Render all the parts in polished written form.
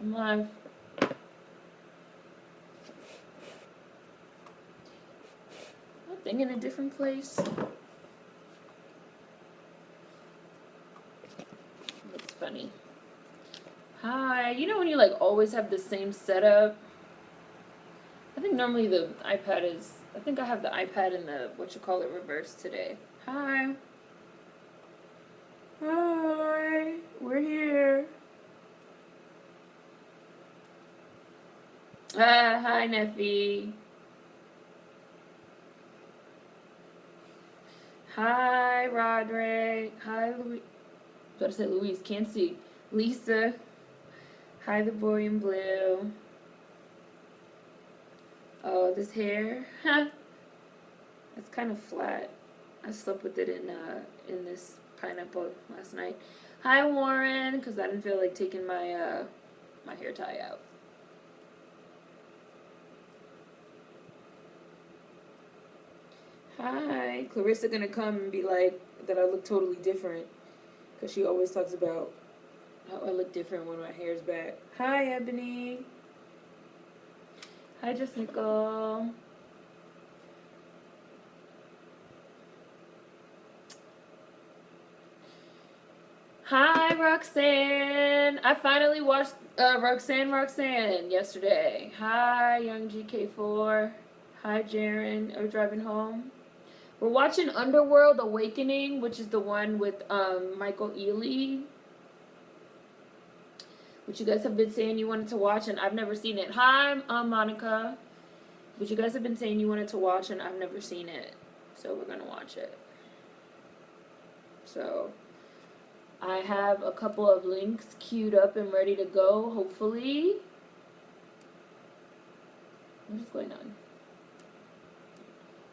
I'm live. Nothing in a different place. That's funny. Hi. You know when you like always have the same setup? I think normally the iPad is, I think I have the iPad in the, reverse today. Hi. Hi. We're here. Hi, Neffy. Hi, Roderick. Hi, Louise. I was about to say Louise. Can't see. Lisa. Hi, the boy in blue. Oh, this hair. It's kind of flat. I slept with it in this pineapple last night. Hi, Warren. Because I didn't feel like taking my my hair tie out. Hi. Clarissa gonna come and be like that I look totally different. Because she always talks about how I look different when my hair's back. Hi, Ebony. Hi, Jessica. Hi, Roxanne. I finally watched Roxanne yesterday. Hi, Young GK4. Hi, Jaren. Are we driving home? We're watching Underworld Awakening, which is the one with Michael Ealy, which you guys have been saying you wanted to watch, and I've never seen it. Hi, Monica. Which you guys have been saying you wanted to watch, and I've never seen it. So we're going to watch it. So I have a couple of links queued up and ready to go, hopefully. What is going on?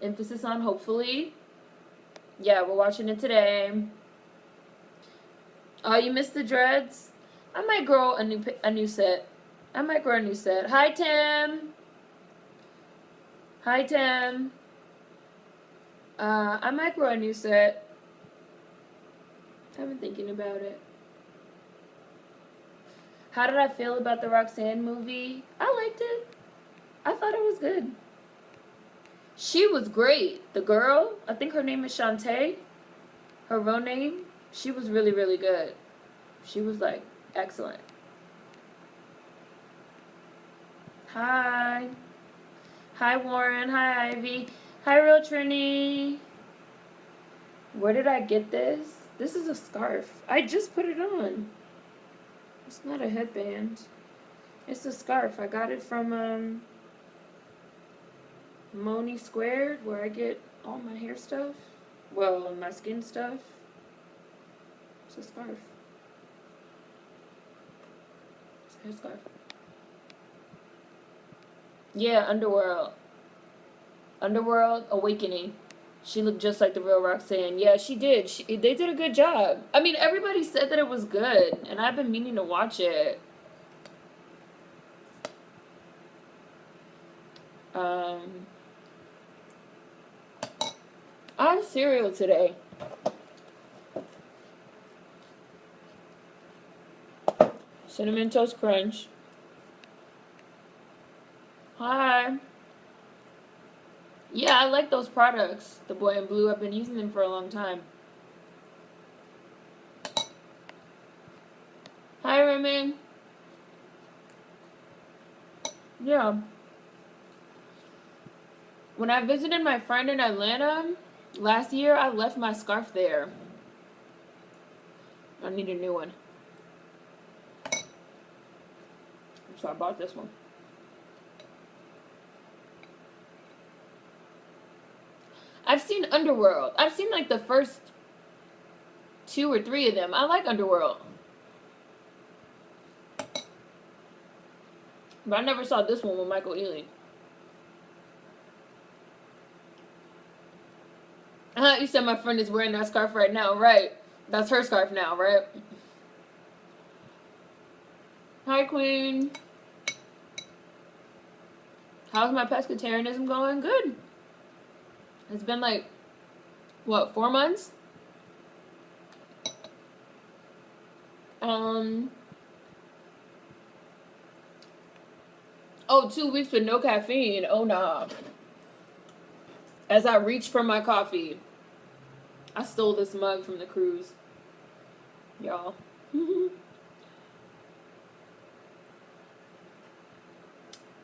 Emphasis on hopefully. Yeah, we're watching it today. Oh, you missed the dreads? I might grow a new set. I might grow a new set. Hi, Tim. Hi, Tim. I might grow a new set. I've been thinking about it. How did I feel about the Roxanne movie? I liked it. I thought it was good. She was great. The girl, I think her name is Shantae. Her real name. She was really, really good. She was like excellent. Hi. Hi, Warren. Hi, Ivy. Hi, Real Trini. Where did I get this? This is a scarf. I just put it on. It's not a headband. It's a scarf. I got it from Moni Squared, where I get all my hair stuff. Well, my skin stuff. It's a scarf. It's a hair scarf. Yeah, Underworld. Underworld Awakening. She looked just like the real Roxanne. Yeah, she did. They did a good job. I mean, everybody said that it was good, and I've been meaning to watch it. I had cereal today. Cinnamon Toast Crunch. Hi. Yeah, I like those products. The Boy in Blue. I've been using them for a long time. Hi, Raymond. Yeah. When I visited my friend in Atlanta last year, I left my scarf there. I need a new one. So I bought this one. I've seen Underworld. I've seen like the first 2 or 3 of them. I like Underworld. But I never saw this one with Michael Ealy. You said my friend is wearing that scarf right now, right? That's her scarf now, right? Hi, Queen. How's my pescatarianism going? Good. It's been like, what, 4 months? Oh, 2 weeks with no caffeine. Oh, nah. As I reach for my coffee, I stole this mug from the cruise. Y'all.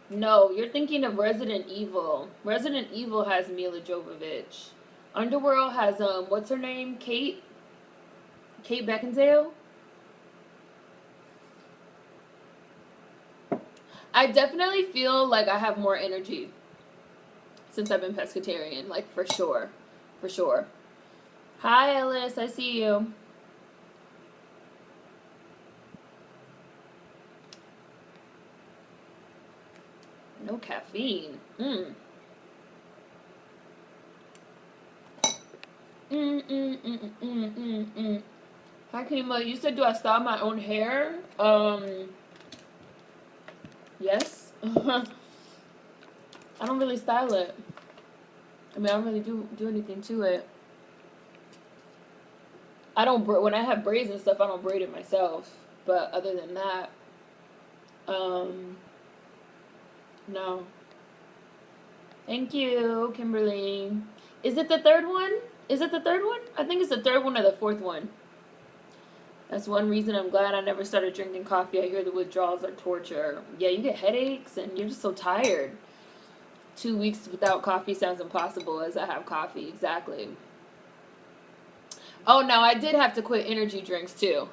No, you're thinking of Resident Evil. Resident Evil has Mila Jovovich. Underworld has, what's her name? Kate Beckinsale? I definitely feel like I have more energy since I've been pescatarian. Like, for sure. For sure. Hi, Ellis. I see you. No caffeine. Hi, Kima. You said, do I style my own hair? Yes. I don't really style it. I mean, I don't really do anything to it. I don't, when I have braids and stuff, I don't braid it myself. But other than that, no. Thank you, Kimberly. Is it the third one? Is it the third one? I think it's the third one or the fourth one. That's one reason I'm glad I never started drinking coffee. I hear the withdrawals are torture. Yeah, you get headaches and you're just so tired. 2 weeks without coffee sounds impossible as I have coffee. Exactly. Oh, no, I did have to quit energy drinks too.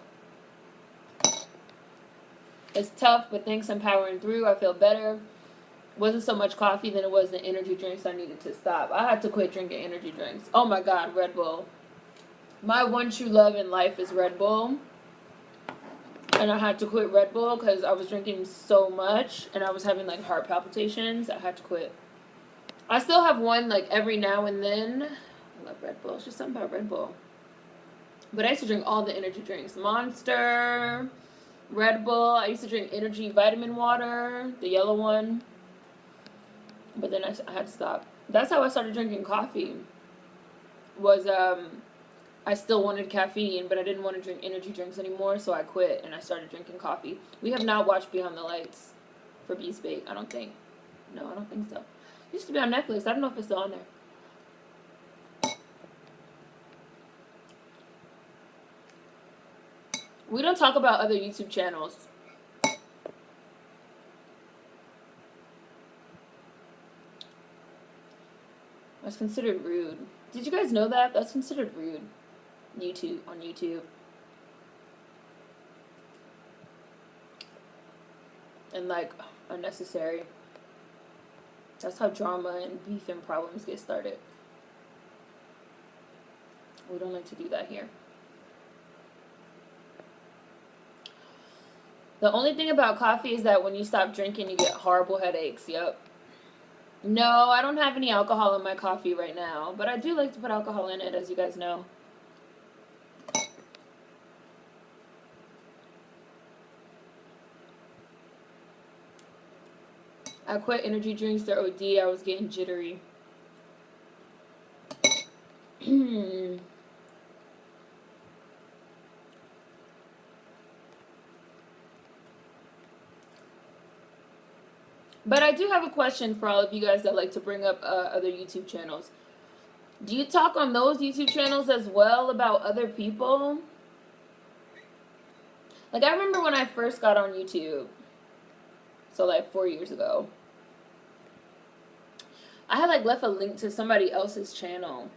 It's tough, but thanks, I'm powering through. I feel better. Wasn't so much coffee than it was the energy drinks I needed to stop. I had to quit drinking energy drinks. Oh my God, Red Bull. My one true love in life is Red Bull. And I had to quit Red Bull because I was drinking so much and I was having like heart palpitations. I had to quit. I still have one like every now and then. I love Red Bull. It's just something about Red Bull. But I used to drink all the energy drinks. Monster, Red Bull. I used to drink energy vitamin water, the yellow one. But then I had to stop. That's how I started drinking coffee. Was I still wanted caffeine, but I didn't want to drink energy drinks anymore, so I quit and I started drinking coffee. We have not watched Beyond the Lights for Beast Bait, I don't think. No, I don't think so. It used to be on Netflix. I don't know if it's still on there. We don't talk about other YouTube channels. That's considered rude. Did you guys know that? That's considered rude. On YouTube. And like unnecessary. That's how drama and beef and problems get started. We don't like to do that here. The only thing about coffee is that when you stop drinking, you get horrible headaches. Yep. No, I don't have any alcohol in my coffee right now, but I do like to put alcohol in it, as you guys know. I quit energy drinks, they're OD. I was getting jittery. But I do have a question for all of you guys that like to bring up other YouTube channels. Do you talk on those YouTube channels as well about other people? Like, I remember when I first got on YouTube, so like 4 years ago, I had like left a link to somebody else's channel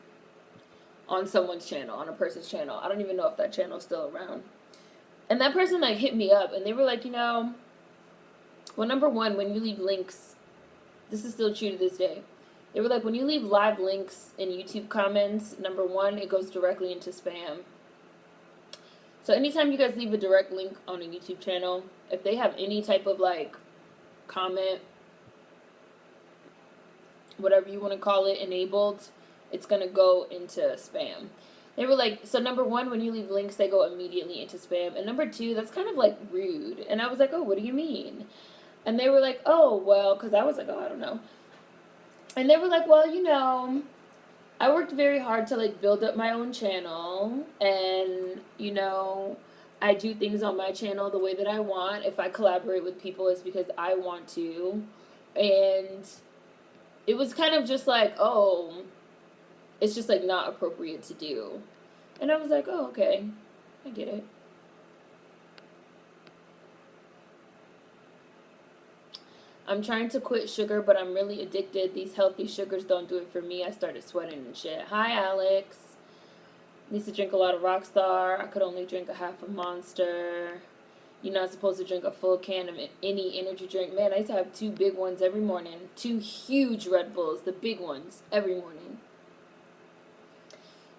on someone's channel, on a person's channel. I don't even know if that channel is still around. And that person like hit me up and they were like, you know, well, number one, when you leave links, this is still true to this day. They were like, when you leave live links in YouTube comments, number one, it goes directly into spam. So anytime you guys leave a direct link on a YouTube channel, if they have any type of like comment, whatever you want to call it, enabled, it's going to go into spam. They were like, so number one, when you leave links, they go immediately into spam. And number two, that's kind of like rude. And I was like, oh, what do you mean? And they were like, oh, well, because I was like, oh, I don't know. And they were like, well, you know, I worked very hard to like build up my own channel. And, you know, I do things on my channel the way that I want. If I collaborate with people, it's because I want to. And it was kind of just like, oh, it's just like not appropriate to do. And I was like, oh, okay, I get it. I'm trying to quit sugar, but I'm really addicted. These healthy sugars don't do it for me. I started sweating and shit. Hi, Alex. Needs to drink a lot of Rockstar. I could only drink a half a Monster. You're not supposed to drink a full can of any energy drink. Man, I used to have 2 big ones every morning. 2 huge Red Bulls, the big ones, every morning.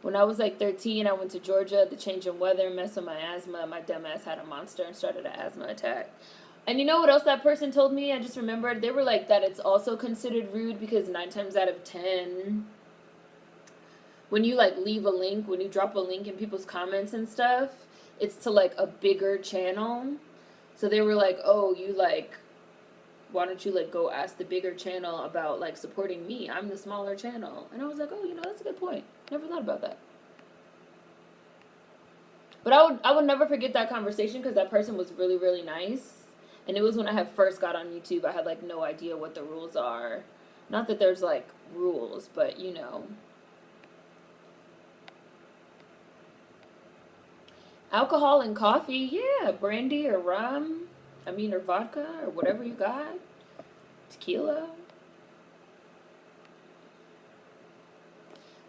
When I was like 13, I went to Georgia. The change in weather messed with my asthma. My dumbass had a Monster and started an asthma attack. And you know what else that person told me? I just remembered. They were like that it's also considered rude because 9 times out of 10, when you like leave a link, when you drop a link in people's comments and stuff, it's to like a bigger channel. So they were like, oh, you like, why don't you like go ask the bigger channel about like supporting me? I'm the smaller channel. And I was like, oh, you know, that's a good point. Never thought about that. But I would never forget that conversation because that person was really, really nice. And it was when I had first got on YouTube. I had like no idea what the rules are. Not that there's like rules, but you know. Alcohol and coffee, yeah. Brandy or rum. Or vodka or whatever you got. Tequila.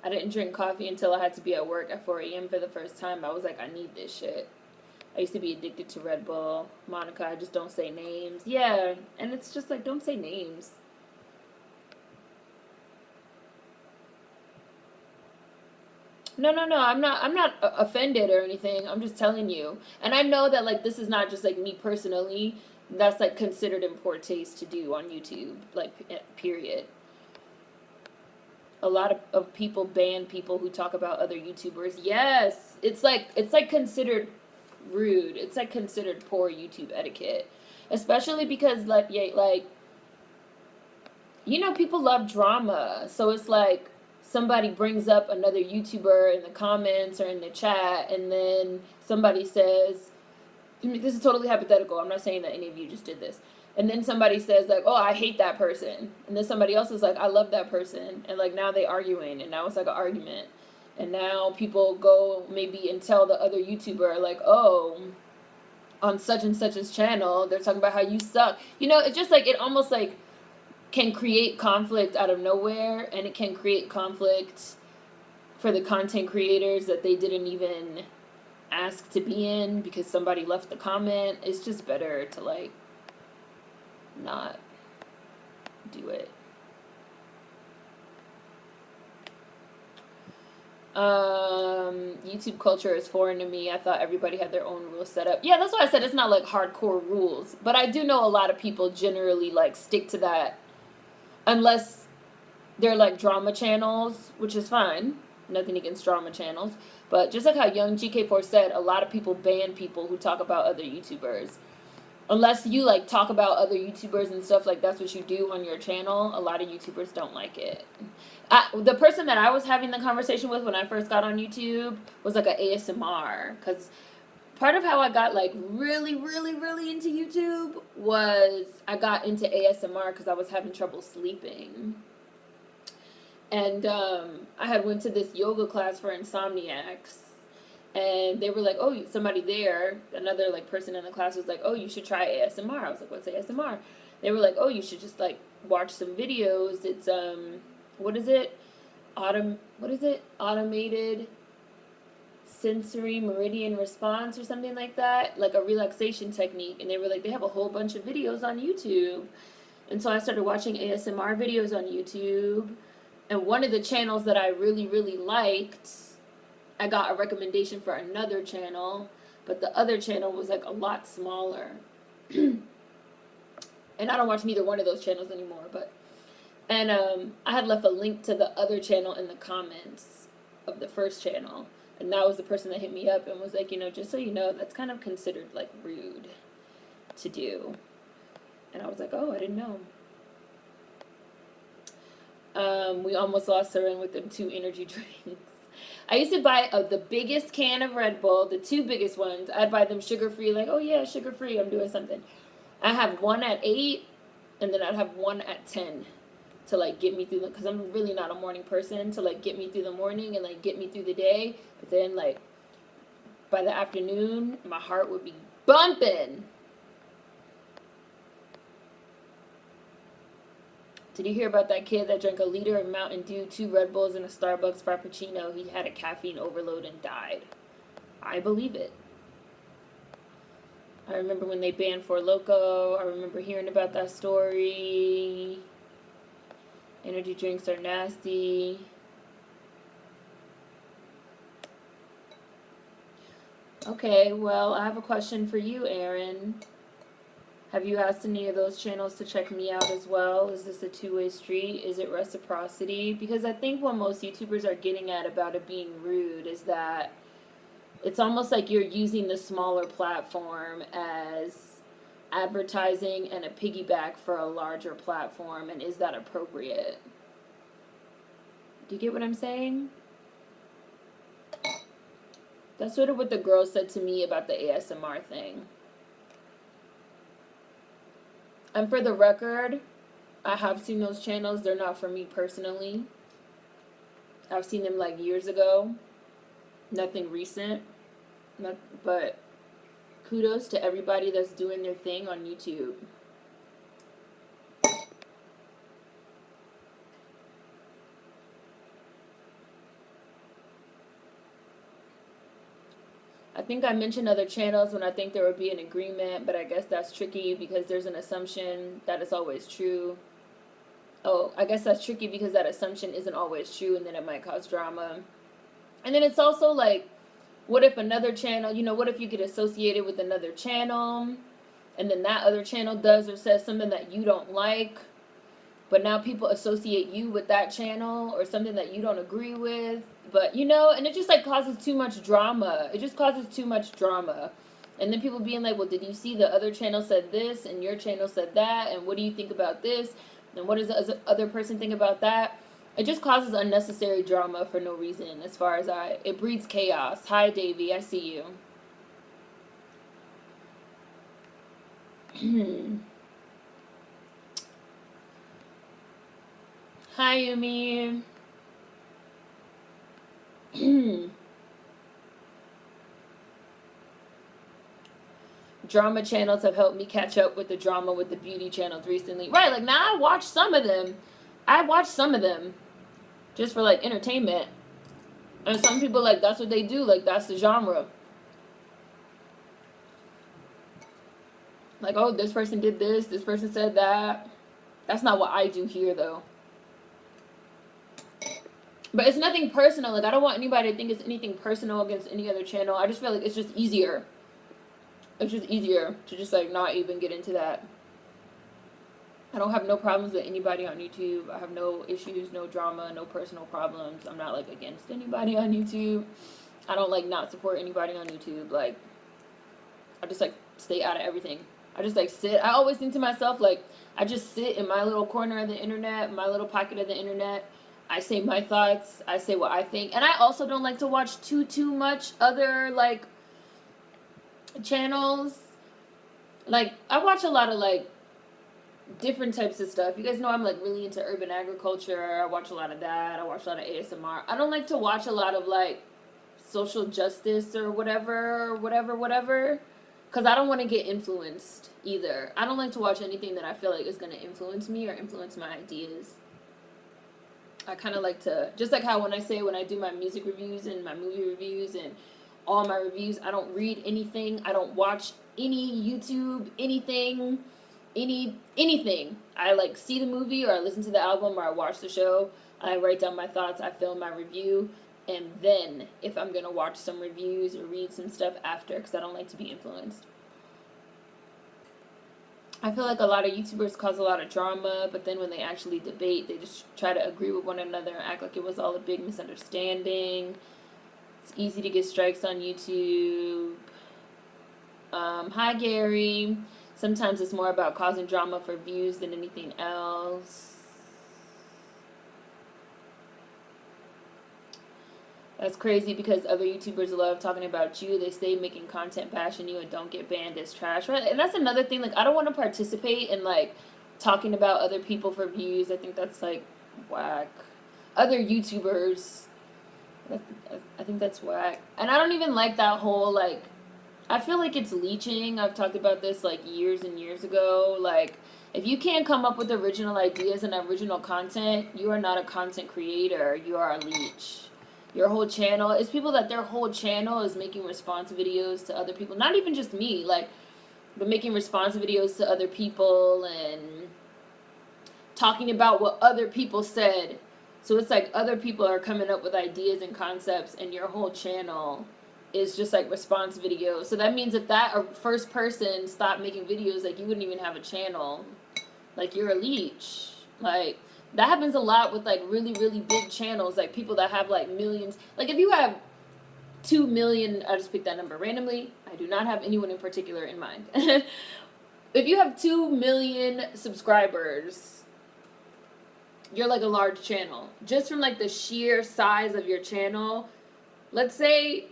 I didn't drink coffee until I had to be at work at 4 a.m. for the first time. I was like, I need this shit. I used to be addicted to Red Bull. Monica, I just don't say names. Yeah, and it's just like, don't say names. No, I'm not offended or anything. I'm just telling you. And I know that like this is not just like me personally. That's like considered in poor taste to do on YouTube, like period. A lot of people ban people who talk about other YouTubers. Yes, it's like considered rude. It's like considered poor YouTube etiquette, especially because like you know, people love drama. So it's like somebody brings up another YouTuber in the comments or in the chat, and then somebody says, this is totally hypothetical. I'm not saying that any of you just did this. And then somebody says like, oh, I hate that person. And then somebody else is like, I love that person. And like now they arguing, and now it's like an argument. And now people go maybe and tell the other YouTuber like, oh, on such and such's channel, they're talking about how you suck. You know, it's just like, it almost like can create conflict out of nowhere, and it can create conflict for the content creators that they didn't even ask to be in because somebody left the comment. It's just better to like not do it. YouTube culture is foreign to me. I thought everybody had their own rules set up. Yeah, that's why I said it's not like hardcore rules, but I do know a lot of people generally like stick to that unless they're like drama channels, which is fine. Nothing against drama channels, but just like how Young GK4 said, a lot of people ban people who talk about other YouTubers. Unless you like talk about other YouTubers and stuff, like that's what you do on your channel, a lot of YouTubers don't like it. The person that I was having the conversation with when I first got on YouTube was like an ASMR, because part of how I got like really into YouTube was I got into ASMR because I was having trouble sleeping. And I had went to this yoga class for insomniacs. And they were like, oh, somebody there, another like person in the class was like, oh, you should try ASMR. I was like, what's ASMR? They were like, oh, you should just like watch some videos. It's what is it? Automated sensory meridian response or something like that, like a relaxation technique. And they were like, they have a whole bunch of videos on YouTube. And so I started watching ASMR videos on YouTube. And one of the channels that I really liked, I got a recommendation for another channel, but the other channel was like a lot smaller. And I don't watch neither one of those channels anymore, but I had left a link to the other channel in the comments of the first channel, and that was the person that hit me up and was like, you know, just so you know, that's kind of considered like rude to do. And I was like, oh, I didn't know. We almost lost Seren with them 2 energy drinks. I used to buy the biggest can of Red Bull, the 2 biggest ones. I'd buy them sugar-free, like, oh yeah, sugar-free, I'm doing something. I have one at 8, and then I'd have one at 10 to like get me through the, because I'm really not a morning person, to like get me through the morning and like get me through the day. But then like by the afternoon, my heart would be bumping. Did you hear about that kid that drank a liter of Mountain Dew, 2 Red Bulls, and a Starbucks Frappuccino? He had a caffeine overload and died. I believe it. I remember when they banned Four Loko. I remember hearing about that story. Energy drinks are nasty. Okay, well, I have a question for you, Aaron. Have you asked any of those channels to check me out as well? Is this a two-way street? Is it reciprocity? Because I think what most YouTubers are getting at about it being rude is that it's almost like you're using the smaller platform as advertising and a piggyback for a larger platform, and is that appropriate? Do you get what I'm saying? That's sort of what the girl said to me about the ASMR thing. And for the record, I have seen those channels. They're not for me personally. I've seen them like years ago. Nothing recent. But kudos to everybody that's doing their thing on YouTube. I think I mentioned other channels when I think there would be an agreement, but I guess that's tricky because there's an assumption that it's always true. Oh, I guess that's tricky because that assumption isn't always true, and then it might cause drama. And then it's also like, what if another channel, you know, what if you get associated with another channel, and then that other channel does or says something that you don't like, but now people associate you with that channel or something that you don't agree with. But, you know, and it just, like, causes too much drama. It just causes too much drama. And then people being like, well, did you see the other channel said this, and your channel said that, and what do you think about this, and what does the other person think about that? It just causes unnecessary drama for no reason, as far as it breeds chaos. Hi, Davey, I see you. Hi, Yumi. Drama channels have helped me catch up with the drama with the beauty channels recently. Right, like now I watch some of them. Just for like entertainment. And some people like that's what they do, like that's the genre. Like, oh, this person did this person said that. That's not what I do here though. But it's nothing personal. Like, I don't want anybody to think it's anything personal against any other channel. I just feel like it's just easier. It's just easier to just, like, not even get into that. I don't have no problems with anybody on YouTube. I have no issues, no drama, no personal problems. I'm not, like, against anybody on YouTube. I don't, like, not support anybody on YouTube. Like, I just, like, stay out of everything. I just, like, sit. I always think to myself, like, I just sit in my little corner of the internet, my little pocket of the internet. I say my thoughts. I say what I think. And I also don't like to watch too much other, like, channels. Like, I watch a lot of, like, different types of stuff. You guys know I'm, like, really into urban agriculture. I watch a lot of that. I watch a lot of ASMR. I don't like to watch a lot of, like, social justice or whatever. Because I don't want to get influenced either. I don't like to watch anything that I feel like is going to influence me or influence my ideas. I kind of like to, just like how when I do my music reviews and my movie reviews and all my reviews, I don't read anything. I don't watch any YouTube, anything. I like see the movie or I listen to the album or I watch the show. I write down my thoughts. I film my review. And then if I'm going to watch some reviews or read some stuff after, because I don't like to be influenced. I feel like a lot of YouTubers cause a lot of drama, but then when they actually debate, they just try to agree with one another and act like it was all a big misunderstanding. It's easy to get strikes on YouTube. Hi, Gary. Sometimes it's more about causing drama for views than anything else. That's crazy because other YouTubers love talking about you. They stay making content bashing you and don't get banned as trash, right? And that's another thing. Like, I don't want to participate in, like, talking about other people for views. I think that's like whack. Other YouTubers, I think that's whack. And I don't even like that whole like, I feel like it's leeching. I've talked about this like years and years ago. Like, if you can't come up with original ideas and original content, you are not a content creator. You are a leech. Your whole channel is people that their whole channel is making response videos to other people. Not even just me, like, but making response videos to other people and talking about what other people said. So it's like other people are coming up with ideas and concepts, and your whole channel is just like response videos. So that means if that first person stopped making videos, like, you wouldn't even have a channel. Like, you're a leech. Like, that happens a lot with like really, really big channels, like people that have like millions. Like, if you have 2 million, I just picked that number randomly. I do not have anyone in particular in mind. If you have 2 million subscribers, you're like a large channel. Just from like the sheer size of your channel, let's say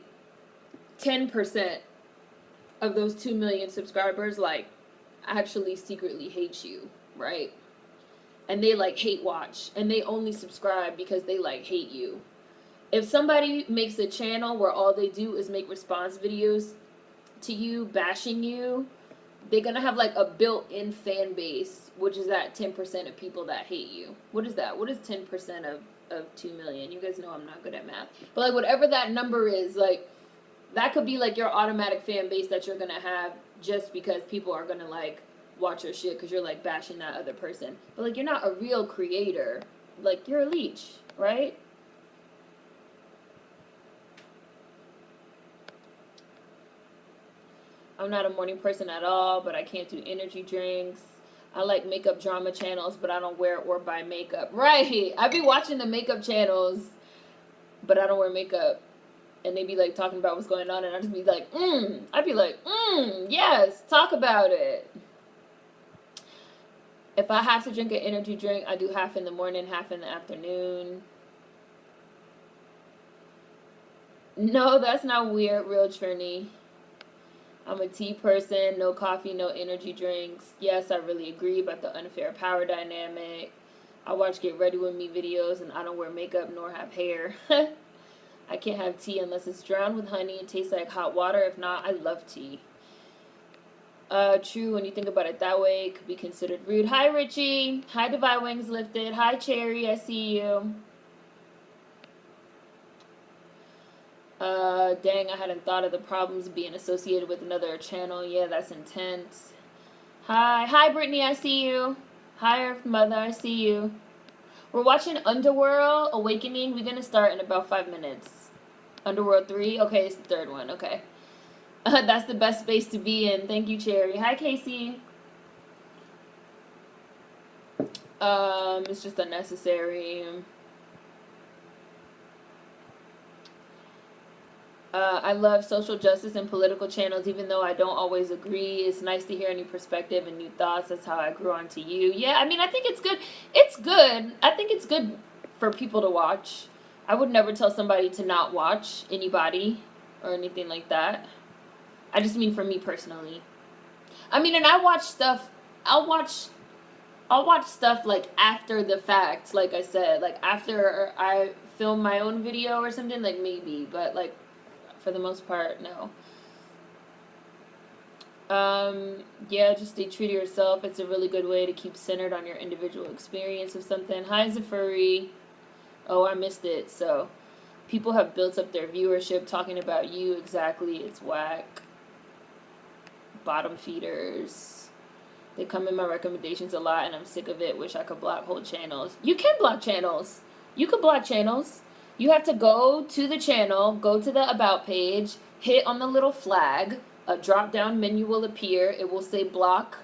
10% of those 2 million subscribers like actually secretly hate you, right? And they like hate watch, and they only subscribe because they like hate you. If somebody makes a channel where all they do is make response videos to you, bashing you, they're gonna have like a built-in fan base, which is that 10% of people that hate you. What is that? What is 10% of 2 million? You guys know I'm not good at math. But like, whatever that number is, like, that could be like your automatic fan base that you're gonna have just because people are gonna like watch your shit because you're like bashing that other person. But like, you're not a real creator. Like, you're a leech, right? I'm not a morning person at all, but I can't do energy drinks. I like makeup drama channels, but I don't wear or buy makeup. Right. I be watching the makeup channels, but I don't wear makeup. And they be like talking about what's going on, and I just be like, I'd be like, yes, talk about it. If I have to drink an energy drink, I do half in the morning, half in the afternoon. No, that's not weird, real Trini. I'm a tea person, no coffee, no energy drinks. Yes, I really agree about the unfair power dynamic. I watch Get Ready With Me videos, and I don't wear makeup nor have hair. I can't have tea unless it's drowned with honey and tastes like hot water. If not, I love tea. True, when you think about it that way, it could be considered rude. Hi, Richie. Hi, Divine Wings Lifted. Hi, Cherry. I see you. Dang, I hadn't thought of the problems being associated with another channel. Yeah, that's intense. Hi, Brittany. I see you. Hi, Earth Mother. I see you. We're watching Underworld Awakening. We're gonna start in about 5 minutes. Underworld 3. Okay, it's the third one. Okay. That's the best space to be in. Thank you, Cherry. Hi, Casey. It's just unnecessary. I love social justice and political channels, even though I don't always agree. It's nice to hear a new perspective and new thoughts. That's how I grew onto you. Yeah, I mean, I think it's good. It's good. I think it's good for people to watch. I would never tell somebody to not watch anybody or anything like that. I just mean for me personally. I mean, and I watch stuff. I'll watch stuff like after the fact, like I said, like after I film my own video or something, like maybe, but like for the most part, no. Yeah, just stay true to yourself. It's a really good way to keep centered on your individual experience of something. Hi, Zafuri. Oh, I missed it. So, people have built up their viewership talking about you. Exactly. It's whack. Bottom feeders. They come in my recommendations a lot, and I'm sick of it. Wish I could block whole channels. You can block channels. You can block channels. You have to go to the channel, go to the About page, hit on the little flag. A drop-down menu will appear. It will say block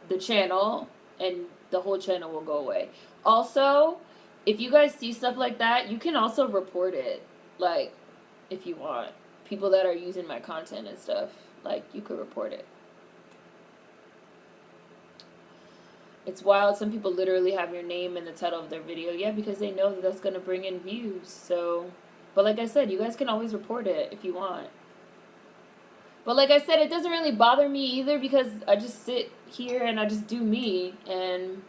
the channel, and the whole channel will go away. Also, if you guys see stuff like that, you can also report it, like, if you want. People that are using my content and stuff, like, you could report it. It's wild. Some people literally have your name in the title of their video. Yeah, because they know that that's going to bring in views. So, but like I said, you guys can always report it if you want. But like I said, it doesn't really bother me either because I just sit here and I just do me. And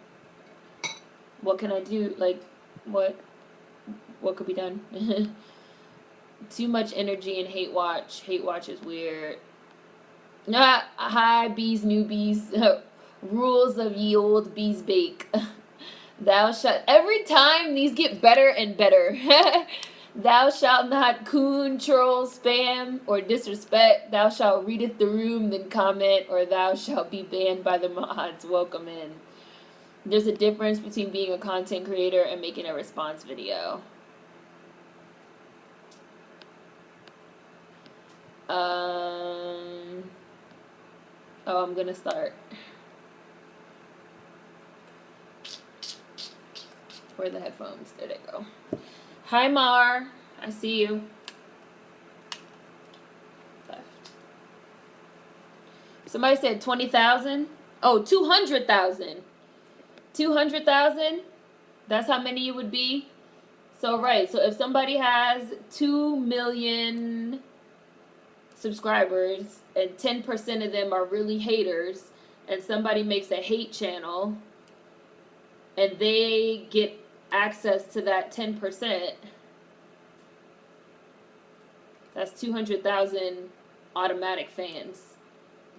what can I do? Like, what could be done? Too much energy and hate watch. Hate watch is weird. Hi, bees, newbies. Rules of ye old bees bake. Thou shalt. Every time these get better and better. Thou shalt not coon, troll, spam, or disrespect. Thou shalt readeth the room, then comment, or thou shalt be banned by the mods. Welcome in. There's a difference between being a content creator and making a response video. Oh, I'm gonna start. Where are the headphones? There they go. Hi, Mar. I see you. Left. Somebody said 20,000. Oh, 200,000. 200,000? That's how many you would be? So, right. So, if somebody has 2 million subscribers and 10% of them are really haters, and somebody makes a hate channel and they get access to that 10%, that's 200,000 automatic fans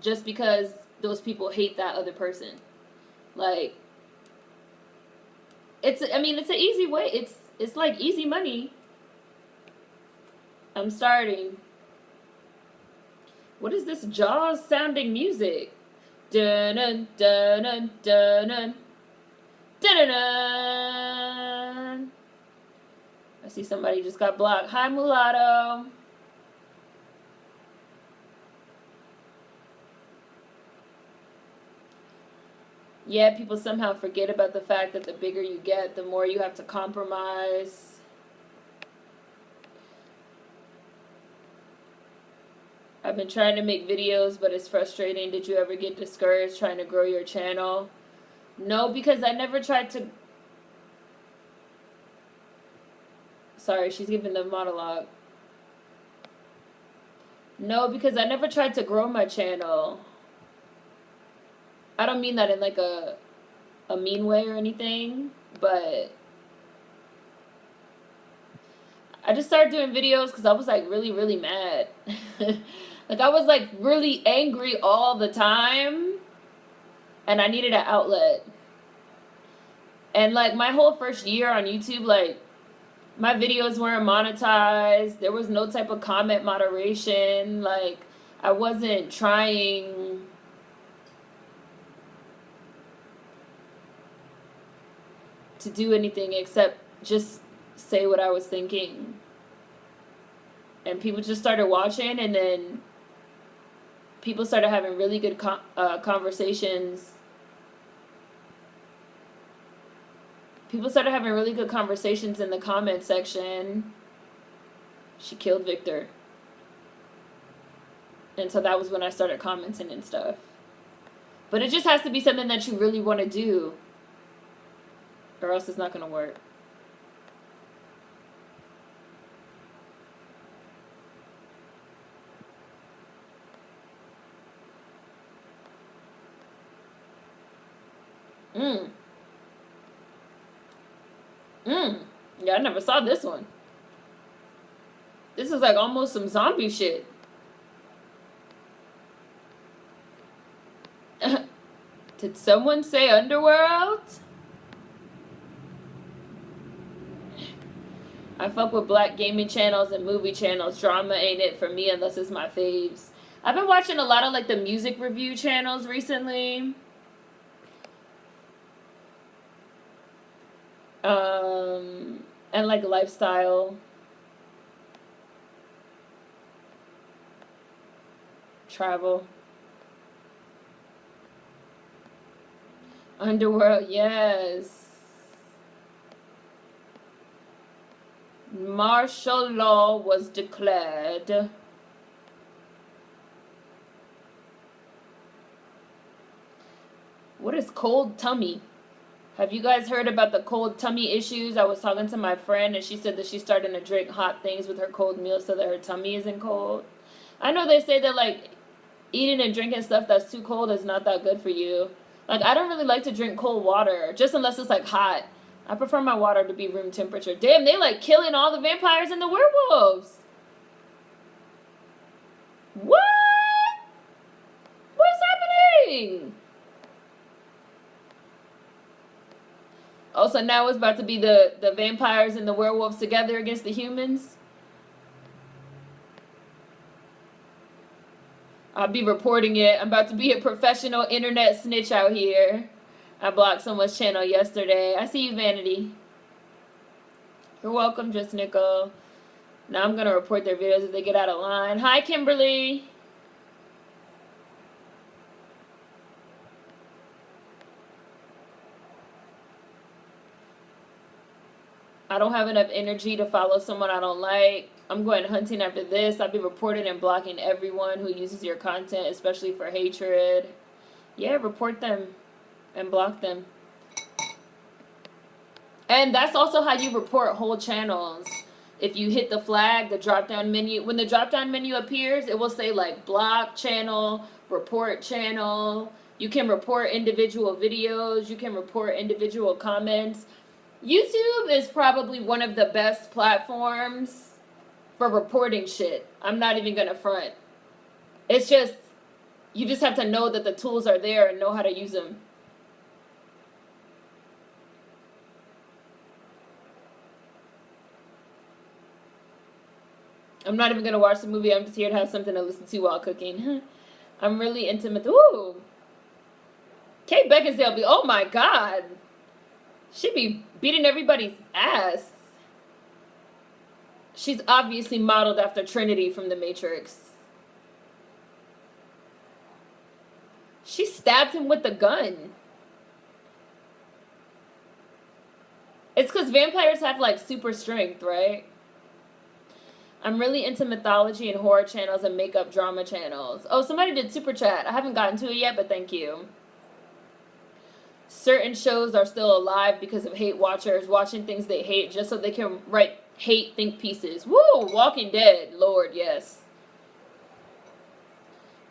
just because those people hate that other person. Like, it's an easy way. It's like easy money. I'm starting. What is this Jaws sounding music? Dun dun dun dun dun dun. Da-da-da. I see somebody just got blocked. Hi, Mulatto. Yeah, people somehow forget about the fact that the bigger you get, the more you have to compromise. I've been trying to make videos, but it's frustrating. Did you ever get discouraged trying to grow your channel? No, because I never tried to... Sorry, she's giving the monologue. No, because I never tried to grow my channel. I don't mean that in like a mean way or anything, but I just started doing videos because I was like really, really mad. Like I was like really angry all the time. And I needed an outlet. And like my whole first year on YouTube, like my videos weren't monetized. There was no type of comment moderation. Like I wasn't trying to do anything except just say what I was thinking. And people just started watching, and then people started having really good conversations. People started having really good conversations in the comment section. She killed Victor. And so that was when I started commenting and stuff. But it just has to be something that you really want to do, or else it's not going to work. Yeah, I never saw this one. This is like almost some zombie shit. Did someone say Underworld? I fuck with black gaming channels and movie channels. Drama ain't it for me unless it's my faves. I've been watching a lot of like the music review channels recently. And like lifestyle. Travel. Underworld, yes. Martial law was declared. What is cold tummy? Have you guys heard about the cold tummy issues? I was talking to my friend and she said that she's starting to drink hot things with her cold meals so that her tummy isn't cold. I know they say that like Eating and drinking stuff that's too cold is not that good for you. Like, I don't really like to drink cold water, just unless it's like hot. I prefer my water to be room temperature. Damn, they like killing all the vampires and the werewolves. What? What's happening? Oh, so now it's about to be the vampires and the werewolves together against the humans? I'll be reporting it. I'm about to be a professional internet snitch out here. I blocked someone's channel yesterday. I see you, Vanity. You're welcome, Just Nickel. Now I'm going to report their videos if they get out of line. Hi, Kimberly. I don't have enough energy to follow someone I don't like. I'm going hunting after this. I'll be reporting and blocking everyone who uses your content, especially for hatred. Yeah, report them and block them. And that's also how you report whole channels. If you hit the flag, the drop-down menu, when the drop-down menu appears, it will say like block channel, report channel. You can report individual videos. You can report individual comments. YouTube is probably one of the best platforms for reporting shit. I'm not even gonna front. It's just, you just have to know that the tools are there and know how to use them. I'm not even gonna watch the movie. I'm just here to have something to listen to while cooking. I'm really intimate. Ooh. Kate Beckinsale be, oh my God. She be beating everybody's ass. She's obviously modeled after Trinity from The Matrix. She stabbed him with the gun. It's because vampires have like super strength, right? I'm really into mythology and horror channels and makeup drama channels. Oh, somebody did super chat. I haven't gotten to it yet, but thank you. Certain shows are still alive because of hate watchers watching things they hate just so they can write hate think pieces. Woo! Walking Dead. Lord, yes.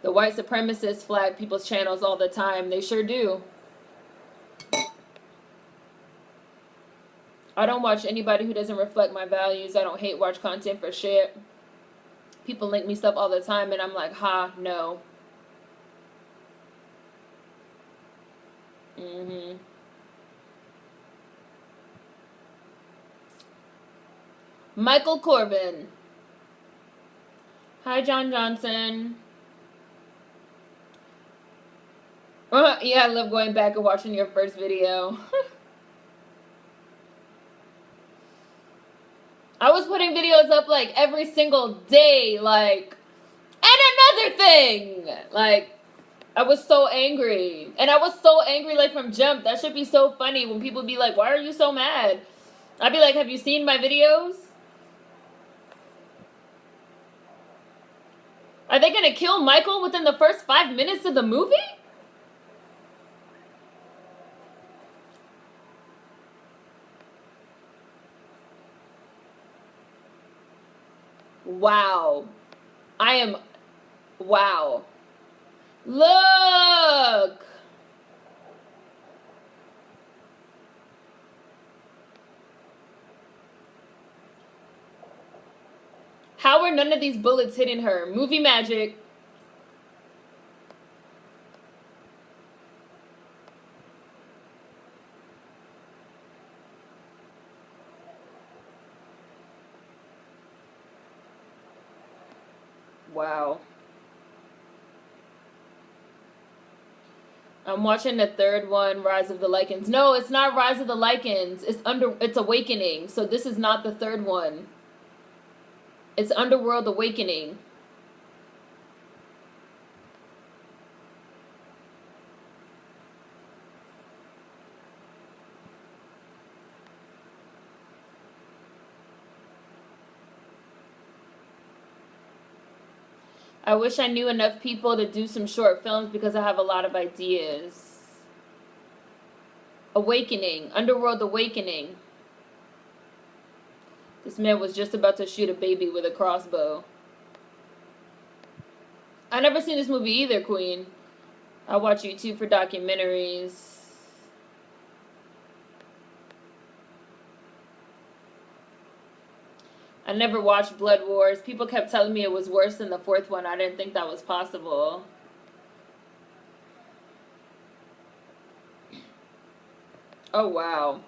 The white supremacists flag people's channels all the time. They sure do. I don't watch anybody who doesn't reflect my values. I don't hate watch content for shit. People link me stuff all the time and I'm like, ha, no. Michael Corbin. Hi, John Johnson. Yeah, I love going back and watching your first video. I was putting videos up like every single day, like, and another thing, like, I was so angry. And I was so angry, like, from jump. That should be so funny when people be like, why are you so mad? I'd be like, have you seen my videos? Are they gonna kill Michael within the first 5 minutes of the movie? Wow. Wow. Look. How are none of these bullets hitting her? Movie magic. Wow. I'm watching the third one, Rise of the Lycans. No, it's not Rise of the Lycans. It's Awakening. So this is not the third one. It's Underworld Awakening. I wish I knew enough people to do some short films because I have a lot of ideas. Awakening. Underworld Awakening. This man was just about to shoot a baby with a crossbow. I never seen this movie either, Queen. I watch YouTube for documentaries. I never watched Blood Wars. People kept telling me it was worse than the fourth one. I didn't think that was possible. Oh, wow.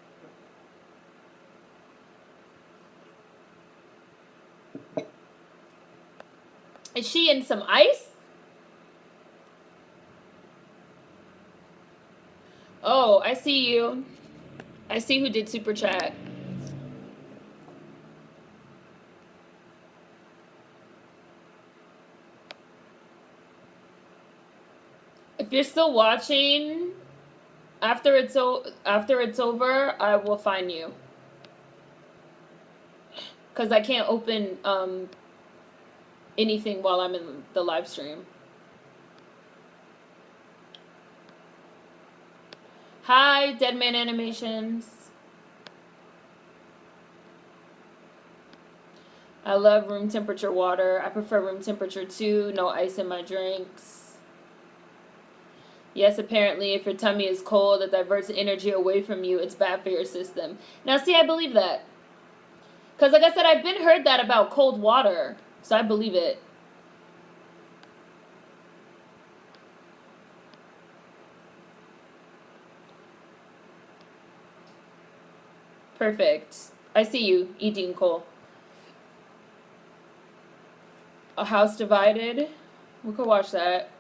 Is she in some ice? Oh, I see you. I see who did Super Chat. If you're still watching, after it's over, I will find you. Because I can't open anything while I'm in the live stream. Hi, Deadman Animations. I love room temperature water. I prefer room temperature too. No ice in my drinks. Yes, apparently if your tummy is cold, it diverts energy away from you. It's bad for your system. Now, see, I believe that. Because like I said, I've been heard that about cold water. So I believe it. Perfect. I see you, Dean Cole. A House Divided. We could watch that.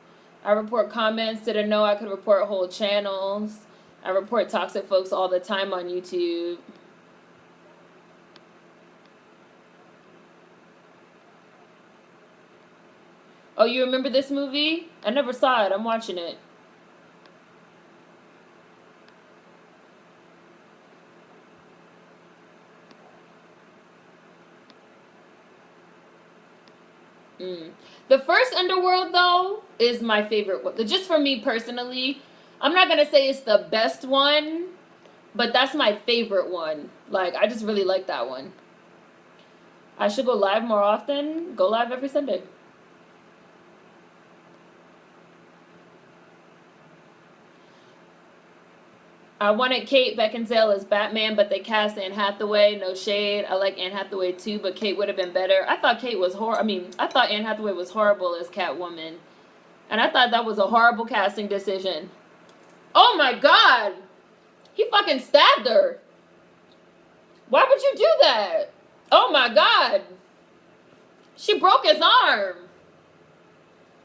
I report comments. Didn't know I could report whole channels. I report toxic folks all the time on YouTube. Oh, you remember this movie? I never saw it. I'm watching it. The first Underworld, though, is my favorite one. Just for me personally, I'm not going to say it's the best one, but that's my favorite one. Like, I just really like that one. I should go live more often. Go live every Sunday. I wanted Kate Beckinsale as Batman, but they cast Anne Hathaway. No shade. I like Anne Hathaway too, but Kate would have been better. I thought Kate was I thought Anne Hathaway was horrible as Catwoman. And I thought that was a horrible casting decision. Oh my God! He fucking stabbed her. Why would you do that? Oh my God! She broke his arm.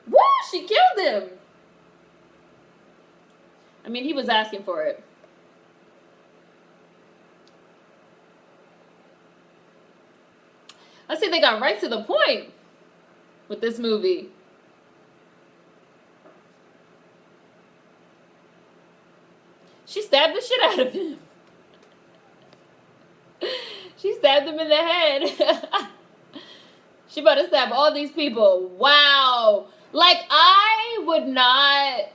Woo! She killed him. I mean, he was asking for it. I see they got right to the point with this movie. She stabbed the shit out of him. She stabbed him in the head. She about to stab all these people. Wow. Like, I would not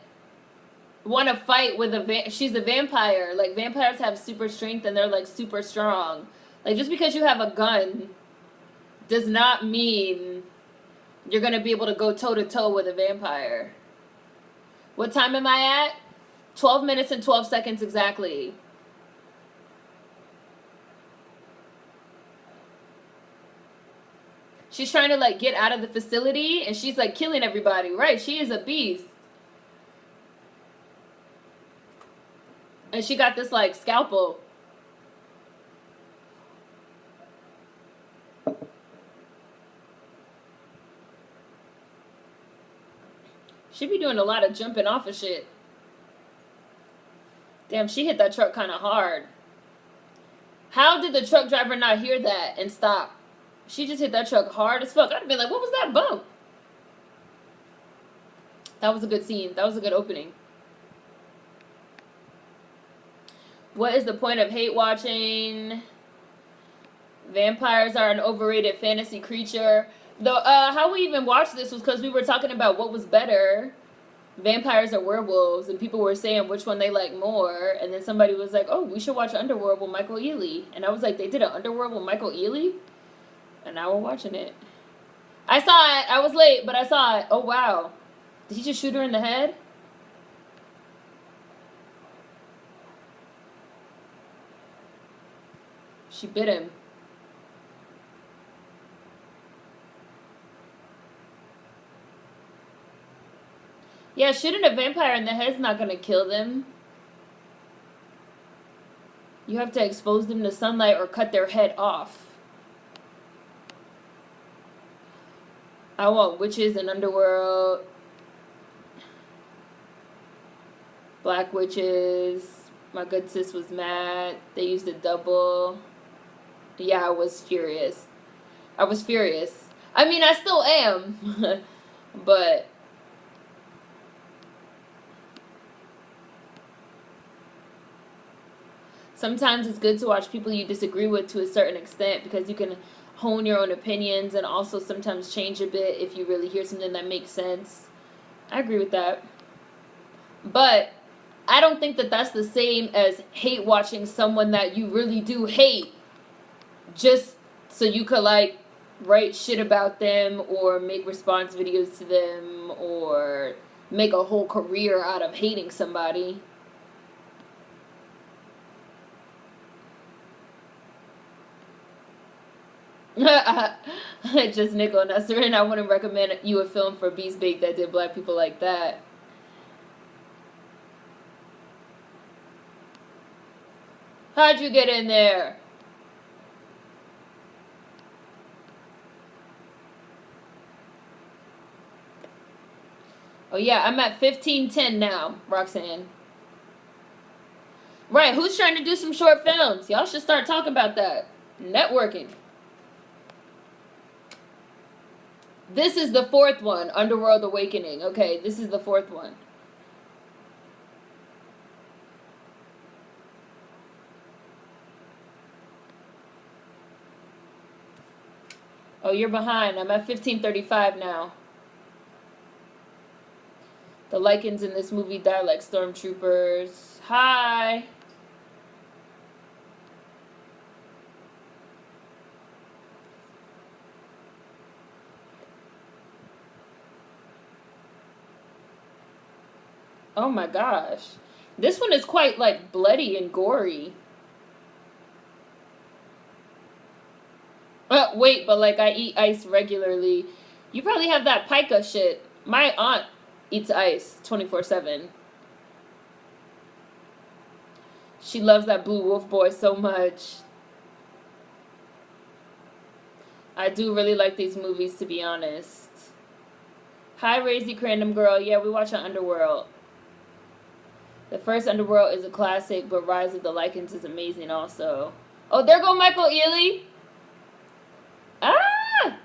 want to fight with she's a vampire. Like, vampires have super strength and they're, like, super strong. Like, just because you have a gun does not mean you're going to be able to go toe-to-toe with a vampire. What time am I at? 12 minutes and 12 seconds exactly. She's trying to, like, get out of the facility, and she's, like, killing everybody. Right, she is a beast. And she got this, like, scalpel. She be doing a lot of jumping off of shit. Damn, she hit that truck kind of hard. How did the truck driver not hear that and stop? She just hit that truck hard as fuck. I'd be like, what was that bump? That was a good scene. That was a good opening. What is the point of hate watching? Vampires are an overrated fantasy creature. How we even watched this was because we were talking about what was better, vampires or werewolves, and people were saying which one they like more, and then somebody was like, oh, we should watch Underworld with Michael Ealy, and I was like, they did an Underworld with Michael Ealy? And now we're watching it. I saw it. I was late, but I saw it. Oh, wow. Did he just shoot her in the head? She bit him. Yeah, shooting a vampire in the head's not gonna kill them. You have to expose them to sunlight or cut their head off. I want witches in Underworld. Black witches. My good sis was mad. They used a double. Yeah, I was furious. I was furious. I mean, I still am. But sometimes it's good to watch people you disagree with to a certain extent because you can hone your own opinions and also sometimes change a bit if you really hear something that makes sense. I agree with that. But I don't think that that's the same as hate watching someone that you really do hate just so you could, like, write shit about them or make response videos to them or make a whole career out of hating somebody. Just Nickel and Seren, I wouldn't recommend you a film for Beast Bake that did black people like that. How'd you get in there? Oh yeah, I'm at 15:10 now, Roxanne. Right, who's trying to do some short films? Y'all should start talking about that. Networking. This is the fourth one, Underworld Awakening. Okay, this is the fourth one. Oh, you're behind. I'm at 15:35 now. The Lycans in this movie die like stormtroopers. Hi. Oh my gosh. This one is quite, like, bloody and gory. Wait, but, like, I eat ice regularly. You probably have that pica shit. My aunt eats ice 24/7. She loves that Blue Wolf Boy so much. I do really like these movies, to be honest. Hi, Razy Crandom Girl. Yeah, we watch Underworld. The first Underworld is a classic, but Rise of the Lycans is amazing also. Oh, there go Michael Ealy. Ah!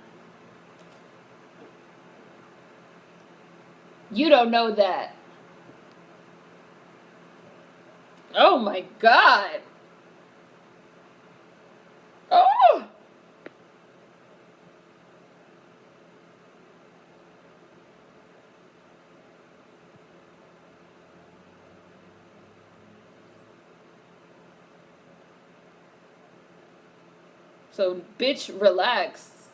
You don't know that. Oh my god. Oh! So, bitch, relax.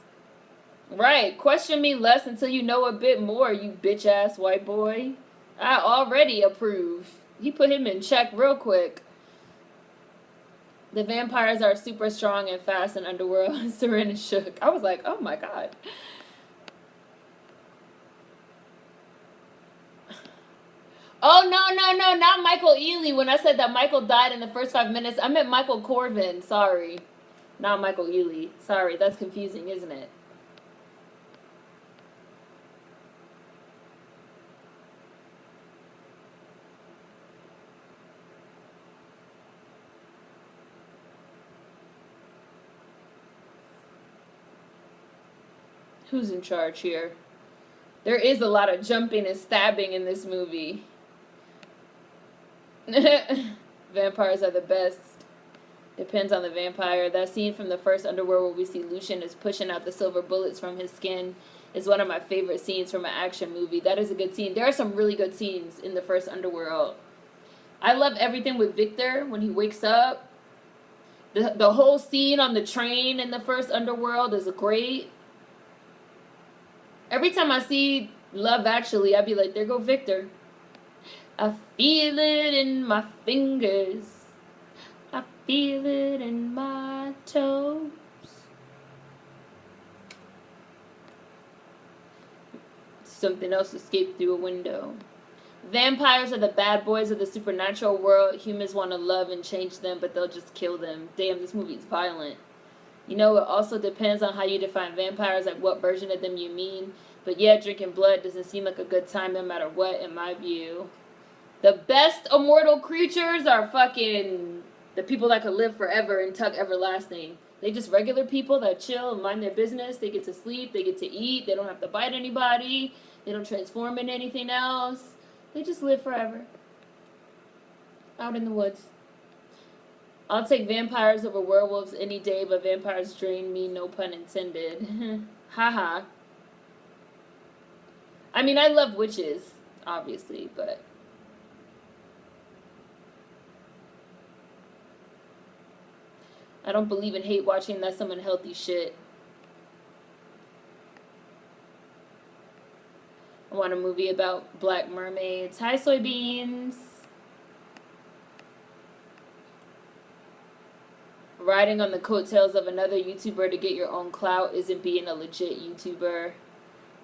Right. Question me less until you know a bit more, you bitch-ass white boy. I already approve. He put him in check real quick. The vampires are super strong and fast in Underworld. Seren is shook. I was like, oh my god. Oh, no, not Michael Ealy. When I said that Michael died in the first 5 minutes, I meant Michael Corvin. Sorry. Not Michael Ealy. Sorry, that's confusing, isn't it? Who's in charge here? There is a lot of jumping and stabbing in this movie. Vampires are the best. Depends on the vampire. That scene from the first Underworld where we see Lucian is pushing out the silver bullets from his skin is one of my favorite scenes from an action movie. That is a good scene. There are some really good scenes in the first Underworld. I love everything with Victor when he wakes up. The whole scene on the train in the first Underworld is great. Every time I see Love Actually, I be like, there go Victor. I feel it in my fingers. I feel it in my toes. Something else escaped through a window. Vampires are the bad boys of the supernatural world. Humans want to love and change them, but they'll just kill them. Damn, this movie's violent. You know, it also depends on how you define vampires, like what version of them you mean. But yeah, drinking blood doesn't seem like a good time no matter what, in my view. The best immortal creatures are fucking the people that could live forever and tuck everlasting. They just regular people that chill and mind their business. They get to sleep, they get to eat, they don't have to bite anybody, they don't transform into anything else. They just live forever. Out in the woods. I'll take vampires over werewolves any day, but vampires drain me, no pun intended. Haha. I mean, I love witches, obviously, but... I don't believe in hate watching. That's some unhealthy shit. I want a movie about black mermaids. Hi, soybeans. Riding on the coattails of another YouTuber to get your own clout isn't being a legit YouTuber.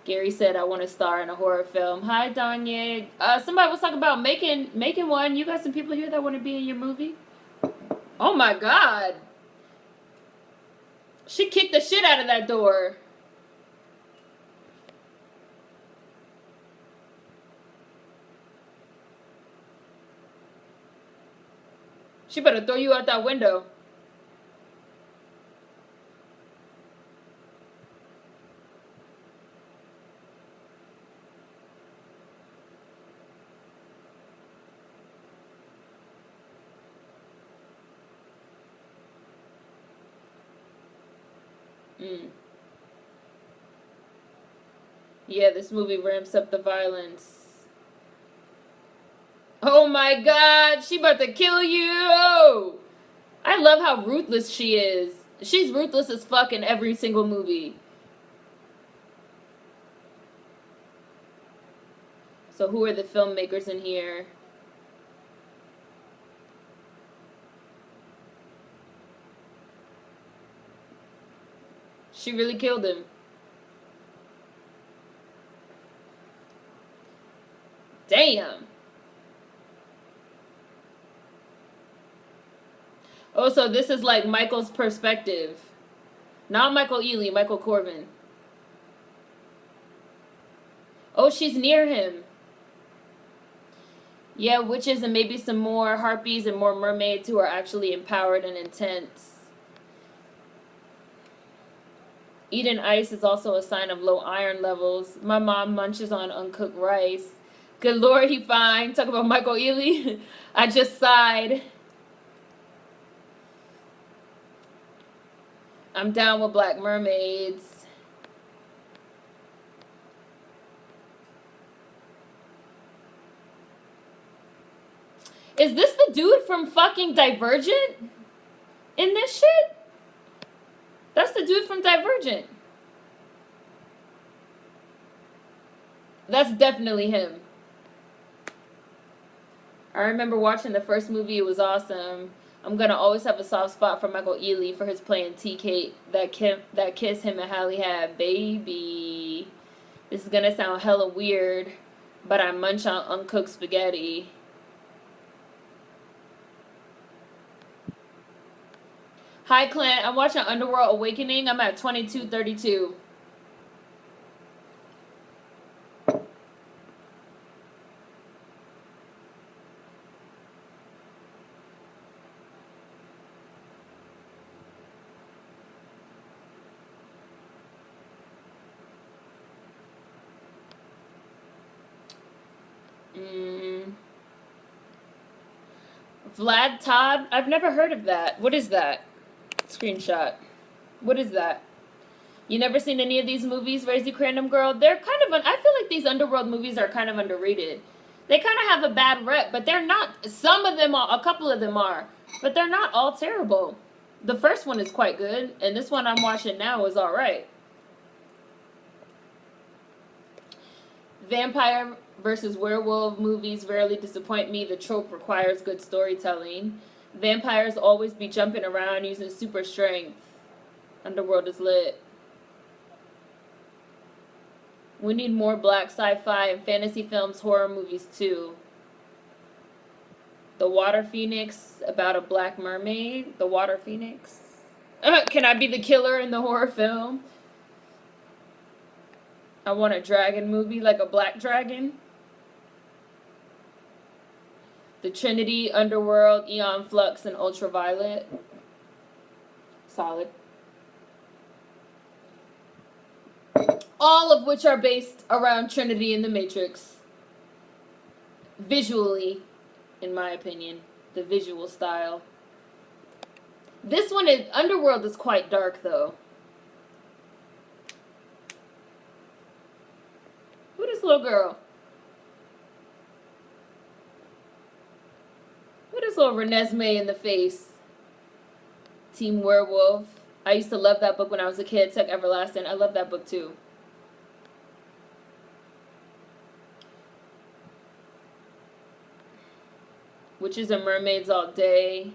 Gary said, I want to star in a horror film. Hi, Danye. Somebody was talking about making one. You got some people here that want to be in your movie? Oh, my God. She kicked the shit out of that door. She better throw you out that window. Yeah, this movie ramps up the violence. Oh my God, she about to kill you! I love how ruthless she is. She's ruthless as fuck in every single movie. So who are the filmmakers in here? She really killed him. Damn. Oh, so this is like Michael's perspective. Not Michael Ealy, Michael Corvin. Oh, she's near him. Yeah, witches and maybe some more harpies and more mermaids who are actually empowered and intense. Eating ice is also a sign of low iron levels. My mom munches on uncooked rice. Good Lord, he fine. Talk about Michael Ealy. I just sighed. I'm down with black mermaids. Is this the dude from fucking Divergent? In this shit? That's the dude from Divergent. That's definitely him. I remember watching the first movie. It was awesome. I'm gonna always have a soft spot for Michael Ealy for his playing T-Kate. That kiss him and Hallie had, baby. This is gonna sound hella weird, but I munch on uncooked spaghetti. Hi, Clint. I'm watching Underworld Awakening. I'm at 22:32. Vlad Todd? I've never heard of that. What is that? Screenshot. What is that? You never seen any of these movies, Raise You Random Girl? They're kind of, I feel like these Underworld movies are kind of underrated. They kind of have a bad rep, but they're not, some of them are, a couple of them are, but they're not all terrible. The first one is quite good, and this one I'm watching now is alright. Vampire versus werewolf movies rarely disappoint me. The trope requires good storytelling. Vampires always be jumping around using super strength. Underworld is lit. We need more black sci-fi and fantasy films, horror movies too. The Water Phoenix, about a black mermaid. The Water Phoenix. Can I be the killer in the horror film? I want a dragon movie, like a black dragon. The Trinity, Underworld, Eon Flux, and Ultraviolet. Solid. All of which are based around Trinity and the Matrix. Visually, in my opinion. The visual style. This one is, Underworld is quite dark though. Who this little girl? Who this little Renesmee in the face? Team Werewolf. I used to love that book when I was a kid. Tuck Everlasting. I love that book too. Witches and Mermaids all day.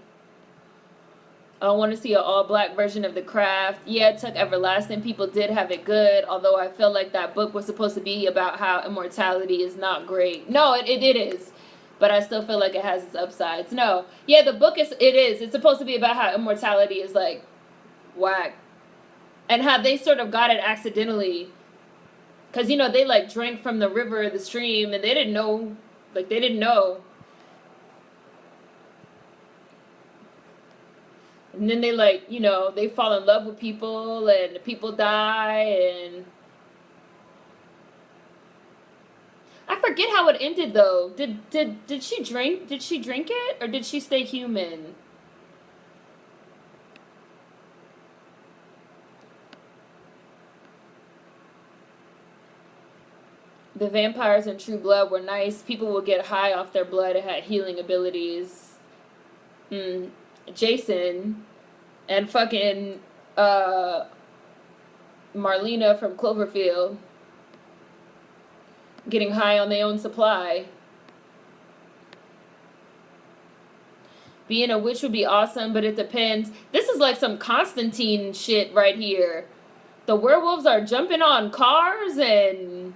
I want to see an all-black version of The Craft. Yeah, it took Everlasting. People did have it good, although I feel like that book was supposed to be about how immortality is not great. No, it is. But I still feel like it has its upsides. No. Yeah, the book is. It's supposed to be about how immortality is, like, whack. And how they sort of got it accidentally. Because, you know, they, like, drank from the river, the stream, and they didn't know. Like, they didn't know. And then they, like, you know, they fall in love with people, and the people die, and I forget how it ended though. Did she drink? Did she drink it, or did she stay human? The vampires in True Blood were nice. People would get high off their blood. It had healing abilities. Jason and fucking Marlena from Cloverfield getting high on their own supply. Being a witch would be awesome, but it depends. This is like some Constantine shit right here. The werewolves are jumping on cars and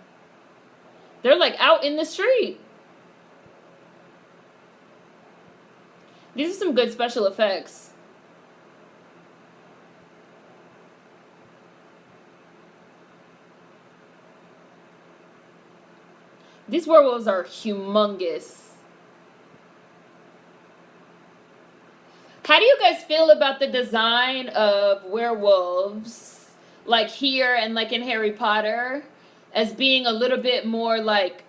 they're like out in the street. These are some good special effects. These werewolves are humongous. How do you guys feel about the design of werewolves, like here and like in Harry Potter, as being a little bit more like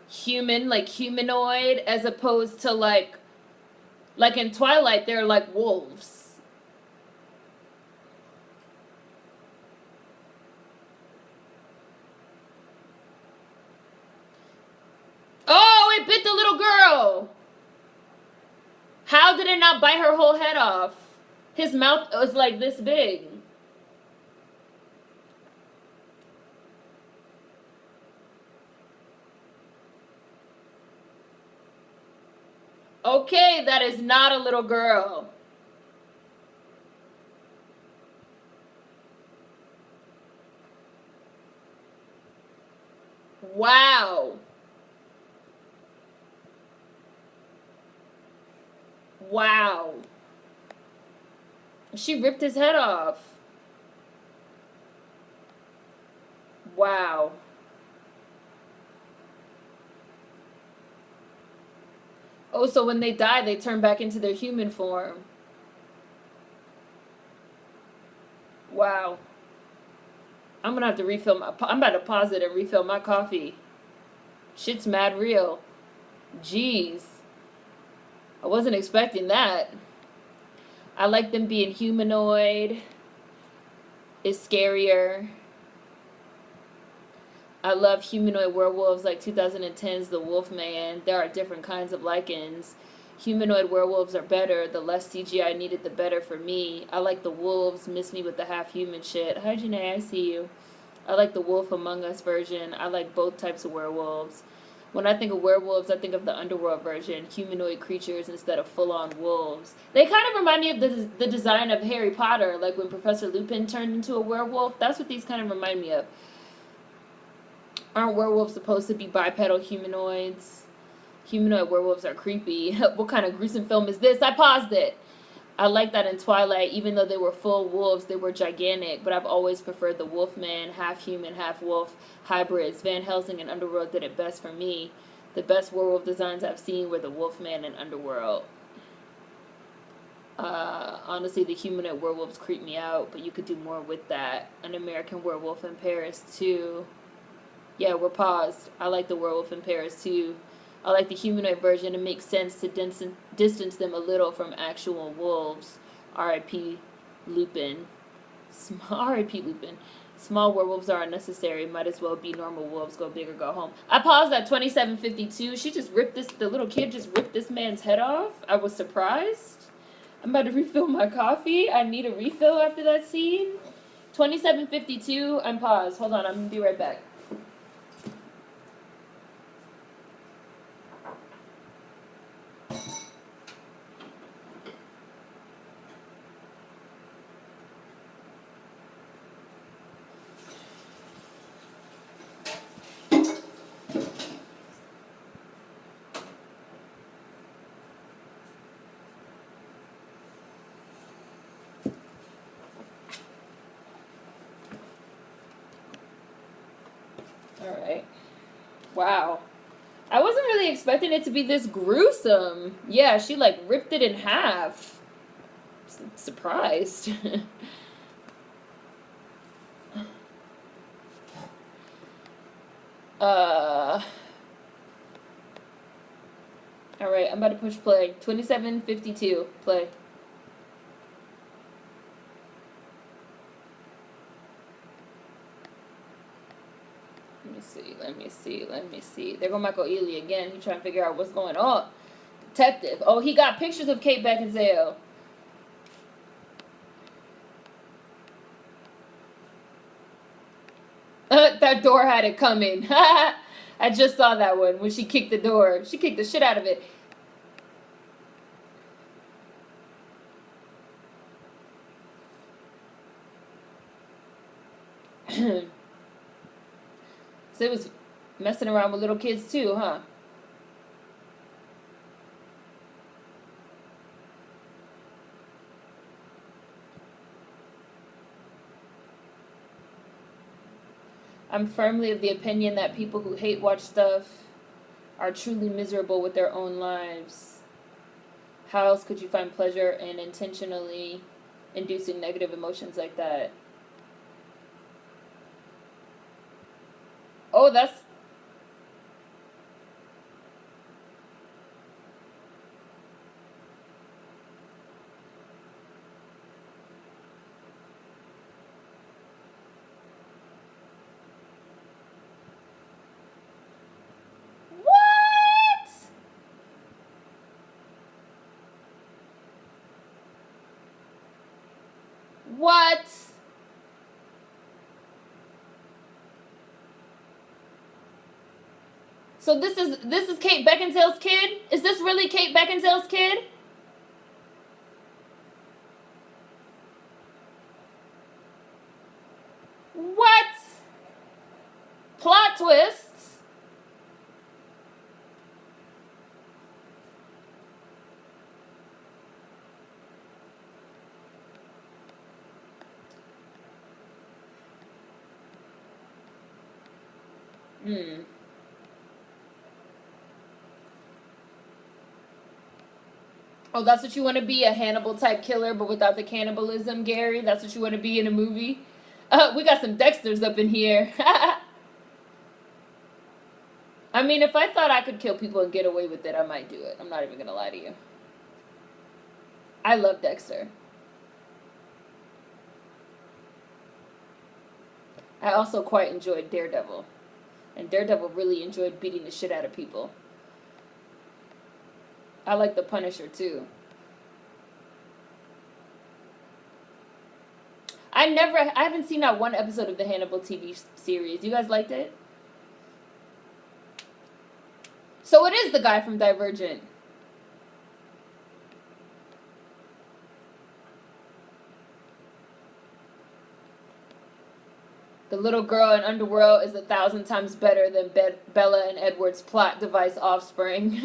human, like humanoid, as opposed to like in Twilight, they're like wolves. Oh, it bit the little girl. How did it not bite her whole head off? His mouth was like this big. Okay, that is not a little girl. Wow. Wow. She ripped his head off. Wow. Oh, so when they die, they turn back into their human form. Wow. I'm gonna have to refill my... I'm about to pause it and refill my coffee. Shit's mad real. Jeez. I wasn't expecting that. I like them being humanoid. It's scarier. I love humanoid werewolves like 2010's The Wolfman. There are different kinds of lichens. Humanoid werewolves are better. The less CGI needed, the better for me. I like the wolves. Miss me with the half-human shit. Hi, Janae. I see you. I like the Wolf Among Us version. I like both types of werewolves. When I think of werewolves, I think of the Underworld version, humanoid creatures instead of full-on wolves. They kind of remind me of the design of Harry Potter, like when Professor Lupin turned into a werewolf. That's what these kind of remind me of. Aren't werewolves supposed to be bipedal humanoids? Humanoid werewolves are creepy. What kind of gruesome film is this? I paused it. I like that in Twilight, even though they were full wolves, they were gigantic, but I've always preferred the Wolfman, half human, half wolf hybrids. Van Helsing and Underworld did it best for me. The best werewolf designs I've seen were the Wolfman and Underworld. Honestly, the humanoid werewolves creep me out, but you could do more with that. An American Werewolf in Paris, too. Yeah, we're paused. I like the Werewolf in Paris, too. I like the humanoid version. It makes sense to distance them a little from actual wolves. R.I.P. Lupin. R.I.P. Lupin. Small werewolves are unnecessary. Might as well be normal wolves. Go big or go home. I paused at 27:52. She just ripped this. The little kid just ripped this man's head off. I was surprised. I'm about to refill my coffee. I need a refill after that scene. 27:52. I'm paused. Hold on. I'm gonna be right back. Alright. Wow. I wasn't really expecting it to be this gruesome. Yeah, she like ripped it in half. Surprised. Alright, I'm about to push play. 27:52. Play. Let me see. There go Michael Ealy again. He's trying to figure out what's going on. Detective. Oh, he got pictures of Kate Beckinsale. That door had it coming. I just saw that one when she kicked the door. She kicked the shit out of it. So it was messing around with little kids too, huh? I'm firmly of the opinion that people who hate watch stuff are truly miserable with their own lives. How else could you find pleasure in intentionally inducing negative emotions like that? Oh, that's... What? What? So this is Kate Beckinsale's kid? Is this really Kate Beckinsale's kid? What? Plot twists. Oh, that's what you want to be, a Hannibal type killer, but without the cannibalism, Gary? That's what you want to be in a movie? We got some Dexters up in here. I mean, if I thought I could kill people and get away with it, I might do it. I'm not even going to lie to you. I love Dexter. I also quite enjoyed Daredevil. And Daredevil really enjoyed beating the shit out of people. I like the Punisher, too. I haven't seen that one episode of the Hannibal TV series. You guys liked it? So it is the guy from Divergent. The little girl in Underworld is 1,000 times better than Bella and Edward's plot device offspring.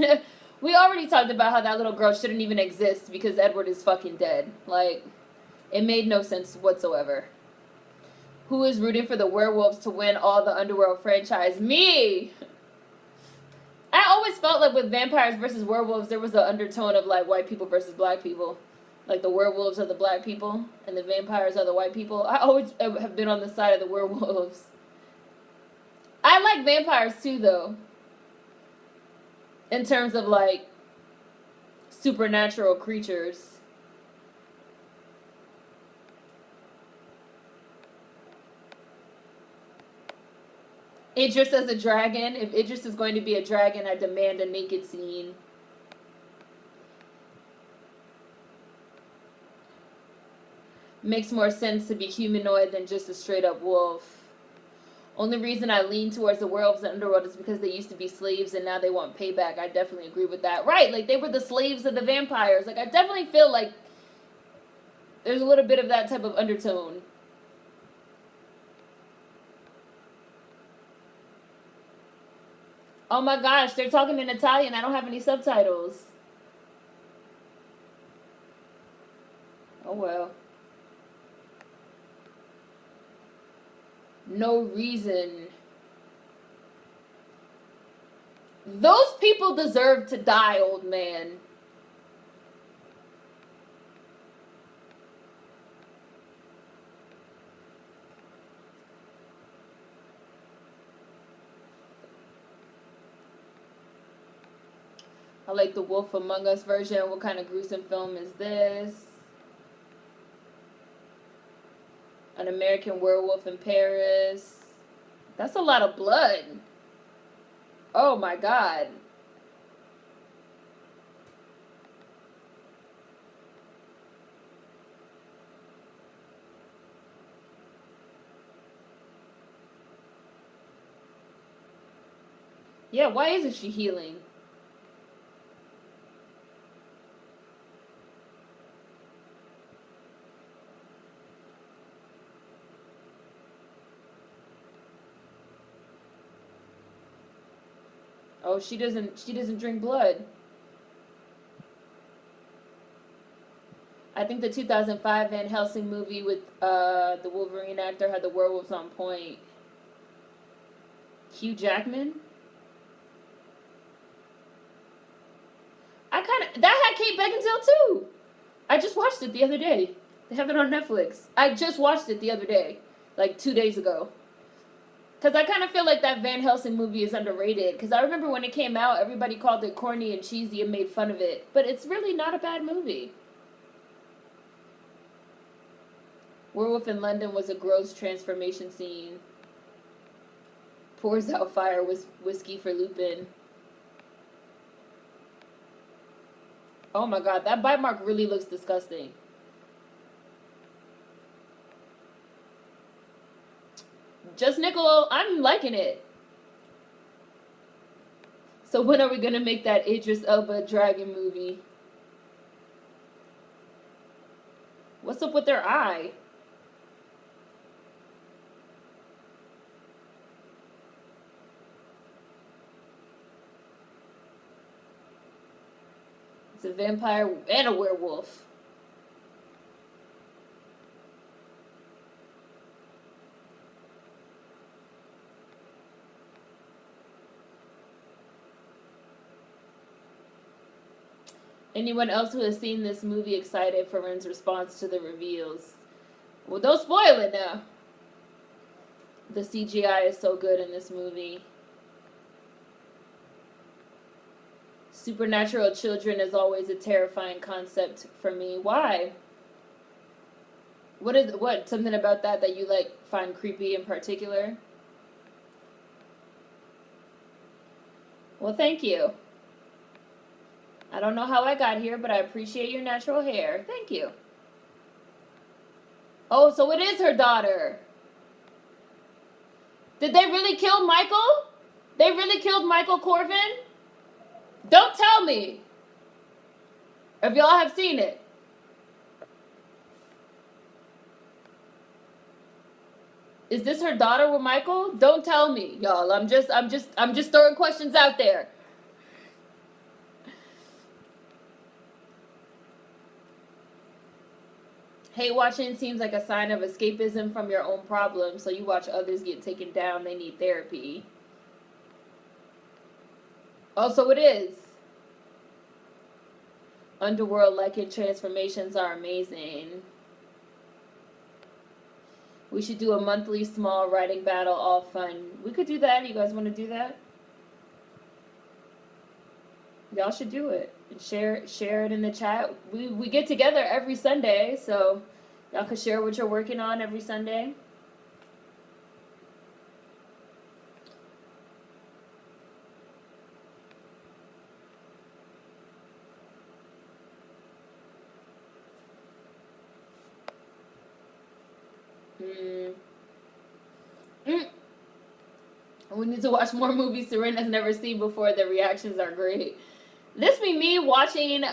We already talked about how that little girl shouldn't even exist because Edward is fucking dead. Like, it made no sense whatsoever. Who is rooting for the werewolves to win all the Underworld franchise? Me! I always felt like with vampires versus werewolves, there was an undertone of like white people versus black people. Like the werewolves are the black people and the vampires are the white people. I always have been on the side of the werewolves. I like vampires too, though. In terms of like supernatural creatures. Idris as a dragon. If Idris is going to be a dragon, I demand a naked scene. Makes more sense to be humanoid than just a straight up wolf. Only reason I lean towards the werewolves in Underworld is because they used to be slaves and now they want payback. I definitely agree with that. Right, like they were the slaves of the vampires. Like I definitely feel like there's a little bit of that type of undertone. Oh my gosh, they're talking in Italian. I don't have any subtitles. Oh well. No reason. Those people deserve to die, old man. I like the Wolf Among Us version. What kind of gruesome film is this? An American Werewolf in Paris. That's a lot of blood. Oh my god. Yeah, why isn't she healing? Oh, she doesn't drink blood. I think the 2005 Van Helsing movie with the Wolverine actor had the werewolves on point. Hugh Jackman? That had Kate Beckinsale too. I just watched it the other day. They have it on Netflix. I just watched it the other day, like 2 days ago. Because I kind of feel like that Van Helsing movie is underrated. Because I remember when it came out, everybody called it corny and cheesy and made fun of it. But it's really not a bad movie. Werewolf in London was a gross transformation scene. Pours out fire with whiskey for Lupin. Oh my god, that bite mark really looks disgusting. Just Nickel, I'm liking it. So when are we gonna make that Idris Elba dragon movie? What's up with their eye? It's a vampire and a werewolf. Anyone else who has seen this movie excited for Ren's response to the reveals? Well, don't spoil it now. The CGI is so good in this movie. Supernatural children is always a terrifying concept for me. Why? What something about that you like find creepy in particular? Well, thank you. I don't know how I got here, but I appreciate your natural hair. Thank you. Oh, so it is her daughter. Did they really kill Michael? They really killed Michael Corvin? Don't tell me if y'all have seen it. Is this her daughter with Michael? Don't tell me, y'all. I'm just throwing questions out there. Hate watching seems like a sign of escapism from your own problems, so you watch others get taken down. They need therapy. Oh, so it is. Underworld like-it transformations are amazing. We should do a monthly small writing battle, all fun. We could do that. You guys want to do that? Y'all should do it. And share it in the chat. We get together every Sunday, so y'all could share what you're working on every Sunday. We need to watch more movies Seren has never seen before. The reactions are great. This be me watching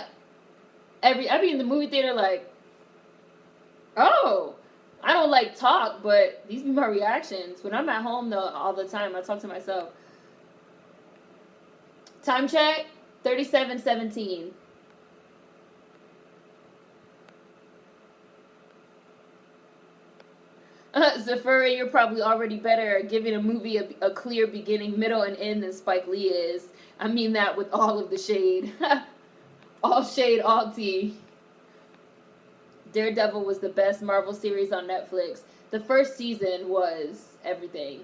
I be in the movie theater like, oh, I don't like talk, but these be my reactions. When I'm at home though, all the time, I talk to myself. Time check, 37:17. Zafuri, you're probably already better at giving a movie a clear beginning, middle, and end than Spike Lee is. I mean that with all of the shade. All shade, all tea. Daredevil was the best Marvel series on Netflix. The first season was everything.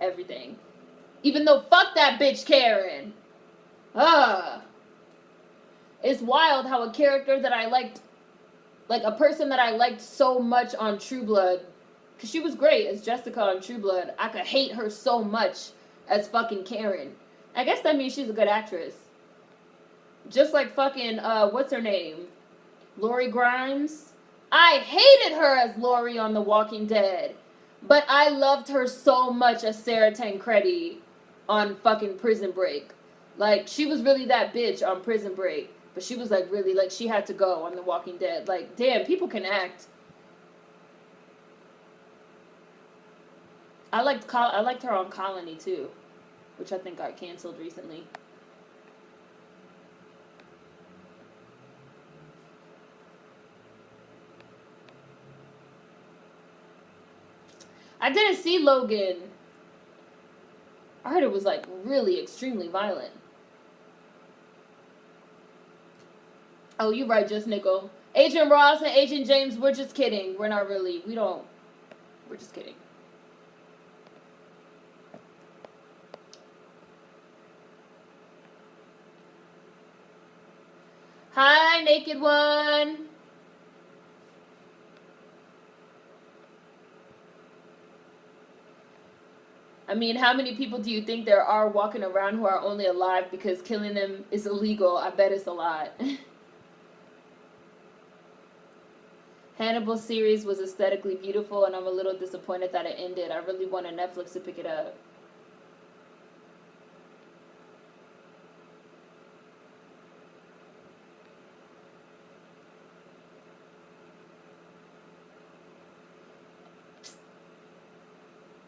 Everything. Even though fuck that bitch Karen. It's wild how a character that I liked, like a person that I liked so much on True Blood, because she was great as Jessica on True Blood, I could hate her so much as fucking Karen. I guess that means she's a good actress. Just like fucking, what's her name? Lori Grimes. I hated her as Lori on The Walking Dead. But I loved her so much as Sarah Tancredi on fucking Prison Break. Like, she was really that bitch on Prison Break. But she was like really, like, she had to go on The Walking Dead. Like, damn, people can act. I liked her on Colony too, which I think got canceled recently. I didn't see Logan. I heard it was like really extremely violent. Oh, you're right, just Nickel. Agent Ross and Agent James, we're just kidding. We're not really. We're just kidding. Hi, Naked One. I mean, how many people do you think there are walking around who are only alive because killing them is illegal? I bet it's a lot. Hannibal series was aesthetically beautiful, and I'm a little disappointed that it ended. I really wanted Netflix to pick it up.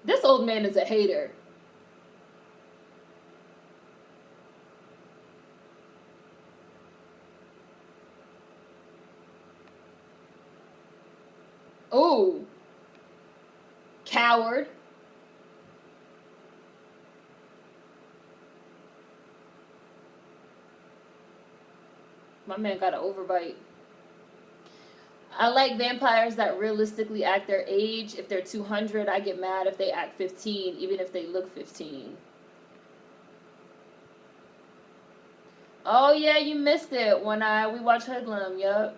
This old man is a hater. Oh. Coward. My man got an overbite. I like vampires that realistically act their age. If they're 200, I get mad if they act 15, even if they look 15. Oh, yeah, you missed it. When we watched Hoodlum, yup.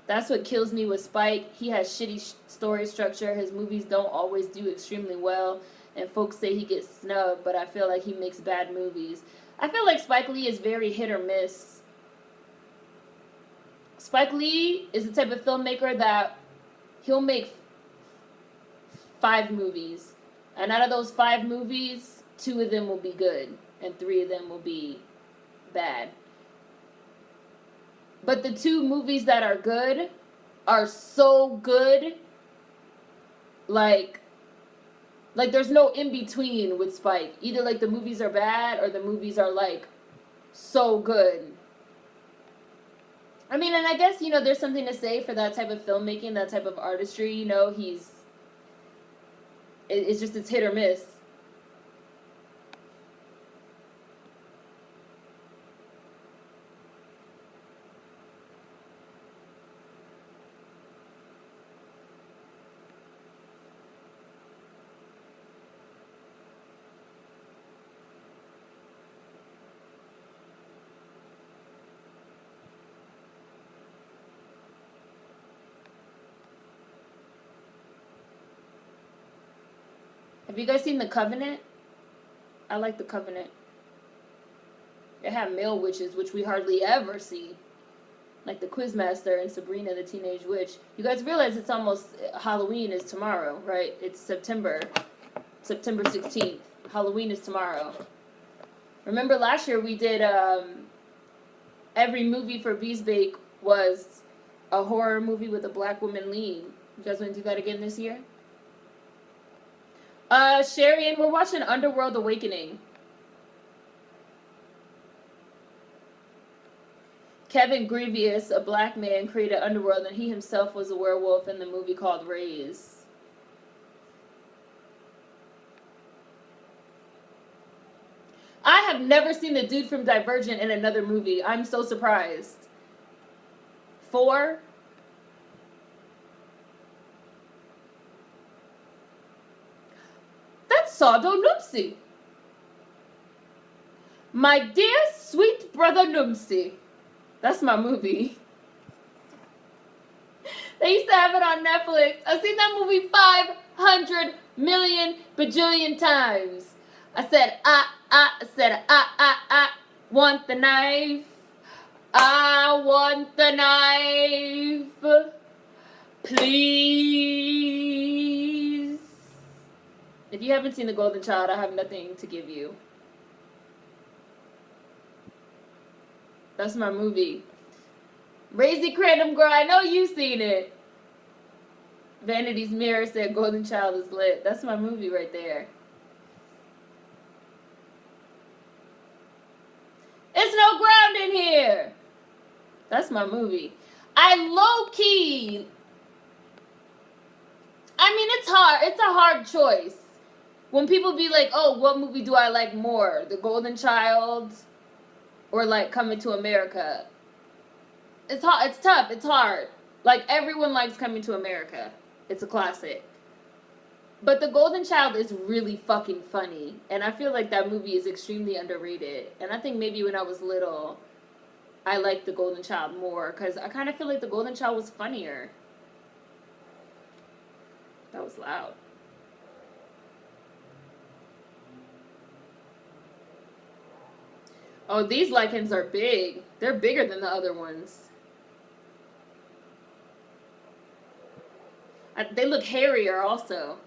That's what kills me with Spike. He has shitty story structure. His movies don't always do extremely well. And folks say he gets snubbed, but I feel like he makes bad movies. I feel like Spike Lee is very hit or miss. Spike Lee is the type of filmmaker that he'll make 5 movies. And out of those 5 movies, 2 of them will be good. And 3 of them will be bad. But the 2 movies that are good are so good. Like there's no in between with Spike. Either like the movies are bad or the movies are like so good. I mean, and I guess, you know, there's something to say for that type of filmmaking, that type of artistry, you know, it's just, it's hit or miss. Have you guys seen The Covenant? I like The Covenant. It had male witches, which we hardly ever see. Like the Quizmaster and Sabrina the Teenage Witch. You guys realize it's almost, Halloween is tomorrow, right? It's September 16th. Halloween is tomorrow. Remember last year we did, every movie for Bees Bake was a horror movie with a black woman lead. You guys want to do that again this year? Sherry, and we're watching Underworld Awakening. Kevin Grievous, a black man, created Underworld, and he himself was a werewolf in the movie called Raise. I have never seen the dude from Divergent in another movie. I'm so surprised. 4? Sado Numsi. My dear sweet brother Numsi. That's my movie. They used to have it on Netflix. I've seen that movie 500 million bajillion times. I said, I want the knife. I want the knife. Please. If you haven't seen The Golden Child, I have nothing to give you. That's my movie. Razy Crandom Girl, I know you've seen it. Vanity's Mirror said Golden Child is lit. That's my movie right there. It's no ground in here. That's my movie. I low-key, I mean, it's hard. It's a hard choice. When people be like, oh, what movie do I like more? The Golden Child or like Coming to America? It's hard. It's tough. It's hard. Like, everyone likes Coming to America. It's a classic. But The Golden Child is really fucking funny. And I feel like that movie is extremely underrated. And I think maybe when I was little, I liked The Golden Child more. Because I kind of feel like The Golden Child was funnier. That was loud. Oh, these lichens are big. They're bigger than the other ones. They look hairier also.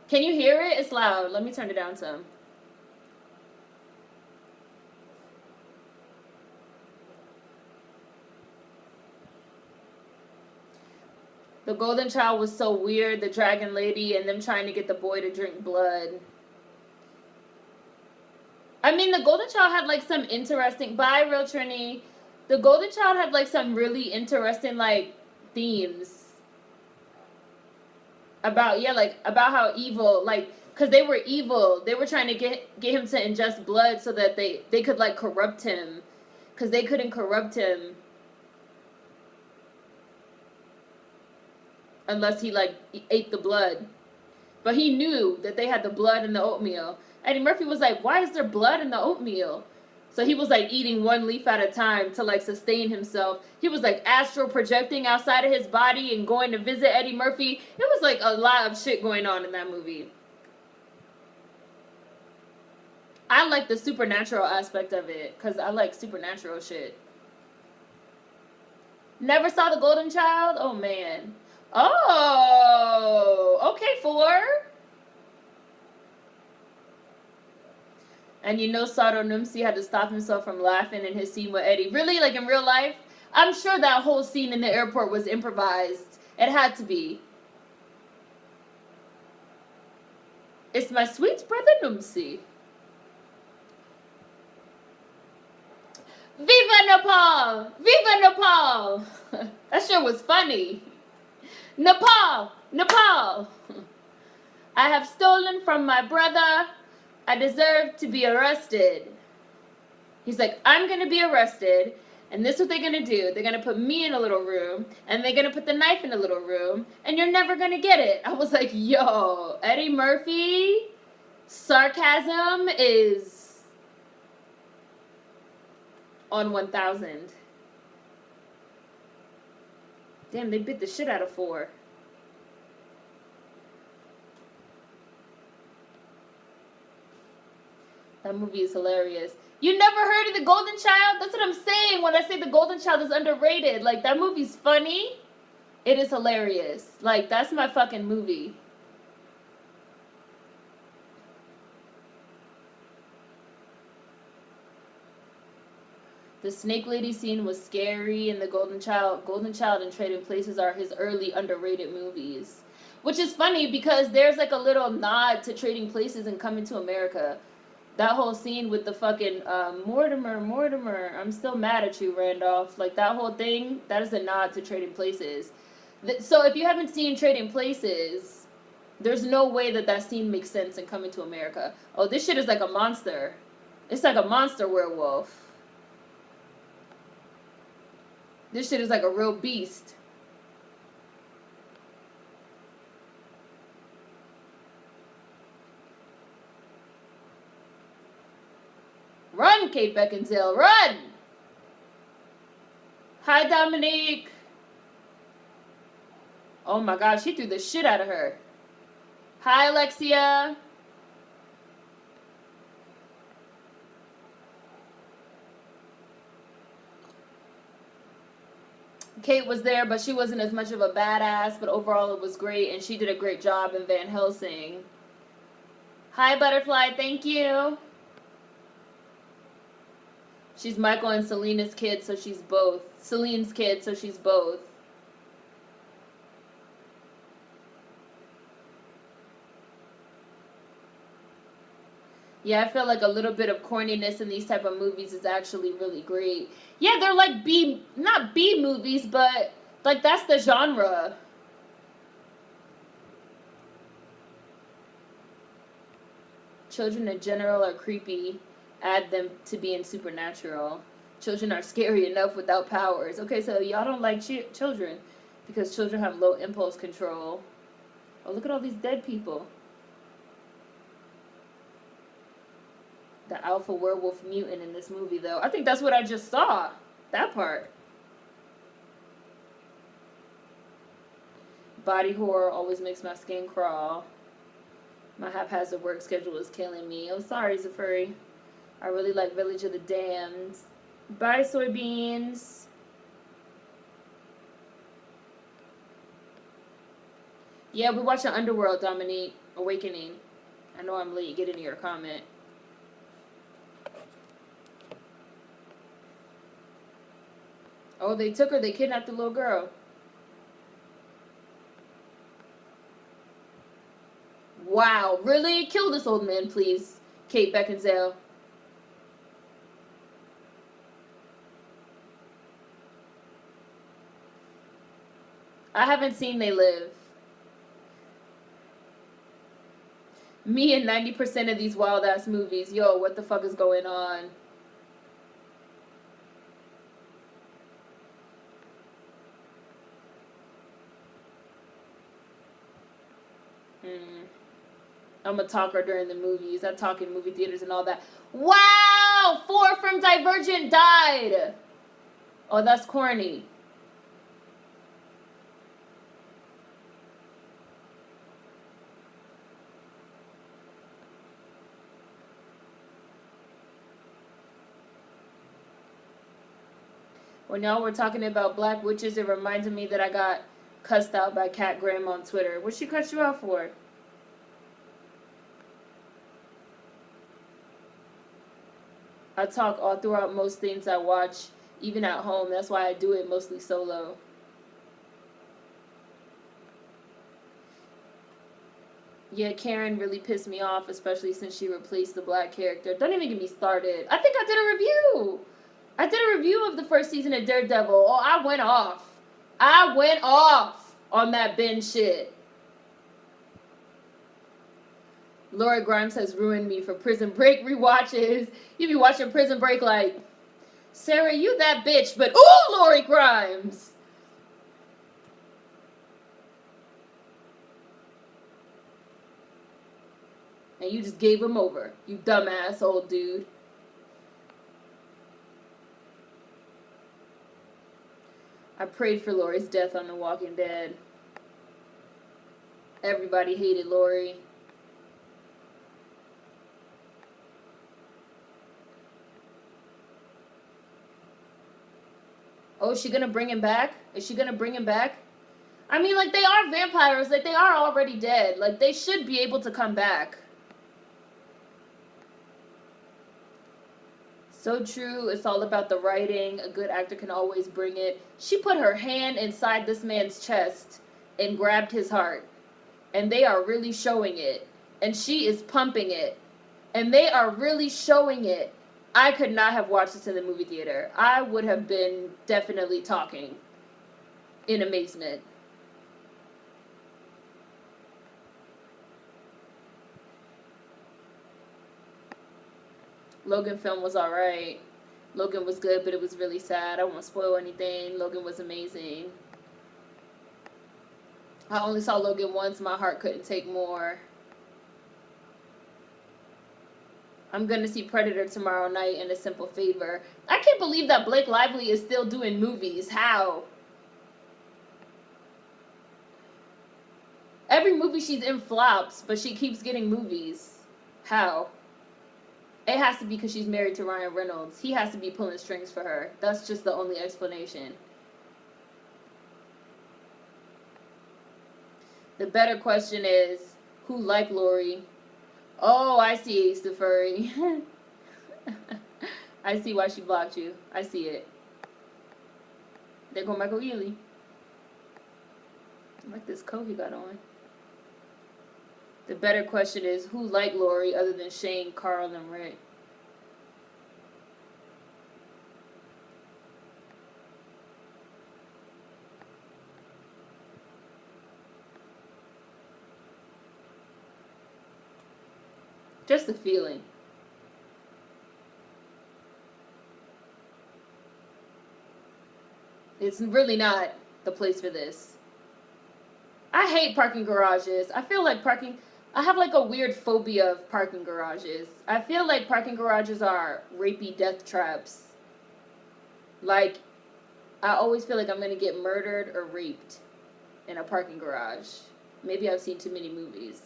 Can you hear it? It's loud. Let me turn it down some. The Golden Child was so weird, the dragon lady, and them trying to get the boy to drink blood. I mean, the Golden Child had like some interesting, bye Real Trini. The Golden Child had like some really interesting like themes. About, yeah, like about how evil, like, because they were evil. They were trying to get him to ingest blood so that they could like corrupt him. Because they couldn't corrupt him unless he like ate the blood. But he knew that they had the blood in the oatmeal. Eddie Murphy was like, why is there blood in the oatmeal? So he was like eating one leaf at a time to like sustain himself. He was like astral projecting outside of his body and going to visit Eddie Murphy. It was like a lot of shit going on in that movie. I like the supernatural aspect of it because I like supernatural shit. Never saw The Golden Child? Oh, man. Oh, okay, 4. And you know Sado Numsi had to stop himself from laughing in his scene with Eddie. Really? Like in real life? I'm sure that whole scene in the airport was improvised. It had to be. It's my sweet brother Numsi. Viva Nepal! Viva Nepal! That shit was funny. Nepal! Nepal! I have stolen from my brother. I deserve to be arrested. He's like, I'm going to be arrested. And this is what they're going to do. They're going to put me in a little room. And they're going to put the knife in a little room. And you're never going to get it. I was like, yo, Eddie Murphy, sarcasm is on 1,000. Damn, they bit the shit out of 4. That movie is hilarious. You never heard of The Golden Child? That's what I'm saying when I say The Golden Child is underrated. Like, that movie's funny. It is hilarious. Like, that's my fucking movie. The Snake Lady scene was scary, and the Golden Child and Trading Places are his early underrated movies. Which is funny because there's like a little nod to Trading Places and Coming to America. That whole scene with the fucking Mortimer, I'm still mad at you, Randolph. Like, that whole thing, that is a nod to Trading Places. So if you haven't seen Trading Places, there's no way that scene makes sense in Coming to America. Oh, this shit is like a monster. It's like a monster werewolf. This shit is like a real beast. Run, Kate Beckinsale, run! Hi, Dominique. Oh my god, she threw the shit out of her. Hi, Alexia. Kate was there, but she wasn't as much of a badass, but overall it was great, and she did a great job in Van Helsing. Hi, Butterfly, thank you. She's Michael and Selena's kid, so she's both. Celine's kid, so she's both. Yeah, I feel like a little bit of corniness in these type of movies is actually really great. Yeah, they're like not B movies, but like that's the genre. Children in general are creepy. Add them to being supernatural. Children are scary enough without powers. Okay, so y'all don't like children because children have low impulse control. Oh, look at all these dead people. The alpha werewolf mutant in this movie, though. I think that's what I just saw. That part. Body horror always makes my skin crawl. My haphazard work schedule is killing me. Oh, sorry, Zafuri. I really like Village of the Damned. Bye, soybeans. Yeah, we're watching Underworld, Dominique. Awakening. I know I'm late. Get into your comment. Oh, they took her. They kidnapped the little girl. Wow. Really? Kill this old man, please. Kate Beckinsale. I haven't seen They Live. Me and 90% of these wild-ass movies. Yo, what the fuck is going on? I'm a talker during the movies. I talk in movie theaters and all that. Wow! 4 from Divergent died! Oh, that's corny. When y'all were talking about black witches, it reminded me that I got cussed out by Cat Graham on Twitter. What she cussed you out for? I talk all throughout most things I watch, even at home. That's why I do it mostly solo. Yeah, Karen really pissed me off, especially since she replaced the black character. Don't even get me started. I think I did a review. I did a review of the first season of Daredevil. Oh, I went off. I went off on that Ben shit. Laura Grimes has ruined me for Prison Break rewatches. You be watching Prison Break like, Sarah, you that bitch, but ooh, Lori Grimes. And you just gave him over, you dumbass old dude. I prayed for Lori's death on The Walking Dead. Everybody hated Lori. Oh, is she gonna bring him back? Is she gonna bring him back? I mean, like, they are vampires. Like, they are already dead. Like, they should be able to come back. So true. It's all about the writing. A good actor can always bring it. She put her hand inside this man's chest and grabbed his heart. And they are really showing it. And she is pumping it. And they are really showing it. I could not have watched this in the movie theater. I would have been definitely talking in amazement. Logan film was alright. Logan was good, but it was really sad. I won't spoil anything. Logan was amazing. I only saw Logan once. My heart couldn't take more. I'm going to see Predator tomorrow night in A Simple Favor. I can't believe that Blake Lively is still doing movies. How? Every movie she's in flops, but she keeps getting movies. How? It has to be because she's married to Ryan Reynolds. He has to be pulling strings for her. That's just the only explanation. The better question is, who liked Lori? Oh, I see, Ace the Furry. I see why she blocked you. I see it. There go Michael Ealy. I like this coat he got on. The better question is, who liked Lori other than Shane, Carl, and Rick? Just a feeling. It's really not the place for this. I hate parking garages. I feel like I have like a weird phobia of parking garages. I feel like parking garages are rapey death traps. Like, I always feel like I'm going to get murdered or raped in a parking garage. Maybe I've seen too many movies.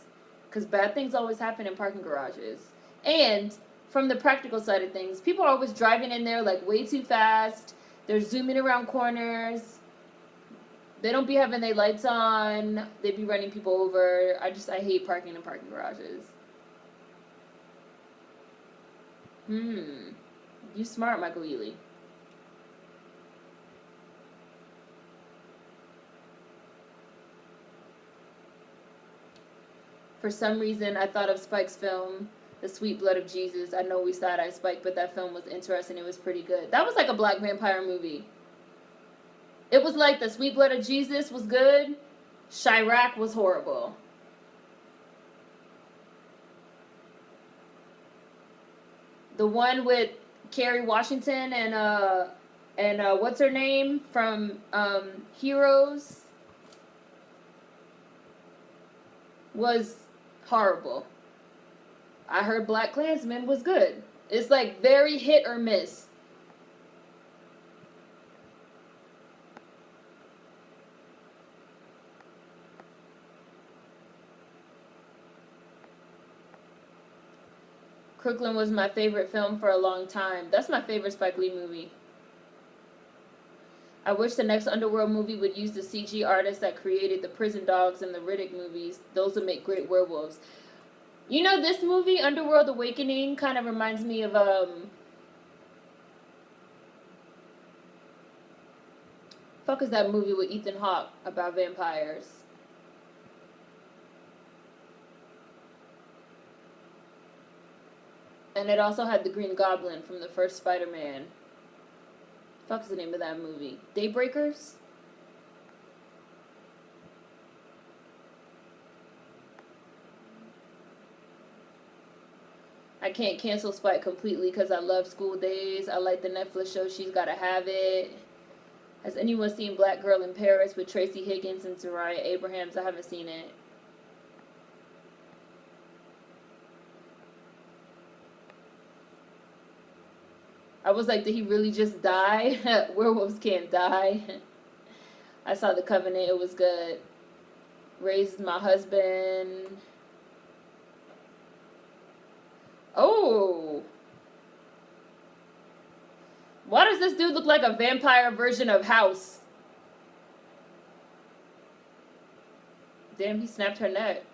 Because bad things always happen in parking garages. And from the practical side of things, people are always driving in there like way too fast. They're zooming around corners. They don't be having their lights on. They be running people over. I hate parking in parking garages. You smart, Michael Ealy. For some reason, I thought of Spike's film, The Sweet Blood of Jesus. I know we side-eyed Spike, but that film was interesting. It was pretty good. That was like a black vampire movie. It was like The Sweet Blood of Jesus was good. Chirac was horrible. The one with Kerry Washington and what's her name from Heroes was horrible. I heard Black Klansman was good. It's like very hit or miss. Crooklyn was my favorite film for a long time. That's my favorite Spike Lee movie. I wish the next Underworld movie would use the CG artists that created the prison dogs in the Riddick movies. Those would make great werewolves. You know, this movie, Underworld Awakening, kind of reminds me of, fuck is that movie with Ethan Hawke about vampires? And it also had the Green Goblin from the first Spider-Man. Fuck's the name of that movie? Daybreakers? I can't cancel Spike completely because I love School Days. I like the Netflix show She's Gotta Have It. Has anyone seen Black Girl in Paris with Tracy Higgins and Soraya Abrahams? I haven't seen it. I was like, did he really just die? Werewolves can't die. I saw The Covenant. It was good. Raised My Husband. Oh. Why does this dude look like a vampire version of House? Damn, he snapped her neck.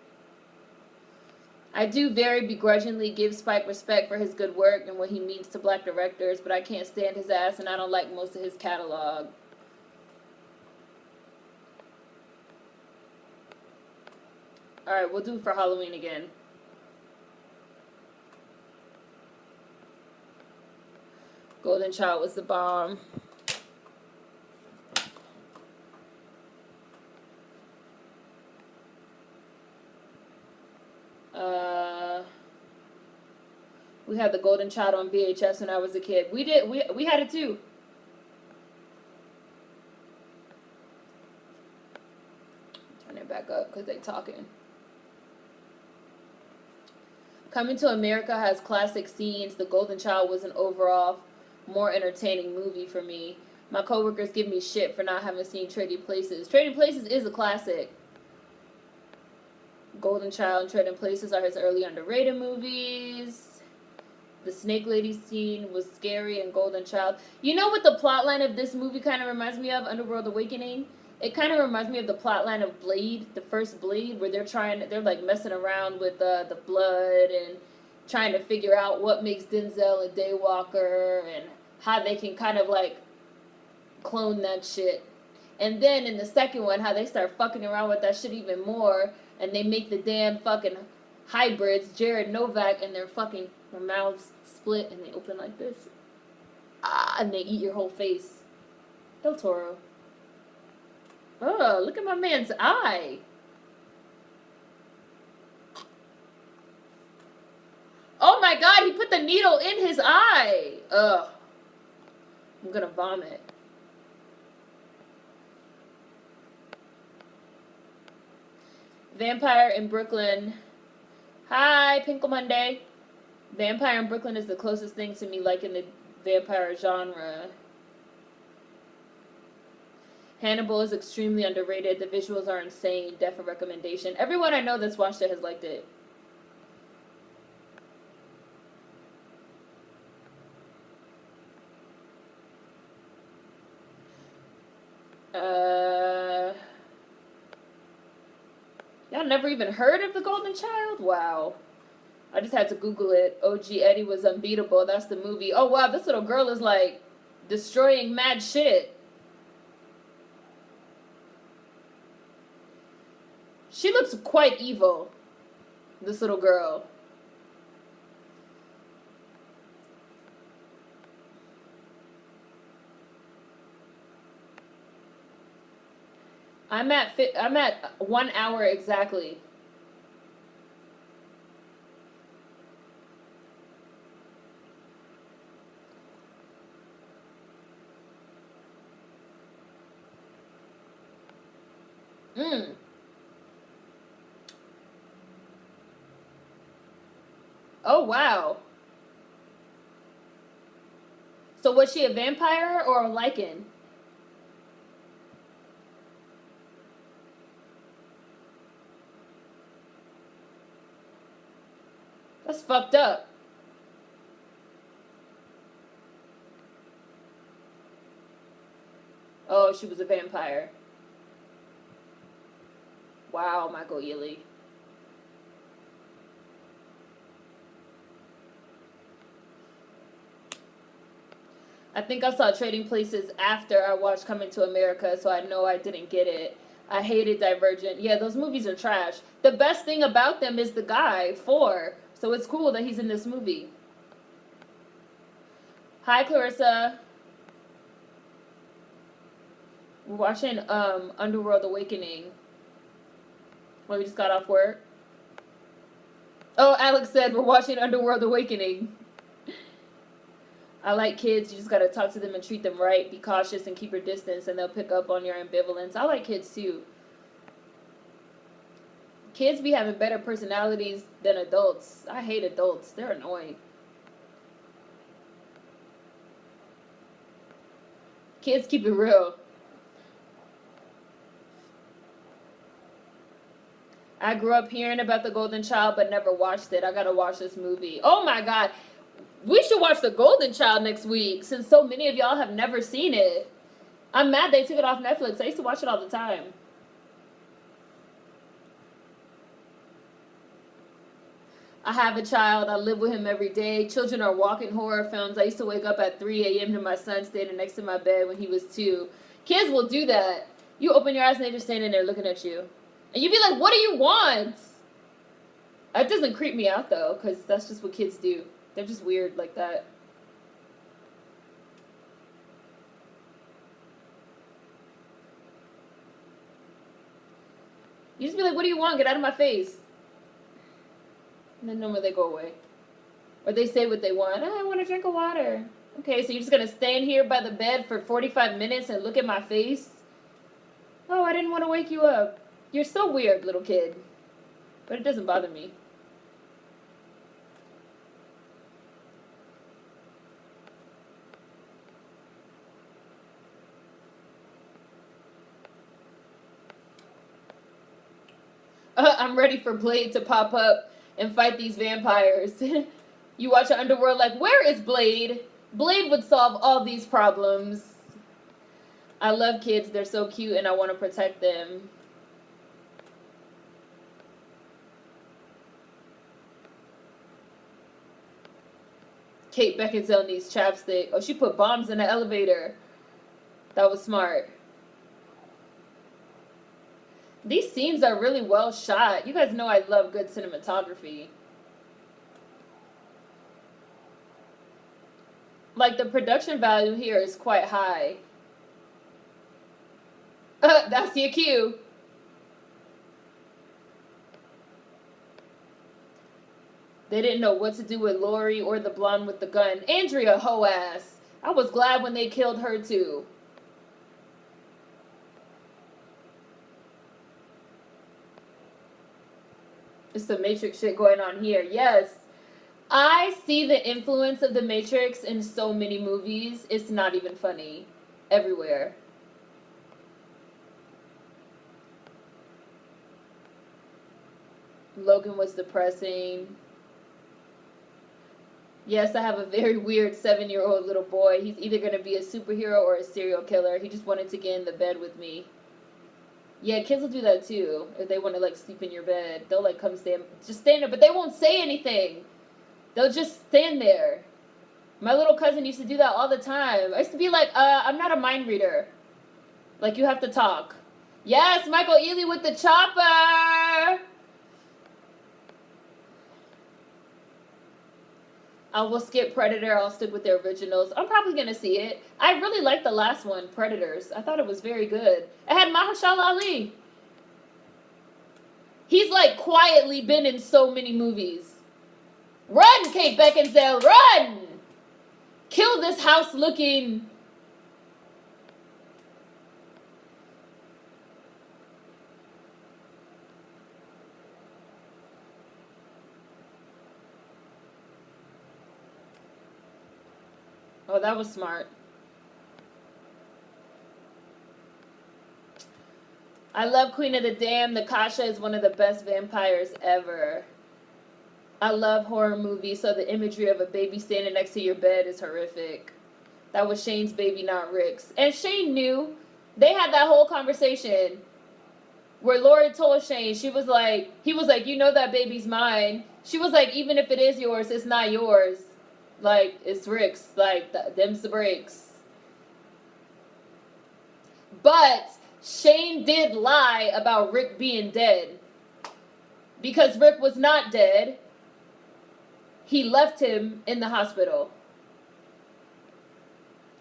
I do very begrudgingly give Spike respect for his good work and what he means to black directors, but I can't stand his ass and I don't like most of his catalog. Alright, we'll do it for Halloween again. Golden Child was the bomb. We had the Golden Child on VHS when I was a kid. We had it too. Turn it back up because they talking. Coming to America has classic scenes. The Golden Child was an overall more entertaining movie for me. My coworkers give me shit for not having seen Trading Places. Trading Places is a classic. Golden Child and Trading Places are his early underrated movies. The Snake Lady scene was scary in Golden Child. You know what the plotline of this movie kind of reminds me of? Underworld Awakening? It kind of reminds me of the plotline of Blade, the first Blade, where they're like messing around with the blood and trying to figure out what makes Denzel a Daywalker and how they can kind of like clone that shit. And then in the second one, how they start fucking around with that shit even more, and they make the damn fucking hybrids, Jared Novak, and their mouths split and they open like this. And they eat your whole face. Del Toro. Oh, look at my man's eye. Oh my god, he put the needle in his eye. Ugh. I'm gonna vomit. Vampire in Brooklyn. Hi, Pinkle Monday. Vampire in Brooklyn is the closest thing to me liking the vampire genre. Hannibal is extremely underrated. The visuals are insane. Definite recommendation. Everyone I know that's watched it has liked it. Y'all never even heard of The Golden Child? Wow. I just had to Google it. OG Eddie was unbeatable. That's the movie. Oh, wow. This little girl is, like, destroying mad shit. She looks quite evil. This little girl. I'm at 1 hour exactly. Oh, wow. So was she a vampire or a lichen? That's fucked up. Oh, she was a vampire. Wow, Michael Ealy. I think I saw Trading Places after I watched Coming to America, so I know I didn't get it. I hated Divergent. Yeah, those movies are trash. The best thing about them is the guy, Four. So it's cool that he's in this movie. Hi, Clarissa. We're watching Underworld Awakening. Well, we just got off work. Oh, Alex said we're watching Underworld Awakening. I like kids. You just gotta talk to them and treat them right. Be cautious and keep your distance, and they'll pick up on your ambivalence. I like kids too. Kids be having better personalities than adults. I hate adults. They're annoying. Kids keep it real. I grew up hearing about the Golden Child but never watched it. I gotta watch this movie. Oh my god. We should watch the Golden Child next week since so many of y'all have never seen it. I'm mad they took it off Netflix. I used to watch it all the time. I have a child. I live with him every day. Children are walking horror films. I used to wake up at 3 a.m. to my son standing next to my bed when he was 2. Kids will do that. You open your eyes and they're just standing there looking at you. And you be like, what do you want? That doesn't creep me out, though, because that's just what kids do. They're just weird like that. You just be like, what do you want? Get out of my face. And then normally they go away. Or they say what they want. Oh, I want a drink of water. Okay, so you're just going to stand here by the bed for 45 minutes and look at my face? Oh, I didn't want to wake you up. You're so weird, little kid. But it doesn't bother me. I'm ready for Blade to pop up and fight these vampires. You watch Underworld like, where is Blade? Blade would solve all these problems. I love kids. They're so cute and I want to protect them. Kate Beckinsale needs chapstick. Oh, she put bombs in the elevator. That was smart. These scenes are really well shot. You guys know I love good cinematography. Like, the production value here is quite high. That's your cue. They didn't know what to do with Lori or the blonde with the gun. Andrea, hoe ass. I was glad when they killed her too. It's some Matrix shit going on here. Yes. I see the influence of the Matrix in so many movies. It's not even funny. Everywhere. Logan was depressing. Yes, I have a very weird 7-year-old little boy. He's either going to be a superhero or a serial killer. He just wanted to get in the bed with me. Yeah, kids will do that too. If they want to, like, sleep in your bed, they'll, like, come just stand there. But they won't say anything. They'll just stand there. My little cousin used to do that all the time. I used to be like, I'm not a mind reader. Like, you have to talk. Yes, Michael Ealy with the chopper. I will skip Predator. I'll stick with the originals. I'm probably going to see it. I really liked the last one, Predators. I thought it was very good. It had Mahershala Ali. He's, like, quietly been in so many movies. Run, Kate Beckinsale, run! Kill this house-looking... Oh, that was smart. I love Queen of the Damned. Natasha is one of the best vampires ever. I love horror movies, so the imagery of a baby standing next to your bed is horrific. That was Shane's baby, not Rick's. And Shane knew. They had that whole conversation where Lori told Shane, he was like, you know that baby's mine. She was like, even if it is yours, it's not yours. Like, it's Rick's. Like, them's the breaks. But Shane did lie about Rick being dead. Because Rick was not dead. He left him in the hospital.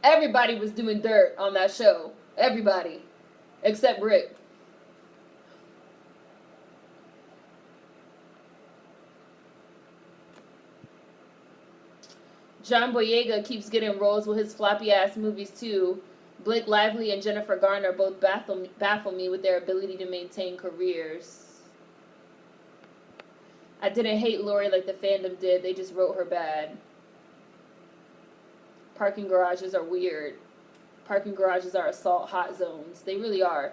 Everybody was doing dirt on that show. Everybody. Except Rick. John Boyega keeps getting roles with his floppy ass movies too. Blake Lively and Jennifer Garner both baffle me with their ability to maintain careers. I didn't hate Lori like the fandom did. They just wrote her bad. Parking garages are weird. Parking garages are assault hot zones. They really are.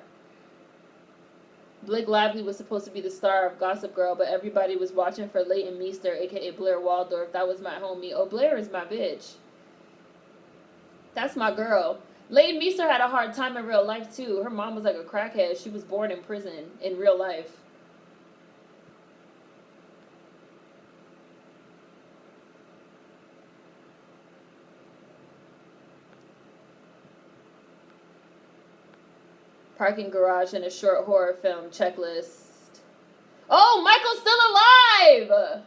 Blake Lively was supposed to be the star of Gossip Girl, but everybody was watching for Leighton Meester, a.k.a. Blair Waldorf. That was my homie. Oh, Blair is my bitch. That's my girl. Leighton Meester had a hard time in real life, too. Her mom was like a crackhead. She was born in prison in real life. Parking garage and a short horror film checklist. Oh, Michael's still alive!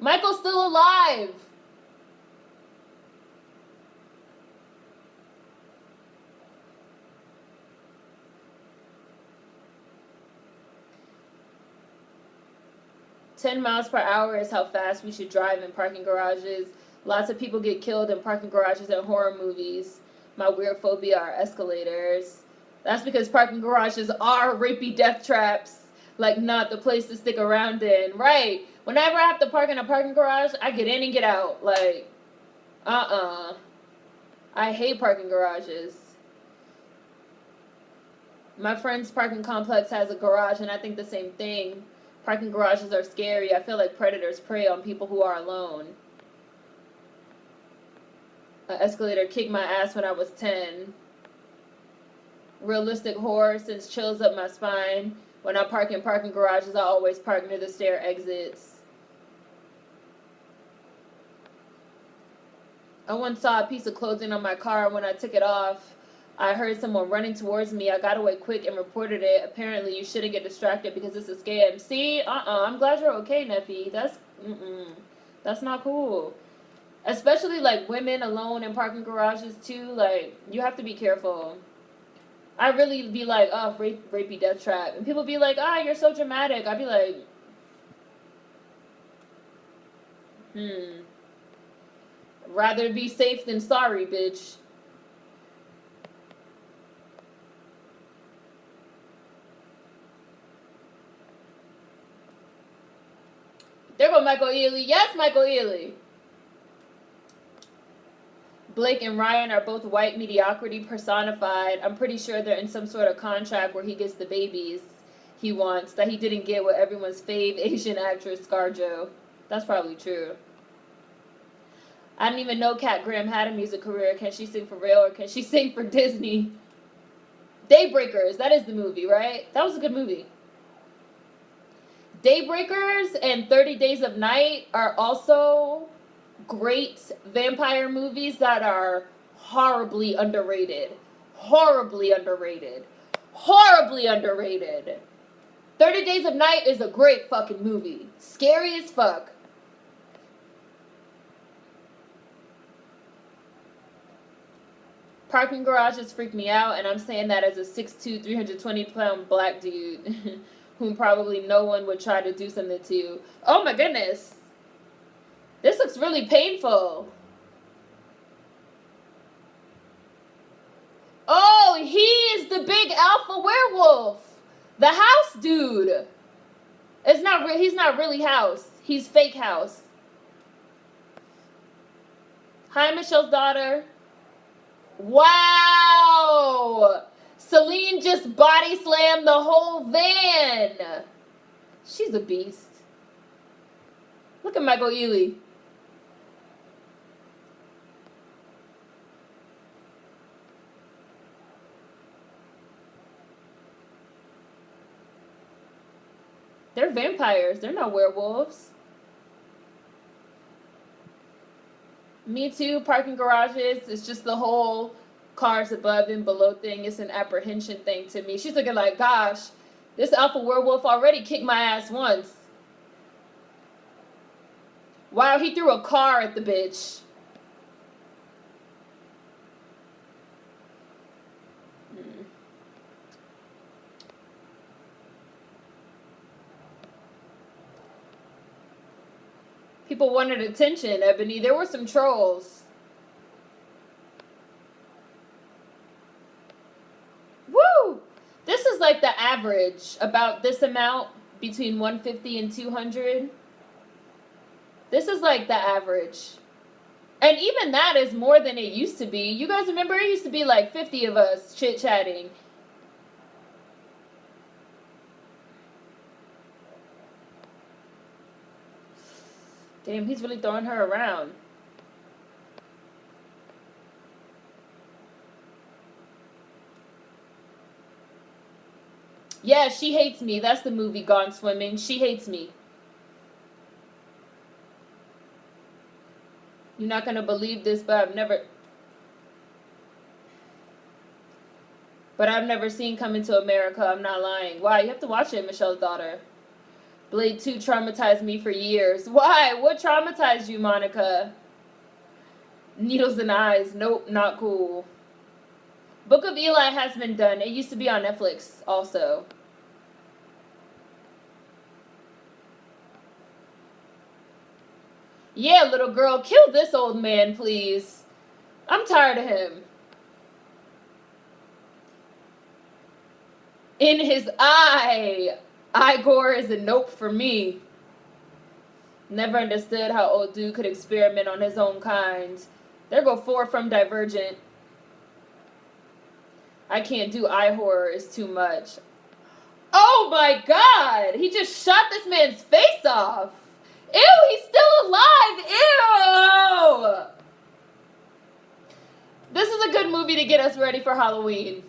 Michael's still alive! "10 miles per hour is how fast we should drive in parking garages. Lots of people get killed in parking garages in horror movies. My weird phobia are escalators." That's because parking garages are rapey death traps. Like, not the place to stick around in. Right. Whenever I have to park in a parking garage, I get in and get out. Like, I hate parking garages. My friend's parking complex has a garage, and I think the same thing. Parking garages are scary. I feel like predators prey on people who are alone. An escalator kicked my ass when I was 10. Realistic horror sends chills up my spine. When I park in parking garages, I always park near the stair exits. I once saw a piece of clothing on my car. When I took it off, I heard someone running towards me. I got away quick and reported it. Apparently, you shouldn't get distracted because it's a scam. See? I'm glad you're okay, Neffy. That's not cool. Especially, like, women alone in parking garages, too. Like, you have to be careful. I really be like, oh, rapey death trap. And people be like, you're so dramatic. I'd be like, rather be safe than sorry, bitch. There go Michael Ealy. Yes, Michael Ealy. Blake and Ryan are both white mediocrity personified. I'm pretty sure they're in some sort of contract where he gets the babies he wants that he didn't get with everyone's fave Asian actress ScarJo. That's probably true. I didn't even know Kat Graham had a music career. Can she sing for real or can she sing for Disney? Daybreakers, that is the movie, right? That was a good movie. Daybreakers and 30 Days of Night are also great vampire movies that are horribly underrated. Horribly underrated. Horribly underrated. 30 Days of Night is a great fucking movie. Scary as fuck. Parking garages freak me out, and I'm saying that as a 6'2", 320-pound black dude whom probably no one would try to do something to. Oh my goodness. This looks really painful. Oh, he is the big alpha werewolf. The house dude. He's not really House. He's fake House. Hi, Michelle's daughter. Wow. Celine just body slammed the whole van. She's a beast. Look at Michael Ealy. They're vampires. They're not werewolves. Me too. Parking garages. It's just the whole cars above and below thing. It's an apprehension thing to me. She's looking like, gosh, this alpha werewolf already kicked my ass once. Wow, he threw a car at the bitch. People wanted attention, Ebony. There were some trolls. Woo! This is like the average, about this amount, between 150 and 200. This is like the average. And even that is more than it used to be. You guys remember it used to be like 50 of us chit-chatting. Damn, he's really throwing her around. Yeah, She Hates Me. That's the movie, Gone Swimming. She hates me. You're not going to believe this, but I've never seen Coming to America. I'm not lying. Why? You have to watch it, Michelle's daughter. Blade 2 traumatized me for years. Why? What traumatized you, Monica? Needles and Eyes. Nope, not cool. Book of Eli has been done. It used to be on Netflix also. Yeah, little girl, kill this old man, please. I'm tired of him. In his eye. Igor is a nope for me. Never understood how old dude could experiment on his own kind. There go 4 from Divergent. I can't do eye horror. It's too much. Oh my god! He just shot this man's face off. Ew, he's still alive. Ew! This is a good movie to get us ready for Halloween.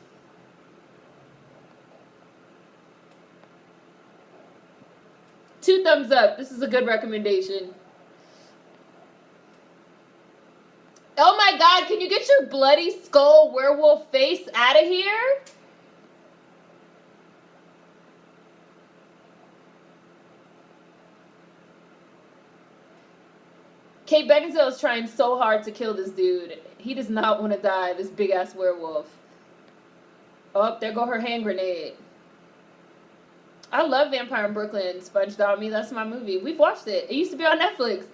Two thumbs up. This is a good recommendation. Oh my god, can you get your bloody skull werewolf face out of here? Kate Beckinsale is trying so hard to kill this dude. He does not want to die, this big-ass werewolf. Oh, there go her hand grenade. I love Vampire in Brooklyn, Sponge Dommy. That's my movie. We've watched it. It used to be on Netflix.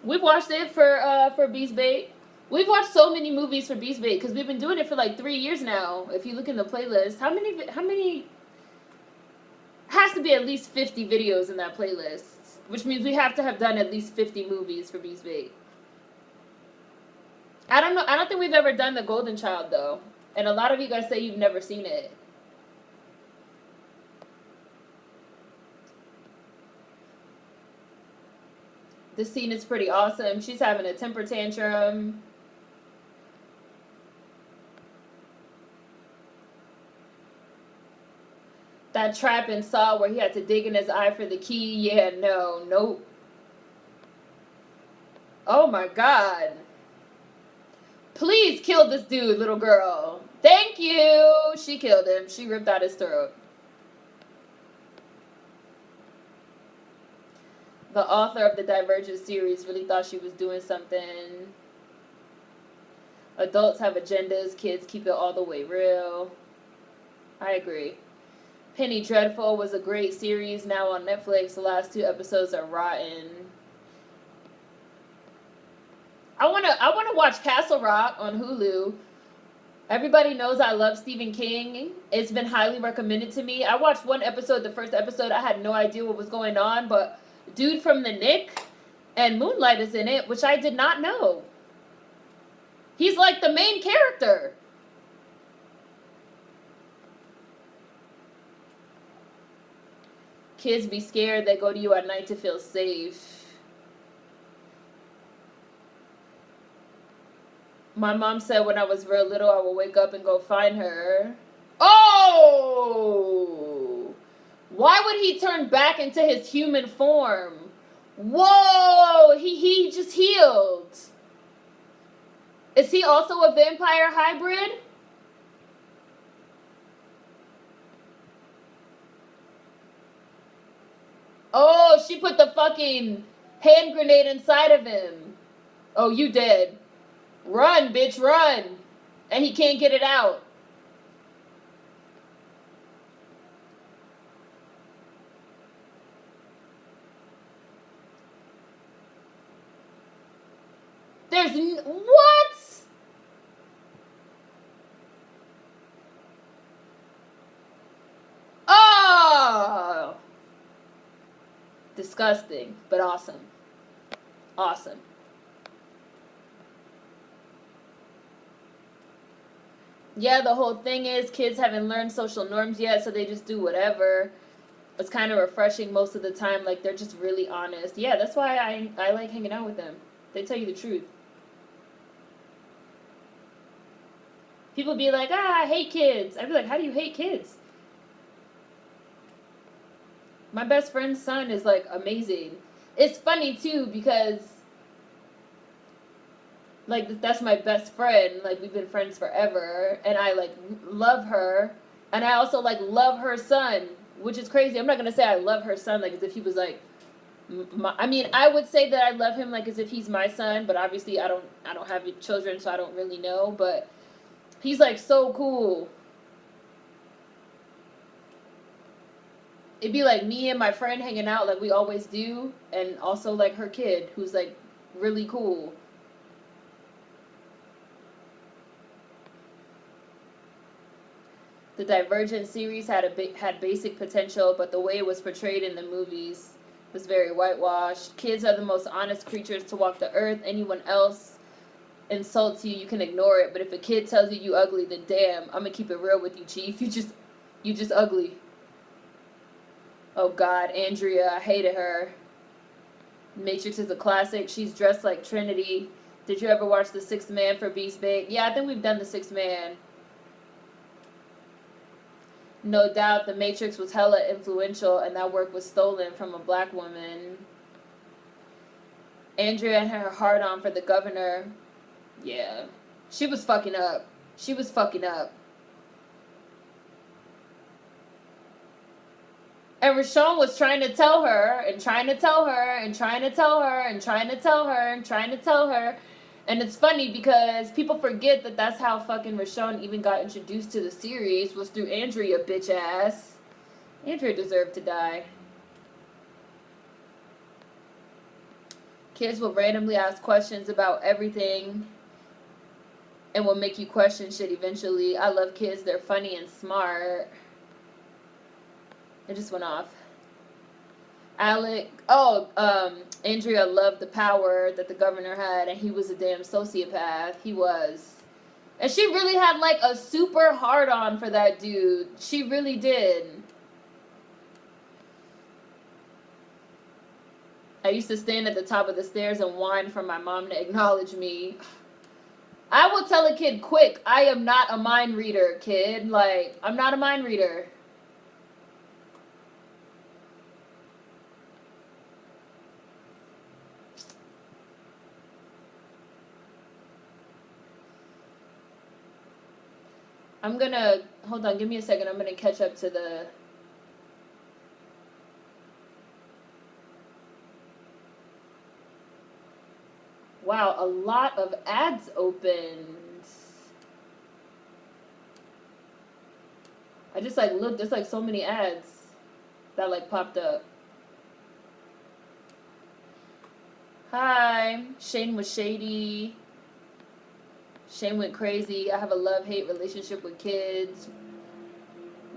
We've watched it for Beast Bait. We've watched so many movies for Beast Bait because we've been doing it for like 3 years now. If you look in the playlist, how many? Has to be at least 50 videos in that playlist, which means we have to have done at least 50 movies for Beast Bait. I don't know. I don't think we've ever done The Golden Child though, and a lot of you guys say you've never seen it. This scene is pretty awesome. She's having a temper tantrum. That trap in Saw where he had to dig in his eye for the key. Yeah, no, nope. Oh my god. Please kill this dude, little girl. Thank you. She killed him. She ripped out his throat. The author of the Divergent series really thought she was doing something. Adults have agendas. Kids keep it all the way real. I agree. Penny Dreadful was a great series, now on Netflix. The last 2 episodes are rotten. I wanna watch Castle Rock on Hulu. Everybody knows I love Stephen King. It's been highly recommended to me. I watched 1 episode, the first episode. I had no idea what was going on, but Dude from the Nick and Moonlight is in it, which I did not know. He's like the main character. Kids be scared. They go to you at night to feel safe. My mom said when I was real little, I would wake up and go find her. Oh! Why would he turn back into his human form? Whoa! He just healed. Is he also a vampire hybrid? Oh, she put the fucking hand grenade inside of him. Oh, you dead. Run, bitch, run. And he can't get it out. There's... What? Oh! Disgusting, but awesome. Awesome. Yeah, the whole thing is kids haven't learned social norms yet, so they just do whatever. It's kind of refreshing most of the time. Like, they're just really honest. Yeah, that's why I like hanging out with them. They tell you the truth. People be like, I hate kids. I'd be like, how do you hate kids? My best friend's son is, like, amazing. It's funny, too, because, like, that's my best friend. Like, we've been friends forever. And I, like, love her. And I also, like, love her son, which is crazy. I'm not going to say I love her son, like, as if he was, like, I mean, I would say that I love him, like, as if he's my son. But obviously, I don't have children, so I don't really know. But he's, like, so cool. It'd be like me and my friend hanging out like we always do, and also like her kid who's like really cool. The Divergent series had basic potential, but the way it was portrayed in the movies was very whitewashed. Kids are the most honest creatures to walk the earth. Anyone else insults you, you can ignore it, but if a kid tells you you ugly, then damn, I'm gonna keep it real with you, chief. You just ugly. Oh God, Andrea, I hated her. Matrix is a classic. She's dressed like Trinity. Did you ever watch The Sixth Man for Beast Bait? Yeah, I think we've done The Sixth Man. No doubt The Matrix was hella influential, and that work was stolen from a black woman. Andrea and her hard on for the governor. Yeah. She was fucking up. She was fucking up. And Rashawn was trying to tell her, and trying to tell her, and trying to tell her, and trying to tell her, and trying to tell her. And it's funny because people forget that that's how fucking Rashawn even got introduced to the series, was through Andrea, bitch ass. Andrea deserved to die. Kids will randomly ask questions about everything and will make you question shit eventually. I love kids. They're funny and smart. It just went off. Andrea loved the power that the governor had, and he was a damn sociopath. He was. And she really had, like, a super hard-on for that dude. She really did. I used to stand at the top of the stairs and whine for my mom to acknowledge me. I will tell a kid quick, I am not a mind reader, kid. Like, I'm not a mind reader. I'm gonna, hold on, give me a second. I'm gonna catch up to the... Wow, a lot of ads opened. I just like looked, there's like so many ads that like popped up. Hi, Shane was shady. Shane went crazy. I have a love-hate relationship with kids.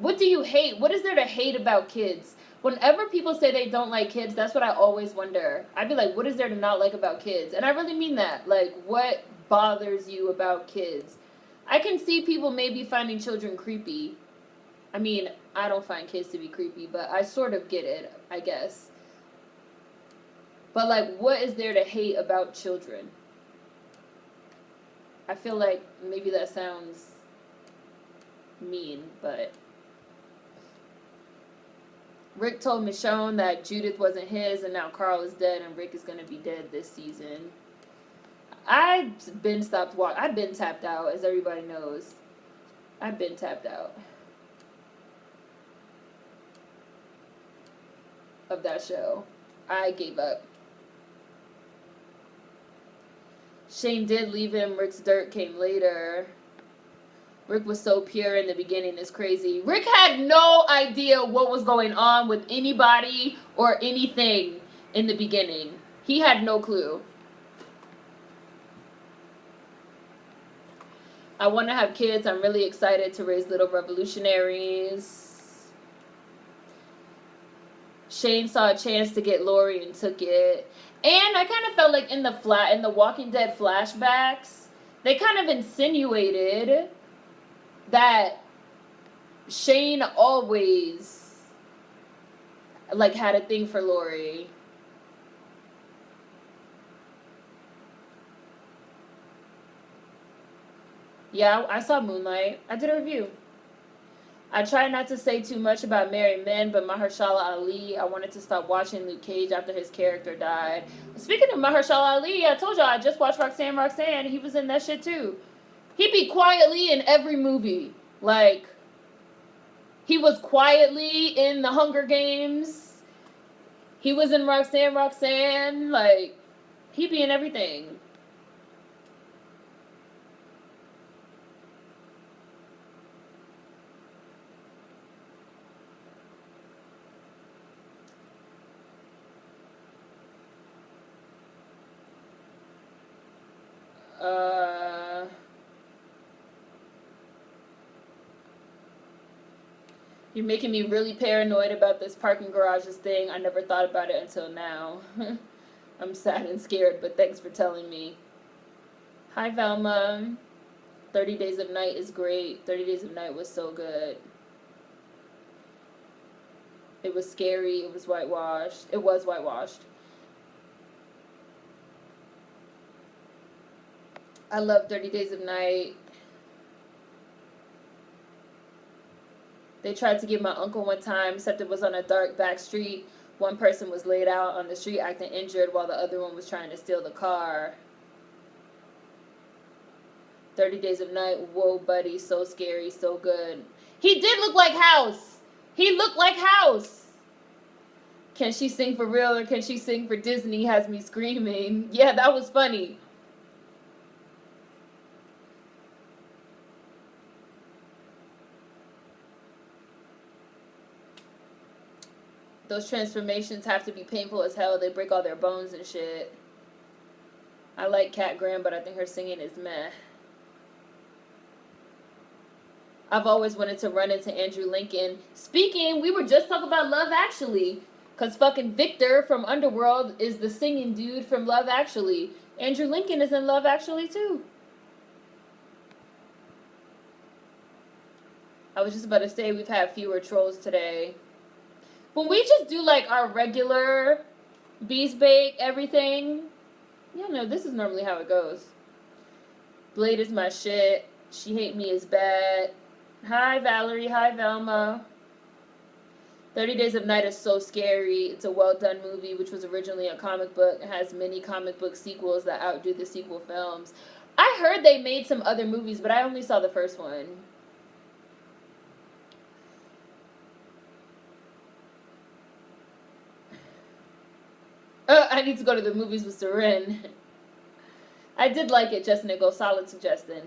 What do you hate? What is there to hate about kids? Whenever people say they don't like kids, that's what I always wonder. I'd be like, what is there to not like about kids? And I really mean that. Like, what bothers you about kids? I can see people maybe finding children creepy. I mean, I don't find kids to be creepy, but I sort of get it, I guess. But, like, what is there to hate about children? I feel like maybe that sounds mean, but Rick told Michonne that Judith wasn't his, and now Carl is dead, and Rick is gonna be dead this season. I've been tapped out, as everybody knows. I've been tapped out of that show. I gave up. Shane did leave him. Rick's dirt came later. Rick was so pure in the beginning, it's crazy. Rick had no idea what was going on with anybody or anything in the beginning. He had no clue. I want to have kids. I'm really excited to raise little revolutionaries. Shane saw a chance to get Lori and took it. And I kind of felt like in the Walking Dead flashbacks, they kind of insinuated that Shane always like had a thing for Lori. Yeah, I saw Moonlight. I did a review. I try not to say too much about married men, but Mahershala Ali, I wanted to stop watching Luke Cage after his character died. Speaking of Mahershala Ali, I told y'all I just watched Roxanne. He was in that shit too. He be quietly in every movie. Like, he was quietly in The Hunger Games. He was in Roxanne. Like, he be in everything. You're making me really paranoid about this parking garages thing. I never thought about it until now. I'm sad and scared, but thanks for telling me. Hi, Velma. 30 Days of Night is great. 30 Days of Night was so good. It was scary. It was whitewashed. It was whitewashed. I love 30 Days of Night. They tried to get my uncle one time, except it was on a dark back street. One person was laid out on the street acting injured while the other one was trying to steal the car. 30 Days of Night, whoa, buddy, so scary, so good. He did look like House. He looked like House. Can she sing for real or can she sing for Disney? Has me screaming. Yeah, that was funny. Those transformations have to be painful as hell. They break all their bones and shit. I like Kat Graham, but I think her singing is meh. I've always wanted to run into Andrew Lincoln. Speaking, we were just talking about Love Actually. Because fucking Victor from Underworld is the singing dude from Love Actually. Andrew Lincoln is in Love Actually too. I was just about to say we've had fewer trolls today. When we just do like our regular Beast Bake everything, you know, this is normally how it goes. Blade is my shit. She Hate Me is bad. Hi Valerie, hi Velma. 30 Days of Night is so scary. It's a well done movie, which was originally a comic book. It has many comic book sequels that outdo the sequel films. I heard they made some other movies, but I only saw the first one. I need to go to the movies with Seren. I did like it, Justin Nichols. Solid suggestion.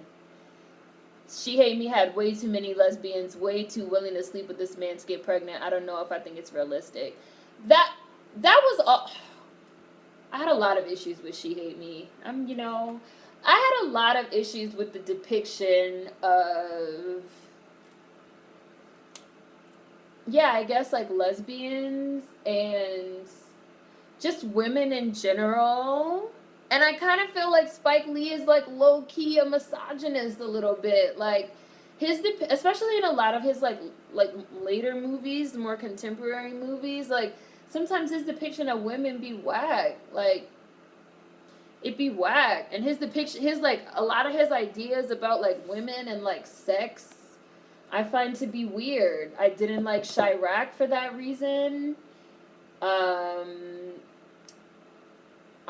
She Hate Me had way too many lesbians, way too willing to sleep with this man to get pregnant. I don't know if I think it's realistic. That was all. I had a lot of issues with She Hate Me. I had a lot of issues with the depiction of, yeah, I guess like lesbians and just women in general. And I kind of feel like Spike Lee is like low-key a misogynist a little bit. Like especially in a lot of his like later movies, the more contemporary movies, like sometimes his depiction of women be whack. Like It be whack. And his depiction, his like a lot of his ideas about like women and like sex, I find to be weird. I didn't like Chirac for that reason.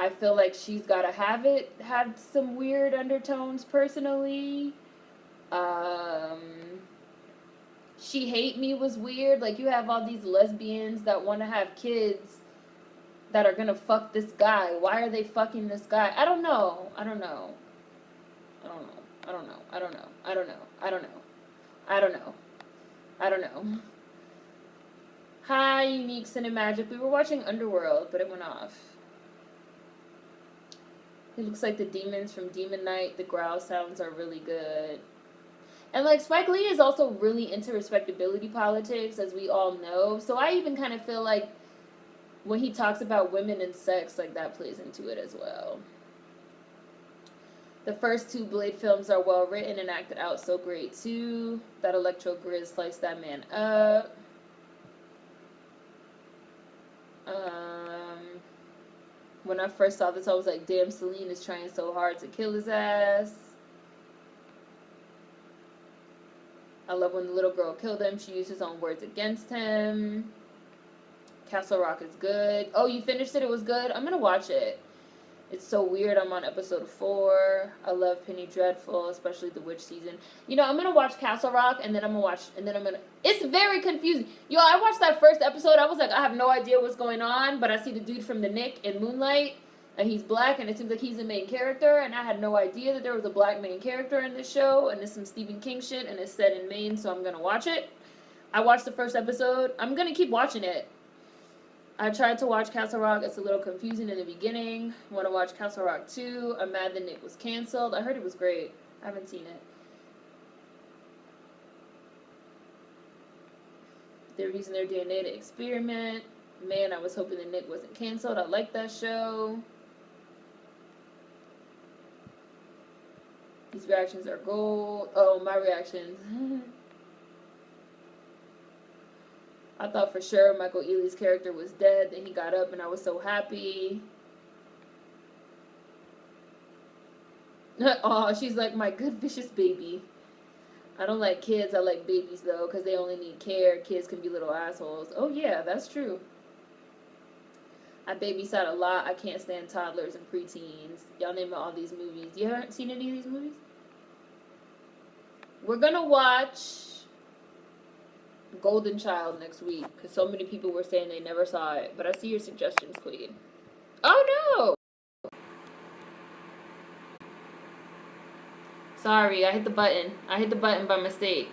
I feel like she's gotta have it had some weird undertones personally. Um, She Hate Me was weird. Like, you have all these lesbians that want to have kids that are gonna fuck this guy. Why are they fucking this guy? I don't know. I don't know. I don't know. I don't know. I don't know. I don't know. I don't know. I don't know. I don't know. Hi, Unique Cinemagic. We were watching Underworld, but it went off. It looks like the demons from Demon Knight. The growl sounds are really good. And, like, Spike Lee is also really into respectability politics, as we all know. So I even kind of feel like when he talks about women and sex, like, that plays into it as well. The first two Blade films are well written and acted out so great, too. That Electro Grizz sliced that man up. When I first saw this, I was like, damn, Celine is trying so hard to kill his ass. I love when the little girl killed him. She used his own words against him. Castle Rock is good. Oh, you finished it? It was good? I'm going to watch it. It's so weird. I'm on episode 4. I love Penny Dreadful, especially the witch season. You know, I'm going to watch Castle Rock, and then I'm going to... It's very confusing. Yo, I watched that first episode. I was like, I have no idea what's going on, but I see the dude from The Nick in Moonlight, and he's black, and it seems like he's the main character, and I had no idea that there was a black main character in this show, and it's some Stephen King shit, and it's set in Maine, so I'm going to watch it. I watched the first episode. I'm going to keep watching it. I tried to watch Castle Rock. It's a little confusing in the beginning. Want to watch Castle Rock 2. I'm mad that Nick was canceled. I heard it was great. I haven't seen it. They're using their DNA to experiment. Man, I was hoping that Nick wasn't canceled. I like that show. These reactions are gold. Oh, my reactions. I thought for sure Michael Ealy's character was dead. Then he got up and I was so happy. Oh, she's like my good vicious baby. I don't like kids. I like babies though because they only need care. Kids can be little assholes. Oh yeah, that's true. I babysat a lot. I can't stand toddlers and preteens. Y'all name all these movies. You haven't seen any of these movies? We're going to watch Golden Child next week because so many people were saying they never saw it. But I see your suggestions, Queen. Oh, no! Sorry, I hit the button. I hit the button by mistake.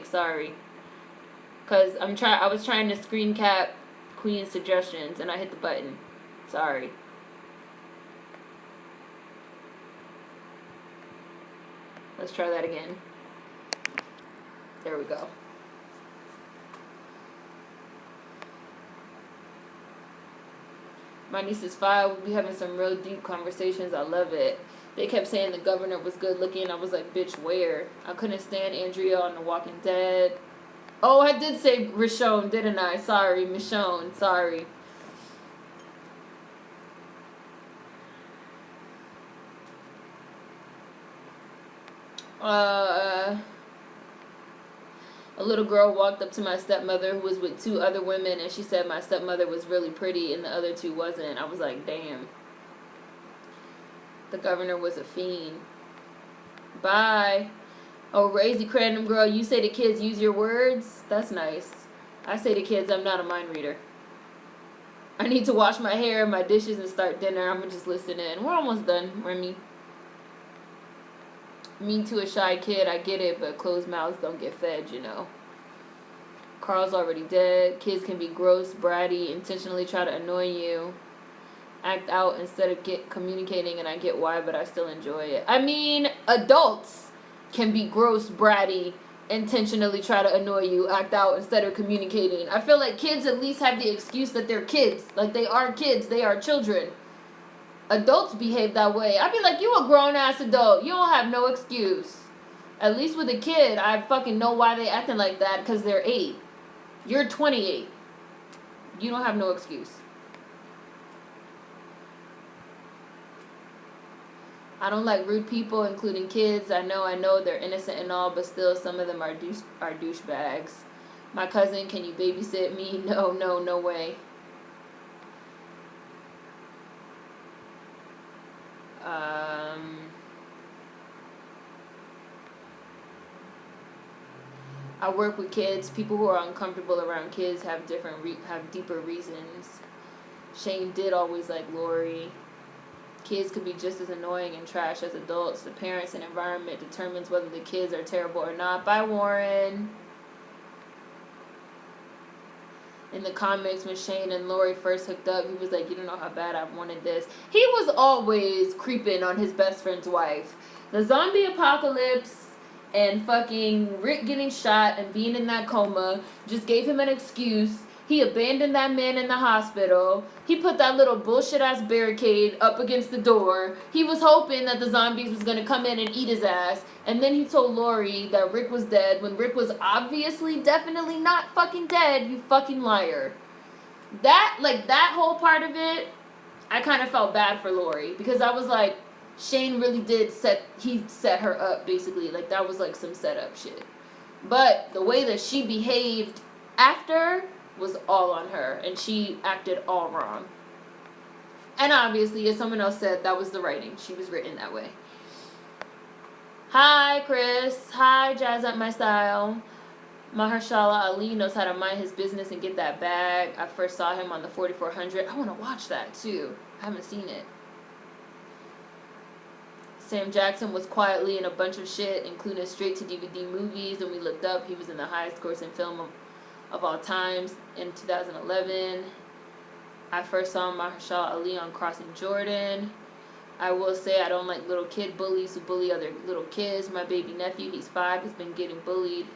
Sorry. Because I was trying to screen cap Queen's suggestions and I hit the button. Sorry. Let's try that again. There we go. My niece is 5. We'll be having some real deep conversations. I love it. They kept saying the governor was good looking. I was like, bitch, where? I couldn't stand Andrea on The Walking Dead. Oh, I did say Michonne, didn't I? Sorry, Michonne. Sorry. A little girl walked up to my stepmother who was with 2 other women and she said my stepmother was really pretty and the other 2 wasn't. I was like, damn. The governor was a fiend. Bye. Oh, Razy Crandom Girl, you say to kids, use your words? That's nice. I say to kids, I'm not a mind reader. I need to wash my hair, my dishes, and start dinner. I'm going to just listen in. We're almost done, Remy. Me to a shy kid, I get it, but closed mouths don't get fed, you know. Carl's already dead. Kids can be gross, bratty, intentionally try to annoy you. Act out instead of communicating, and I get why, but I still enjoy it. I mean, adults can be gross, bratty, intentionally try to annoy you, act out instead of communicating. I feel like kids at least have the excuse that they're kids. Like, they are kids. They are children. Adults behave that way. I'd be like, you a grown-ass adult. You don't have no excuse. At least with a kid, I fucking know why they acting like that, because they're 8. You're 28. You don't have no excuse. I don't like rude people, including kids. I know they're innocent and all, but still some of them are douchebags. My cousin, can you babysit me? No way. I work with kids. People who are uncomfortable around kids have deeper reasons. Shane did always like Lori. Kids could be just as annoying and trash as adults. The parents and environment determines whether the kids are terrible or not. Bye, Warren. In the comics, when Shane and Lori first hooked up, he was like, you don't know how bad I wanted this. He was always creeping on his best friend's wife. The zombie apocalypse and fucking Rick getting shot and being in that coma just gave him an excuse. He abandoned that man in the hospital. He put that little bullshit ass barricade up against the door. He was hoping that the zombies was gonna come in and eat his ass. And then he told Lori that Rick was dead when Rick was obviously definitely not fucking dead, you fucking liar. That whole part of it, I kind of felt bad for Lori. Because I was like, Shane really did set her up, basically. Like, that was like some setup shit. But the way that she behaved after was all on her, and she acted all wrong. And obviously, as someone else said, that was the writing. She was written that way. Hi, Chris. Hi, Jazz Up My Style. Mahershala Ali knows how to mind his business and get that bag. I first saw him on the 4400. I want to watch that, too. I haven't seen it. Sam Jackson was quietly in a bunch of shit, including straight-to-DVD movies, and we looked up. He was in the highest grossing film of all times in 2011. I first saw Mahershala Ali on Crossing Jordan. I will say I don't like little kid bullies who bully other little kids. My baby nephew, he's 5, has been getting bullied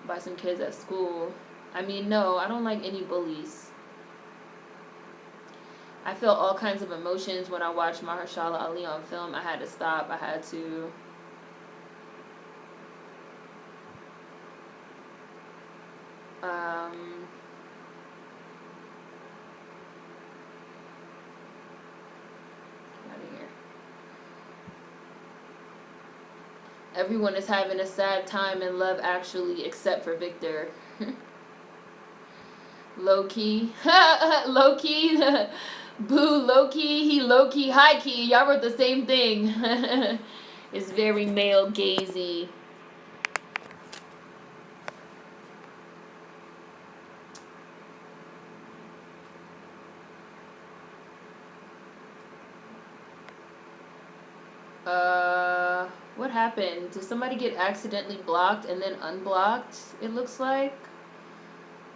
by some kids at school. I mean, no, I don't like any bullies. I felt all kinds of emotions when I watched Mahershala Ali on film. I had to stop. I had to. Everyone is having a sad time in Love Actually, except for Victor. Low-key. Low-key. Boo, low-key. He low-key, high-key. Y'all wrote the same thing. It's very male-gazy. What happened? Did somebody get accidentally blocked and then unblocked? It looks like.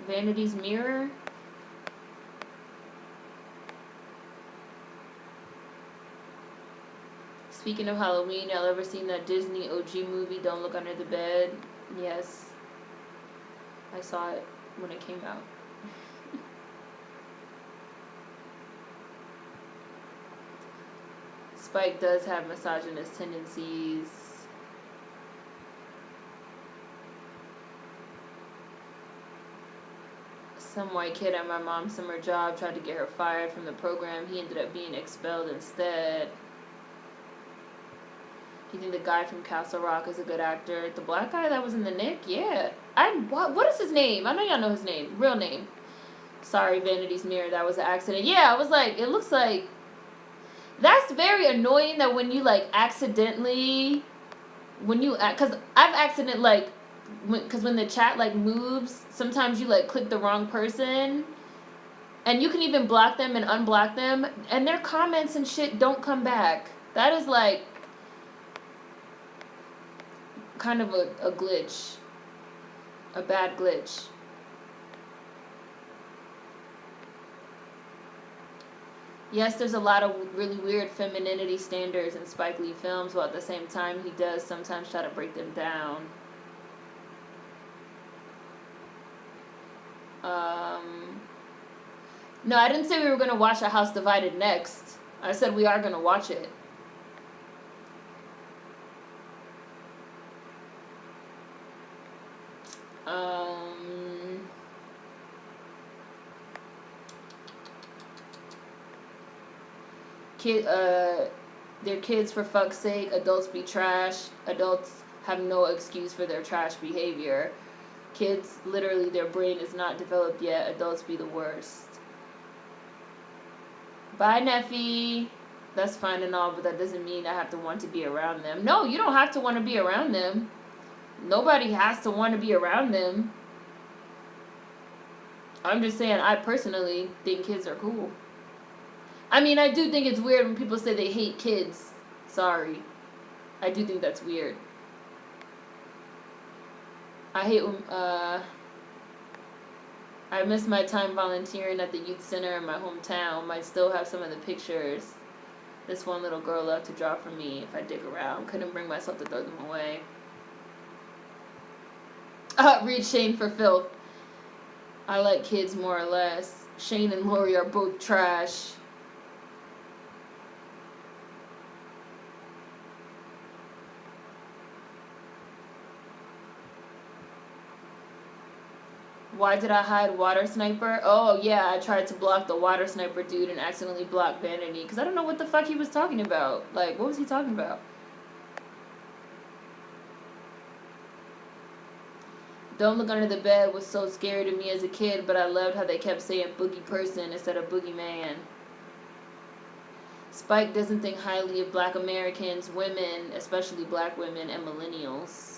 Vanity's Mirror. Speaking of Halloween, y'all ever seen that Disney OG movie, Don't Look Under the Bed? Yes. I saw it when it came out. Spike does have misogynist tendencies. Some white kid at my mom's summer job tried to get her fired from the program. He ended up being expelled instead. Do you think the guy from Castle Rock is a good actor? The black guy that was in the Nick? Yeah. What is his name? I know y'all know his name. Real name. Sorry, Vanity's Mirror. That was an accident. Yeah, I was like, it looks like... That's very annoying that when you, like, accidentally... Because I've accidentally, like... Because when the chat, like, moves, sometimes you, like, click the wrong person. And you can even block them and unblock them. And their comments and shit don't come back. That is, like... kind of a glitch. A bad glitch. Yes, there's a lot of really weird femininity standards in Spike Lee films, while at the same time he does sometimes try to break them down. No, I didn't say we were going to watch A House Divided next. I said we are going to watch it. They're kids, for fuck's sake. Adults be trash. Adults have no excuse for their trash behavior. Kids, literally, their brain is not developed yet. Adults be the worst. Bye, Neffy. That's fine and all, but that doesn't mean I have to want to be around them. No, you don't have to want to be around them. Nobody has to want to be around them. I'm just saying, I personally think kids are cool. I mean, I do think it's weird when people say they hate kids. Sorry. I do think that's weird. I hate when, I miss my time volunteering at the youth center in my hometown. Might still have some of the pictures. This one little girl loved to draw for me if I dig around. Couldn't bring myself to throw them away. Read Shane for filth. I like kids more or less. Shane and Lori are both trash. Why did I hide Water Sniper? Oh, yeah, I tried to block the Water Sniper dude and accidentally blocked Vanity. Because I don't know what the fuck he was talking about. Like, what was he talking about? Don't Look Under the Bed was so scary to me as a kid, but I loved how they kept saying boogie person instead of boogeyman. Spike doesn't think highly of black Americans, women, especially black women, and millennials.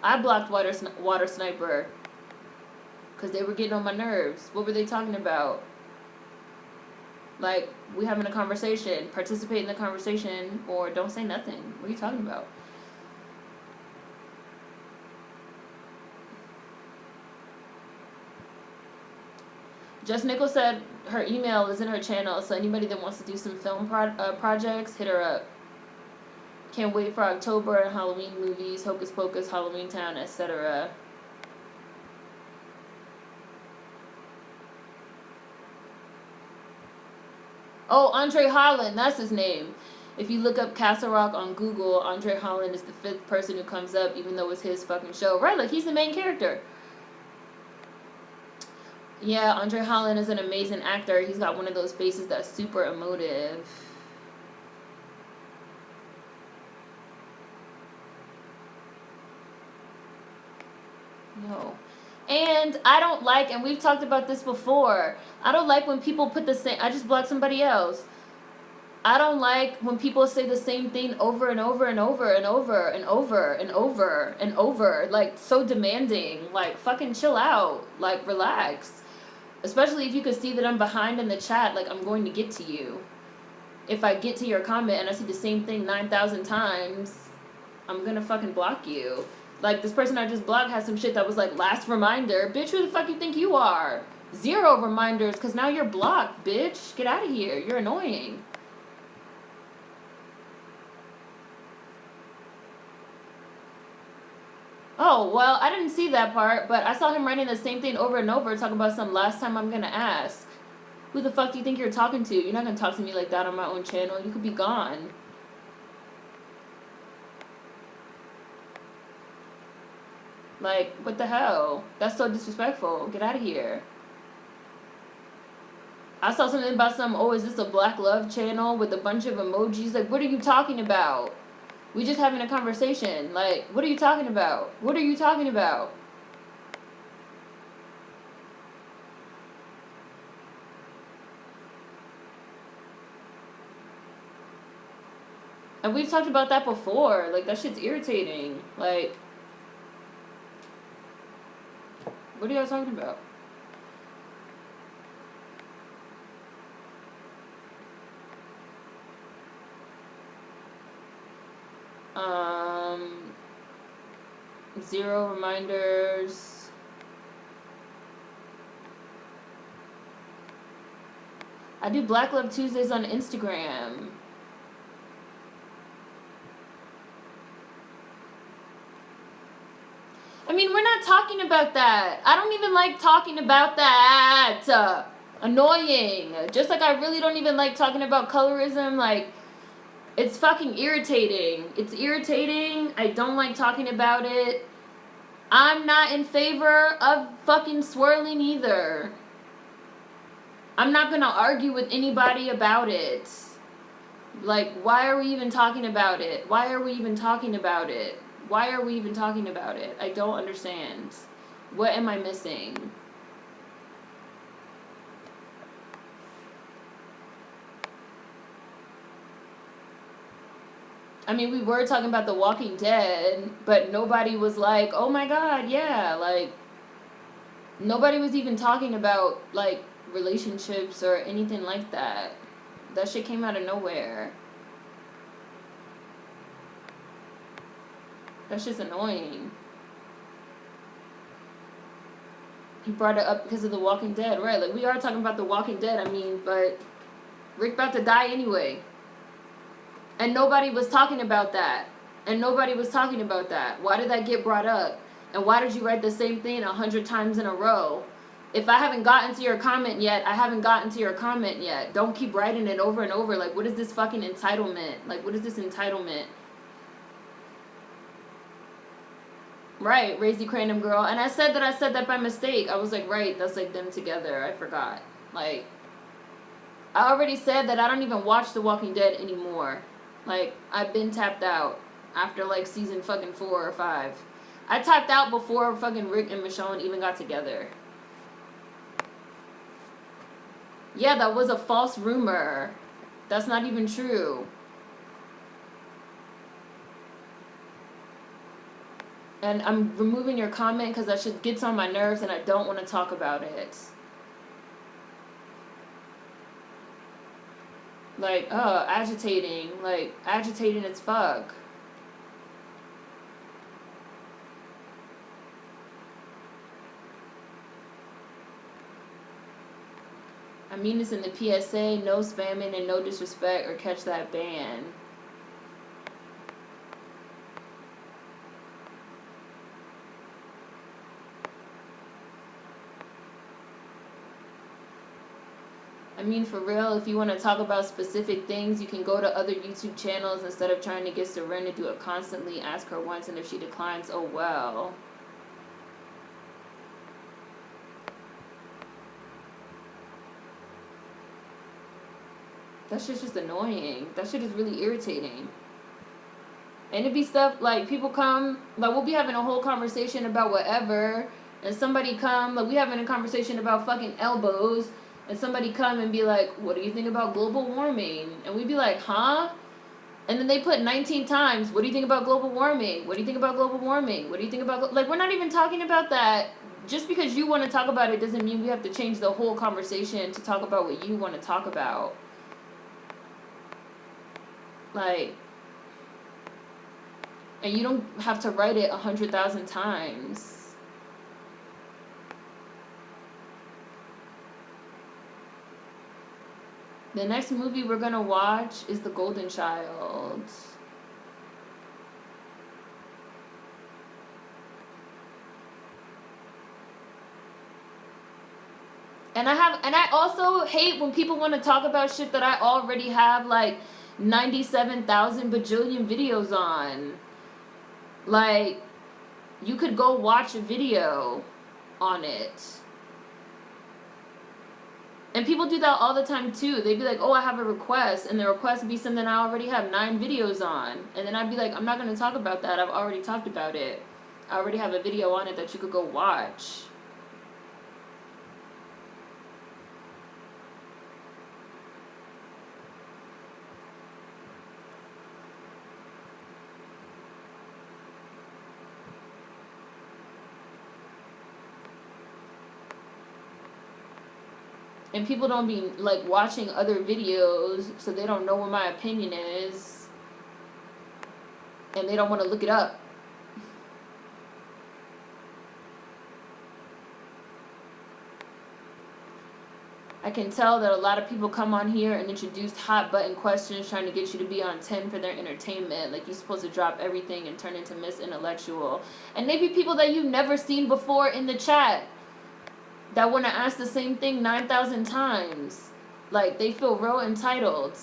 I blocked Water Sniper because they were getting on my nerves. What were they talking about? Like, we having a conversation. Participate in the conversation or don't say nothing. What are you talking about? Jess Nichols said her email is in her channel, so anybody that wants to do some film projects, hit her up. Can't wait for October and Halloween movies, Hocus Pocus, Halloween Town, etc. Oh, Andre Holland, that's his name. If you look up Castle Rock on Google, Andre Holland is the 5th person who comes up, even though it's his fucking show. Right, like, he's the main character. Yeah, Andre Holland is an amazing actor. He's got one of those faces that's super emotive. No. And I don't like, and we've talked about this before, I don't like when people put the same, I just blocked somebody else. I don't like when people say the same thing over and over and over and over and over and over and over. Like, so demanding. Like, fucking chill out. Like, relax. Especially if you could see that I'm behind in the chat, like, I'm going to get to you. If I get to your comment and I see the same thing 9,000 times, I'm gonna fucking block you. Like, this person I just blocked has some shit that was like, last reminder. Bitch, who the fuck you think you are? 0 reminders, because now you're blocked, bitch. Get out of here. You're annoying. Oh, well, I didn't see that part, but I saw him writing the same thing over and over, talking about some last time I'm gonna ask. Who the fuck do you think you're talking to? You're not gonna talk to me like that on my own channel. You could be gone. Like, what the hell? That's so disrespectful. Get out of here. I saw something about is this a black love channel with a bunch of emojis? Like, what are you talking about? We just having a conversation. Like, what are you talking about? What are you talking about? And we've talked about that before. Like, that shit's irritating. Like, what are y'all talking about? Um, 0 reminders. I do Black Love Tuesdays on Instagram. I mean, we're not talking about that. I don't even like talking about that. Annoying. Just like I really don't even like talking about colorism. Like, it's fucking irritating. It's irritating. I don't like talking about it. I'm not in favor of fucking swirling either. I'm not gonna argue with anybody about it. Like, why are we even talking about it? Why are we even talking about it? Why are we even talking about it? I don't understand. What am I missing? I mean, we were talking about The Walking Dead, but nobody was like, oh my god, yeah. Like, nobody was even talking about, like, relationships or anything like that. That shit came out of nowhere. That's just annoying. He brought it up because of The Walking Dead, right? Like, we are talking about The Walking Dead, I mean, but Rick about to die anyway. And nobody was talking about that. And nobody was talking about that. Why did that get brought up? And why did you write the same thing 100 times in a row? If I haven't gotten to your comment yet, I haven't gotten to your comment yet. Don't keep writing it over and over. Like, what is this fucking entitlement? Like, what is this entitlement? Right, raise the cranium girl. And I said that by mistake. I was like, right, that's like them together. I forgot. Like, I already said that I don't even watch The Walking Dead anymore. Like, I've been tapped out after like season fucking 4 or 5. I tapped out before fucking Rick and Michonne even got together. Yeah, that was a false rumor. That's not even true. And I'm removing your comment because that shit gets on my nerves and I don't want to talk about it. Like, agitating. Like, agitating as fuck. I mean this in the PSA, no spamming and no disrespect or catch that ban. I mean, for real, if you want to talk about specific things, you can go to other YouTube channels instead of trying to get Seren to do it constantly. Ask her once, and if she declines, oh well. That shit's just annoying. That shit is really irritating. And it'd be stuff like people come, like we'll be having a whole conversation about whatever, and somebody come, like we having a conversation about fucking elbows, and somebody come and be like, what do you think about global warming? And we'd be like, huh? And then they put 19 times, what do you think about global warming? What do you think about global warming? What do you think about, like, we're not even talking about that. Just because you want to talk about it doesn't mean we have to change the whole conversation to talk about what you want to talk about. Like, and you don't have to write it 100,000 times. The next movie we're gonna watch is The Golden Child. And I also hate when people want to talk about shit that I already have like 97,000 bajillion videos on. Like, you could go watch a video on it. And people do that all the time too. They'd be like, oh, I have a request. And the request would be something I already have 9 videos on. And then I'd be like, I'm not going to talk about that. I've already talked about it. I already have a video on it that you could go watch. And people don't be, like, watching other videos, so they don't know what my opinion is. And they don't want to look it up. I can tell that a lot of people come on here and introduce hot button questions trying to get you to be on 10 for their entertainment. Like, you're supposed to drop everything and turn into Miss Intellectual. And maybe people that you've never seen before in the chat that want to ask the same thing 9,000 times. Like, they feel real entitled.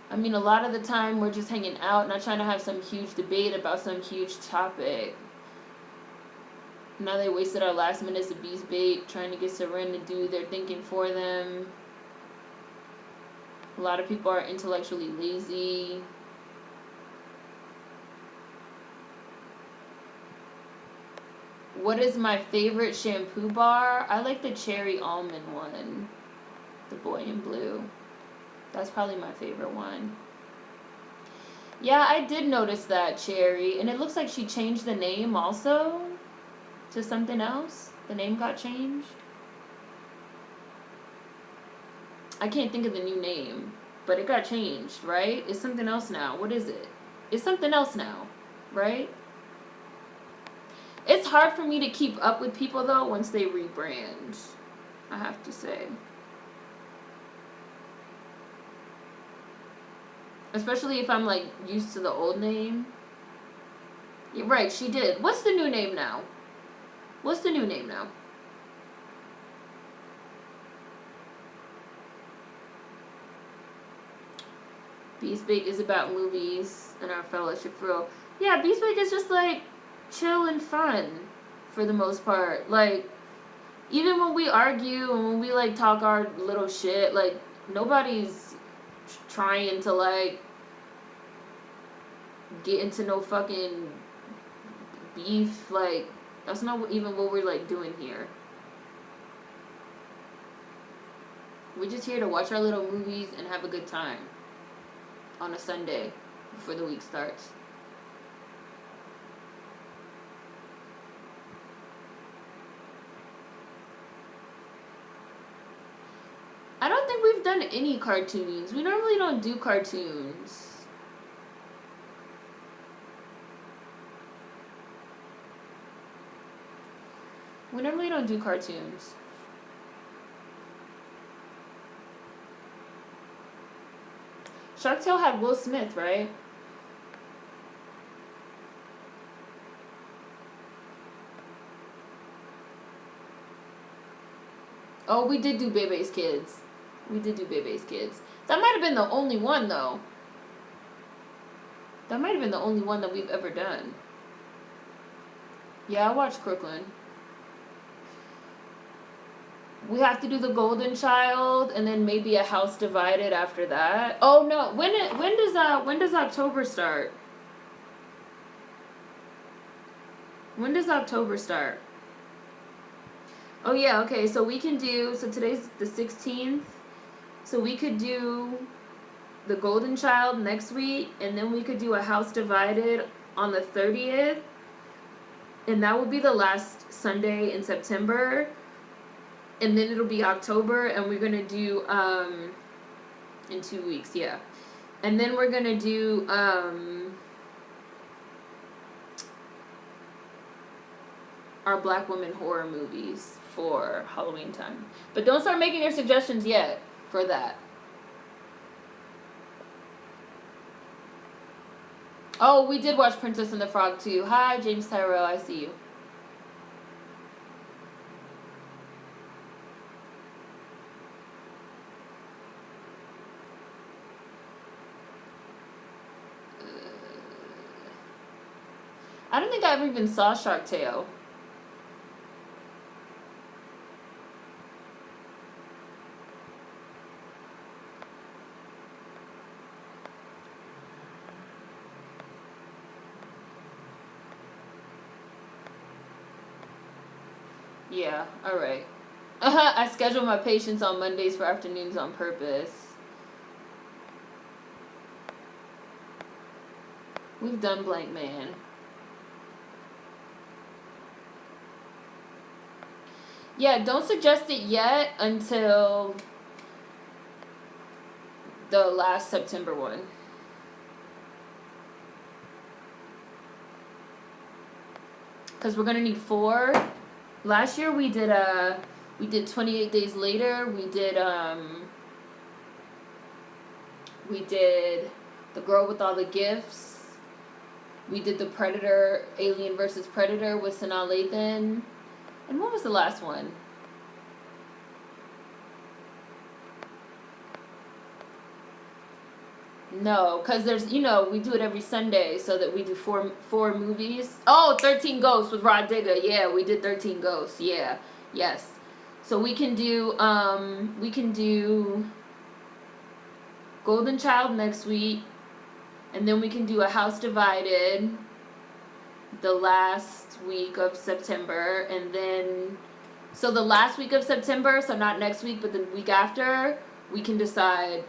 I mean, a lot of the time we're just hanging out, not trying to have some huge debate about some huge topic. Now they wasted our last minutes of Beast Bait trying to get Seren to do their thinking for them. A lot of people are intellectually lazy. What is my favorite shampoo bar? I like the cherry almond one. The boy in blue. That's probably my favorite one. Yeah, I did notice that, Cherry. And it looks like she changed the name also to something else. The name got changed. I can't think of the new name, but it got changed, right? It's something else now. What is it? It's something else now, right? It's hard for me to keep up with people, though, once they rebrand, I have to say. Especially if I'm, like, used to the old name. Yeah, right, she did. What's the new name now? What's the new name now? Beast Bake is about movies and our fellowship for real. Yeah, Beast Bake is just, like, chill and fun for the most part. Like, even when we argue and when we, like, talk our little shit, like, nobody's trying to, like, get into no fucking beef. Like, that's not even what we're, like, doing here. We're just here to watch our little movies and have a good time on a Sunday before the week starts. I don't think we've done any cartoons. We normally don't do cartoons. We normally don't do cartoons. Shark Tale had Will Smith, right? Oh, we did do Bebe's Kids. We did do Bebe's Kids. That might have been the only one, though. That might have been the only one that we've ever done. Yeah, I watched Crooklyn. We have to do The Golden Child and then maybe A House Divided after that. Oh no, when does October start? When does October start? Oh yeah, okay, so we can do, so today's the 16th. So we could do The Golden Child next week, and then we could do A House Divided on the 30th. And that will be the last Sunday in September. And then it'll be October, and we're gonna do in 2 weeks, yeah. And then we're gonna do our Black women horror movies for Halloween time. But don't start making your suggestions yet for that. Oh, we did watch Princess and the Frog too. Hi, James Tyrell, I see you. I don't think I ever even saw Shark Tale. Yeah, alright. I schedule my patients on Mondays for afternoons on purpose. We've done Blank Man. Yeah, don't suggest it yet until the last September one. Because we're going to need 4. Last year we did 28 Days Later. We did The Girl with All the Gifts. We did the Predator, Alien versus Predator with Sanaa Lathan. And what was the last one? No, because there's, we do it every Sunday so that we do four movies. Oh, 13 Ghosts with Rod Digger. Yeah, we did 13 Ghosts. Yeah. Yes. So we can do Golden Child next week, and then we can do A House Divided the last week of September, and then so the last week of September, so not next week, but the week after, we can decide.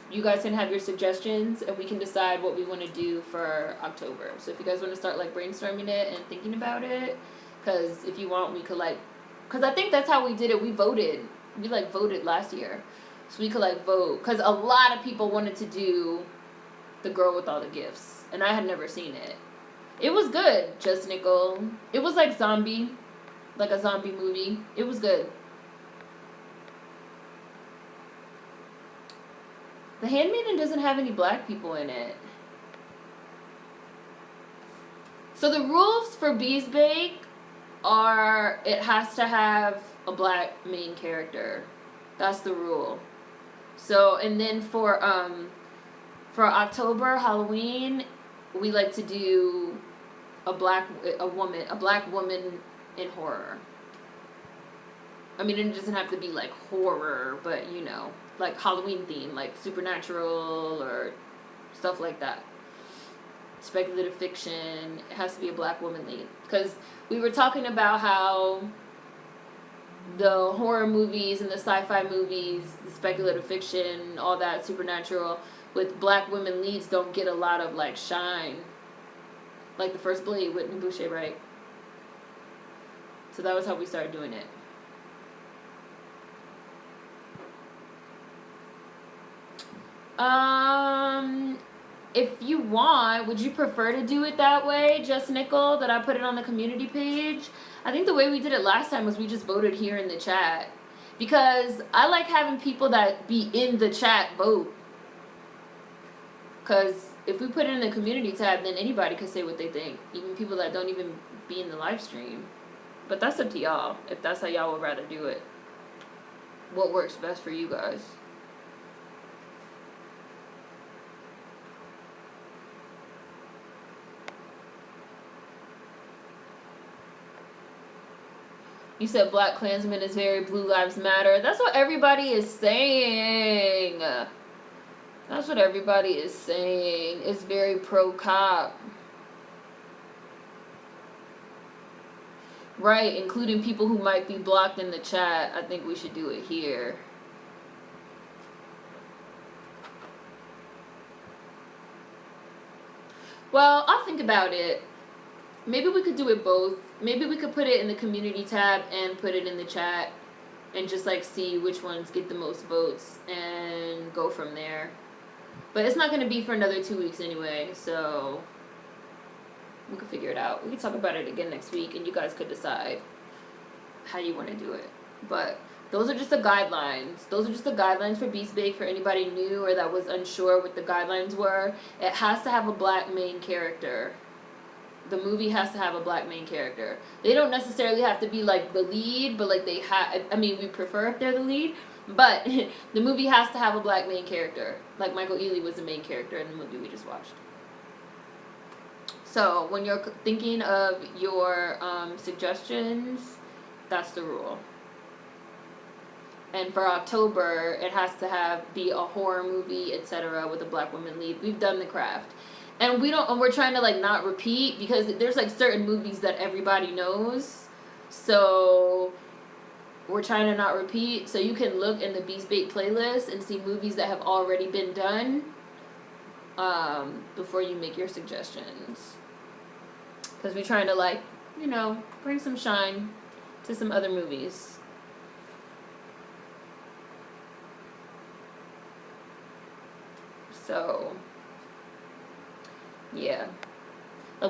You guys can have your suggestions, and we can decide what we want to do for October. So if you guys want to start like brainstorming it and thinking about it, because if you want, we could because I think that's how we did it. We voted. We voted last year, so we could vote. Because a lot of people wanted to do The Girl with All the Gifts, and I had never seen it. It was good, Just Nickel. It was like a zombie movie. It was good. The Handmaiden doesn't have any black people in it. So the rules for Bees Bake are it has to have a black main character. That's the rule. So, and then for October, Halloween, we like to do a black woman in horror. I mean, it doesn't have to be like horror, but like Halloween theme, like supernatural or stuff like that. Speculative fiction. It has to be a black woman lead. Because we were talking about how the horror movies and the sci-fi movies, the speculative fiction, all that supernatural, with black women leads don't get a lot of shine. Like the first Blade, Whitney Boucher, right? So that was how we started doing it. If you want, would you prefer to do it that way, Just Nickel, that I put it on the community page? I think the way we did it last time was we just voted here in the chat. Because I like having people that be in the chat vote. Because if we put it in the community tab, then anybody could say what they think. Even people that don't even be in the live stream. But that's up to y'all, if that's how y'all would rather do it. What works best for you guys. You said Black Klansman is very Blue Lives Matter. That's what everybody is saying. That's what everybody is saying. It's very pro-cop. Right, including people who might be blocked in the chat. I think we should do it here. Well, I'll think about it. Maybe we could do it both. Maybe we could put it in the community tab and put it in the chat and just see which ones get the most votes and go from there. But it's not going to be for another 2 weeks anyway, so we could figure it out. We could talk about it again next week, and you guys could decide how you want to do it. But those are just the guidelines. Those are just the guidelines for Bees Bake for anybody new or that was unsure what the guidelines were. It has to have a black main character. The movie has to have a black main character. They don't necessarily have to be the lead, but they have. I mean, we prefer if they're the lead, but the movie has to have a black main character. Like Michael Ealy was the main character in the movie we just watched. So when you're thinking of your suggestions, that's the rule. And for October, it has to be a horror movie, etc., with a black woman lead. We've done the craft. And we're trying to not repeat because there's certain movies that everybody knows. So we're trying to not repeat. So you can look in the Bees Bake playlist and see movies that have already been done before you make your suggestions. Because we're trying to bring some shine to some other movies. So yeah.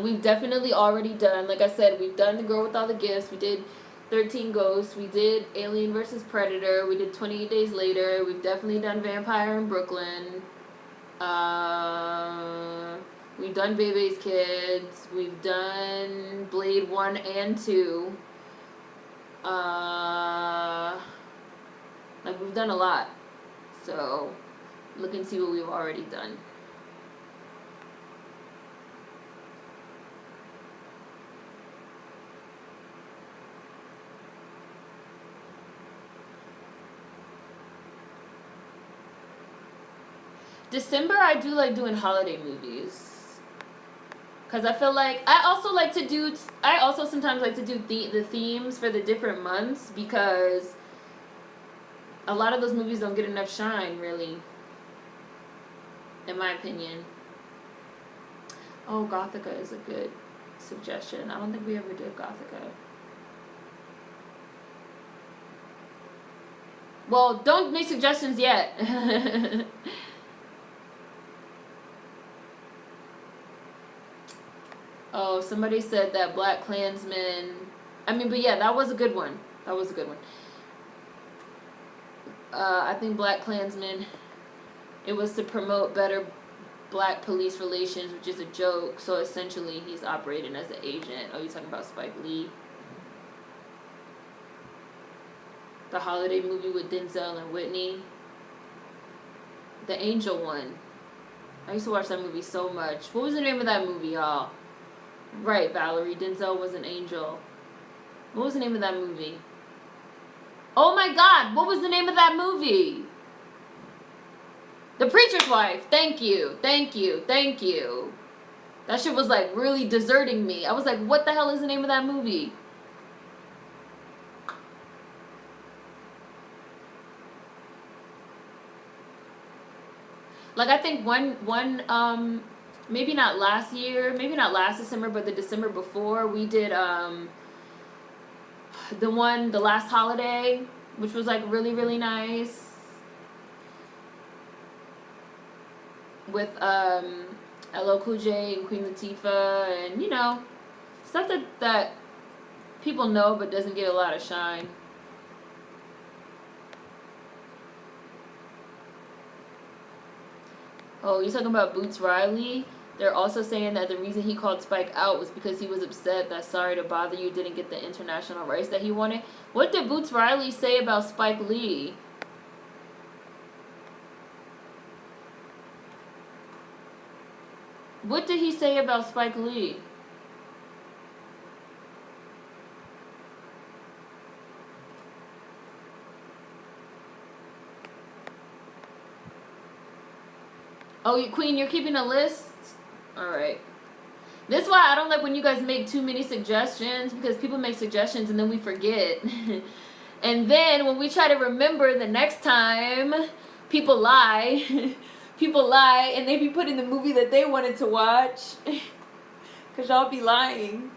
We've definitely already done, like I said, we've done The Girl with All the Gifts. We did 13 Ghosts. We did Alien vs. Predator. We did 28 Days Later. We've definitely done Vampire in Brooklyn. We've done Bebe's Kids. We've done Blade 1 and 2. We've done a lot. So look and see what we've already done. December, I do like doing holiday movies. Because I feel like, I also sometimes like to do the themes for the different months, because a lot of those movies don't get enough shine, really, in my opinion. Oh, Gothica is a good suggestion. I don't think we ever did Gothica. Well, don't make suggestions yet. Oh, somebody said that Black Klansman. I mean, but yeah, that was a good one. That was a good one. I think Black Klansman, it was to promote better black police relations, which is a joke. So essentially, he's operating as an agent. Oh, you talking about Spike Lee? The holiday movie with Denzel and Whitney. The Angel one. I used to watch that movie so much. What was the name of that movie, y'all? Right, Valerie. Denzel was an angel. What was the name of that movie? Oh my God, what was the name of that movie? The Preacher's Wife. Thank you. Thank you. Thank you. That shit was like really deserting me. I was like, what the hell is the name of that movie? Like, I think one maybe not last year, maybe not last December, but the December before, we did the last holiday, which was like really, really nice, with LL Cool J and Queen Latifah, and you know, stuff that people know but doesn't get a lot of shine. Oh, you're talking about Boots Riley? They're also saying that the reason he called Spike out was because he was upset that Sorry to Bother You didn't get the international rights that he wanted. What did Boots Riley say about Spike Lee? What did he say about Spike Lee? Oh, Queen, you're keeping a list? Alright. This is why I don't like when you guys make too many suggestions, because people make suggestions and then we forget. And then when we try to remember the next time, people lie. People lie and they be putting the movie that they wanted to watch. Because y'all be lying.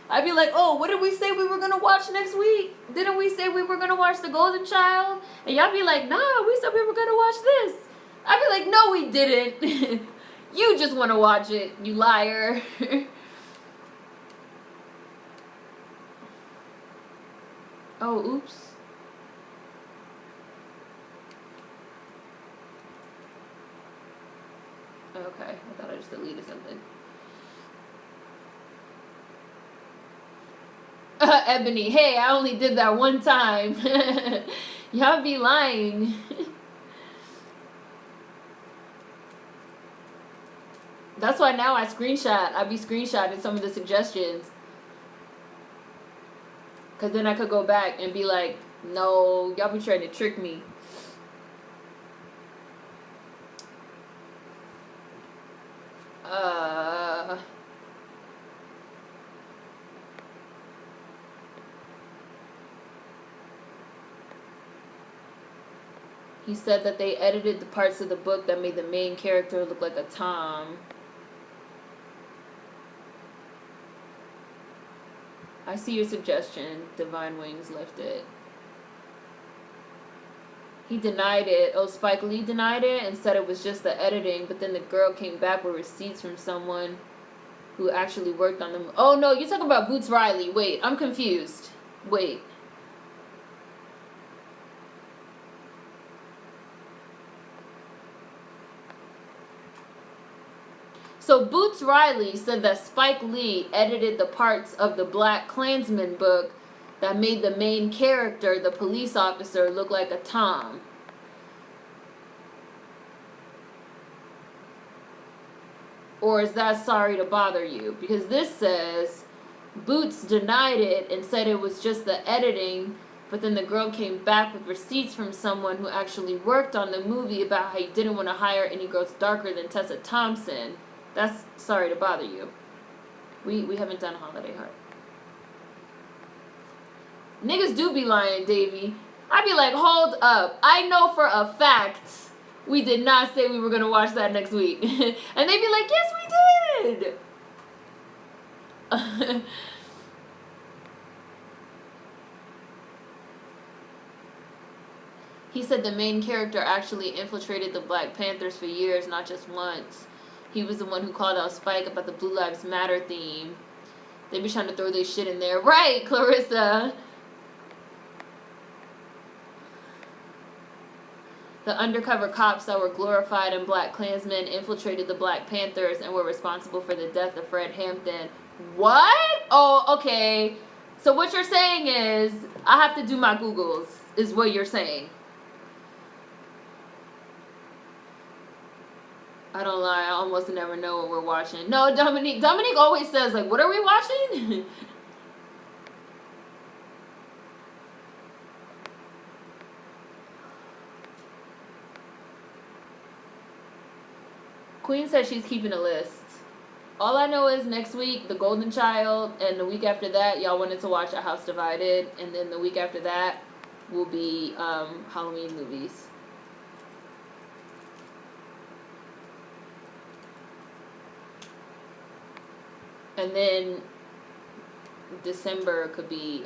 I'd be like, oh, what did we say we were going to watch next week? Didn't we say we were going to watch The Golden Child? And y'all be like, nah, we said we were going to watch this. I'd be like, no, we didn't. You just want to watch it, you liar. Oh, oops. Okay, I thought I just deleted something. Ebony, hey, I only did that one time. Y'all be lying. That's why now I screenshot. I be screenshotting some of the suggestions. Because then I could go back and be like, no, y'all be trying to trick me. He said that they edited the parts of the book that made the main character look like a Tom. I see your suggestion. Divine Wings lifted. He denied it. Oh, Spike Lee denied it and said it was just the editing, but then the girl came back with receipts from someone who actually worked on them. Oh, no, you're talking about Boots Riley. Wait, I'm confused. Wait. So Boots Riley said that Spike Lee edited the parts of the Black Klansman book that made the main character, the police officer, look like a Tom. Or is that Sorry to Bother You? Because this says Boots denied it and said it was just the editing But then the girl came back with receipts from someone who actually worked on the movie about how he didn't want to hire any girls darker than Tessa Thompson. That's sorry to bother you. We haven't done Holiday Heart. Niggas do be lying, Davey. I be like, hold up. I know for a fact we did not say we were going to watch that next week. And they be like, yes, we did. He said the main character actually infiltrated the Black Panthers for years, not just once. He was the one who called out Spike about the Blue Lives Matter theme. They be trying to throw their shit in there. Right, Clarissa. The undercover cops that were glorified in Black Klansmen infiltrated the Black Panthers and were responsible for the death of Fred Hampton. What? Oh, okay. So what you're saying is, I have to do my Googles, is what you're saying. I don't lie, I almost never know what we're watching. No, Dominique always says, like, what are we watching? Queen says she's keeping a list. All I know is next week, The Golden Child, and the week after that, y'all wanted to watch A House Divided, and then the week after that will be Halloween movies. And then December could be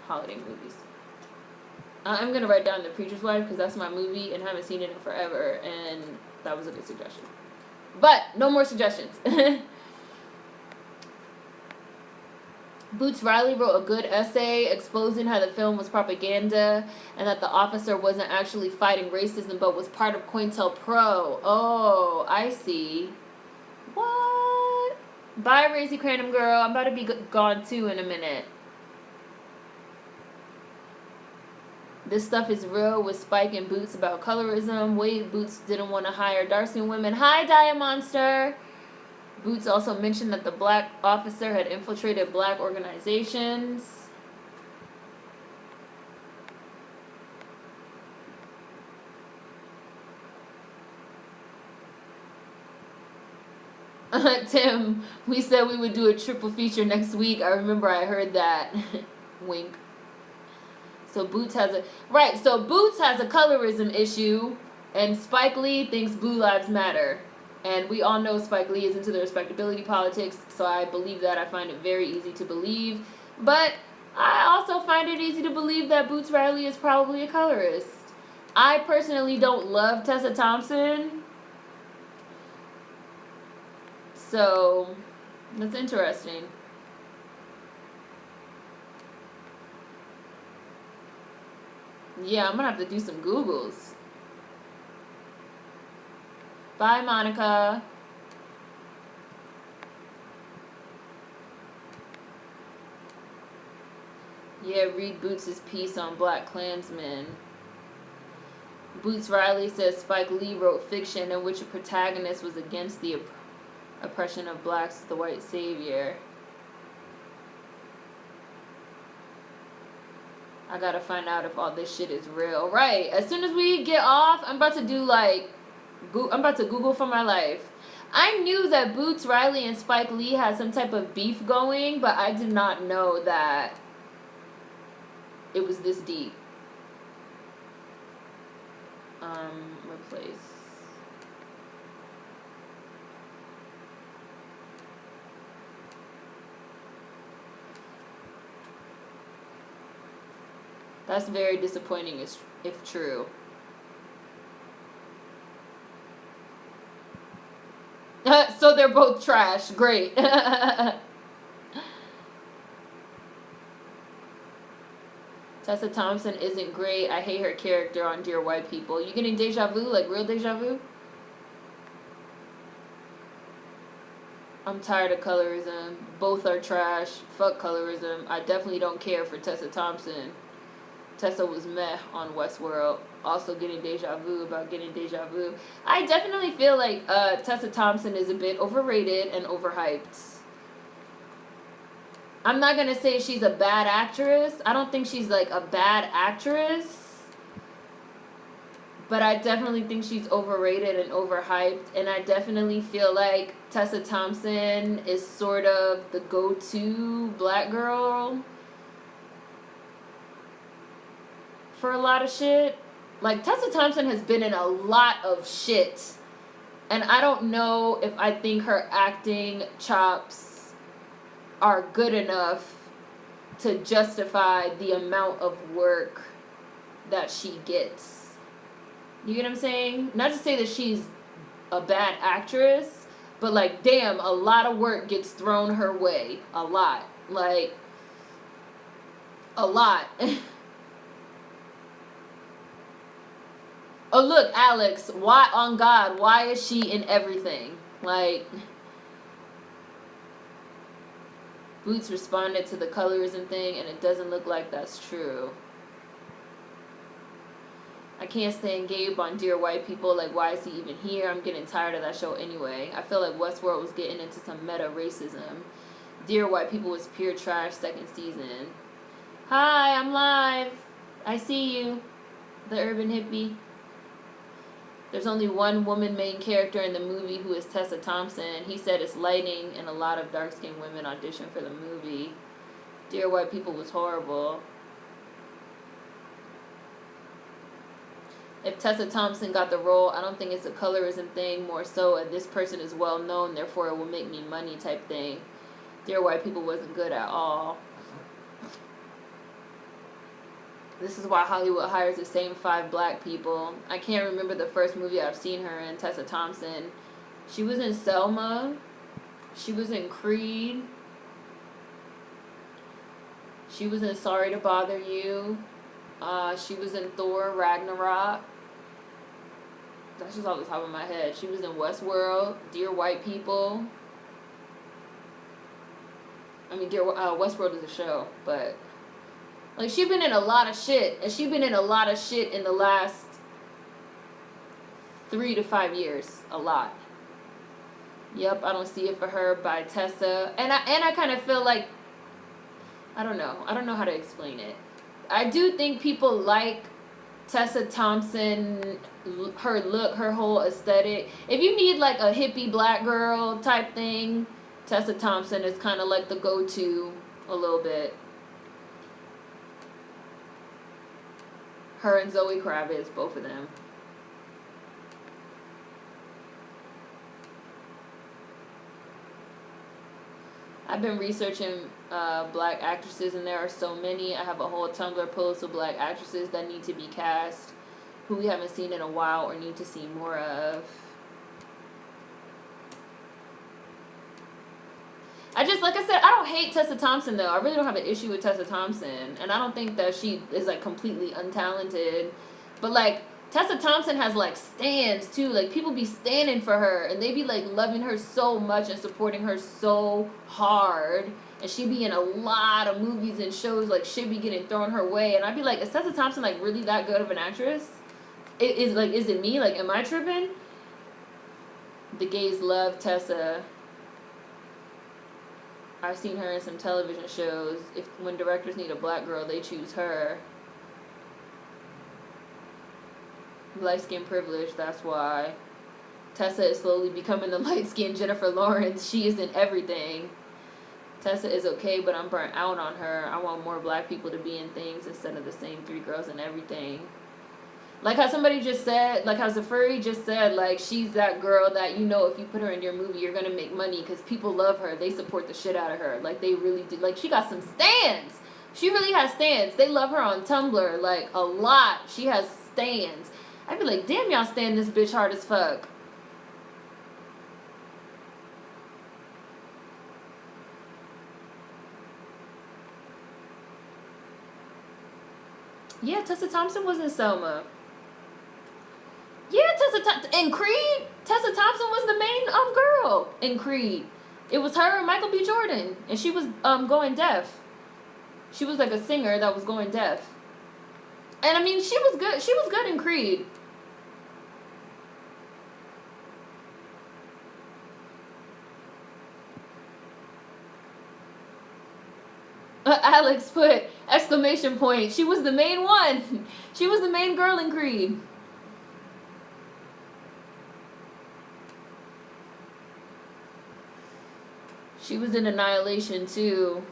holiday movies. I'm going to write down The Preacher's Wife because that's my movie and I haven't seen it in forever. And that was a good suggestion. But no more suggestions. Boots Riley wrote a good essay exposing how the film was propaganda and that the officer wasn't actually fighting racism but was part of COINTELPRO. Oh, I see. What? Bye, Racy Crandom girl. I'm about to be gone too in a minute. This stuff is real with Spike and Boots about colorism. Wade Boots didn't want to hire dark-skinned women. Hi, Diamonster. Boots also mentioned that the black officer had infiltrated black organizations. Tim, we said we would do a triple feature next week. I remember I heard that. Wink. So Boots has a colorism issue, and Spike Lee thinks Blue Lives Matter. And we all know Spike Lee is into the respectability politics, so I believe that. I find it very easy to believe. But I also find it easy to believe that Boots Riley is probably a colorist. I personally don't love Tessa Thompson. So, that's interesting. Yeah, I'm going to have to do some Googles. Bye, Monica. Yeah, read Boots' piece on Black Klansmen. Boots Riley says Spike Lee wrote fiction in which a protagonist was against the oppression of blacks, the white savior. I gotta find out if all this shit is real. Right, as soon as we get off, I'm about to Google for my life. I knew that Boots Riley and Spike Lee had some type of beef going, but I did not know that it was this deep. Replace. That's very disappointing if true. So they're both trash. Great. Tessa Thompson isn't great. I hate her character on Dear White People. You getting deja vu? Like real deja vu? I'm tired of colorism. Both are trash. Fuck colorism. I definitely don't care for Tessa Thompson. Tessa was meh on Westworld. Also getting deja vu about getting deja vu. I definitely feel like Tessa Thompson is a bit overrated and overhyped. I'm not gonna say she's a bad actress. I don't think she's like a bad actress. But I definitely think she's overrated and overhyped. And I definitely feel like Tessa Thompson is sort of the go-to black girl for a lot of shit. Like, Tessa Thompson has been in a lot of shit. And I don't know if I think her acting chops are good enough to justify the amount of work that she gets. You get what I'm saying? Not to say that she's a bad actress, but like, damn, a lot of work gets thrown her way. A lot. Like, a lot. Oh, look, Alex, why, on God, why is she in everything? Like, Boots responded to the colorism thing, and it doesn't look like that's true. I can't stand Gabe on Dear White People. Like, why is he even here? I'm getting tired of that show anyway. I feel like Westworld was getting into some meta racism. Dear White People was pure trash second season. Hi, I'm live. I see you. The urban hippie. There's only one woman main character in the movie who is Tessa Thompson. He said it's lighting and a lot of dark-skinned women audition for the movie. Dear White People was horrible. If Tessa Thompson got the role, I don't think it's a colorism thing, more so a this person is well known, therefore it will make me money type thing. Dear White People wasn't good at all. This is why Hollywood hires the same 5 black people. I can't remember the first movie I've seen her in, Tessa Thompson. She was in Selma. She was in Creed. She was in Sorry to Bother You. She was in Thor Ragnarok. That's just off the top of my head. She was in Westworld, Dear White People. I mean, Westworld is a show, but like, she's been in a lot of shit, and she's been in a lot of shit in the last 3 to 5 years. A lot. Yep, I don't see it for her by Tessa, and I kind of feel like, I don't know how to explain it. I do think people like Tessa Thompson, her look, her whole aesthetic. If you need like a hippie black girl type thing, Tessa Thompson is kind of like the go-to a little bit. Her and Zoe Kravitz, both of them. I've been researching black actresses, and there are so many. I have a whole Tumblr post of black actresses that need to be cast, who we haven't seen in a while or need to see more of. Like I said, I don't hate Tessa Thompson, though. I really don't have an issue with Tessa Thompson. And I don't think that she is, like, completely untalented. But, like, Tessa Thompson has, like, stans, too. Like, people be standing for her. And they be, like, loving her so much and supporting her so hard. And she be in a lot of movies and shows. Like, shit be getting thrown her way. And I'd be like, is Tessa Thompson, like, really that good of an actress? Is it me? Like, am I tripping? The gays love Tessa. I've seen her in some television shows. When directors need a black girl, they choose her. Light skin privilege, that's why. Tessa is slowly becoming the light skinned Jennifer Lawrence. She is in everything. Tessa is okay, but I'm burnt out on her. I want more black people to be in things instead of the same 3 girls in everything. Like how somebody just said, like how Zafuri just said, like, she's that girl that, you know, if you put her in your movie, you're going to make money because people love her. They support the shit out of her. Like, they really do. Like, she got some stans. She really has stans. They love her on Tumblr, like, a lot. She has stans. I'd be like, damn, y'all stand this bitch hard as fuck. Yeah, Tessa Thompson was in Selma. Yeah, in Creed, Tessa Thompson was the main girl in Creed. It was her and Michael B. Jordan, and she was going deaf. She was like a singer that was going deaf. And I mean, she was good. She was good in Creed. Alex put exclamation point. She was the main one. She was the main girl in Creed. She was in Annihilation too.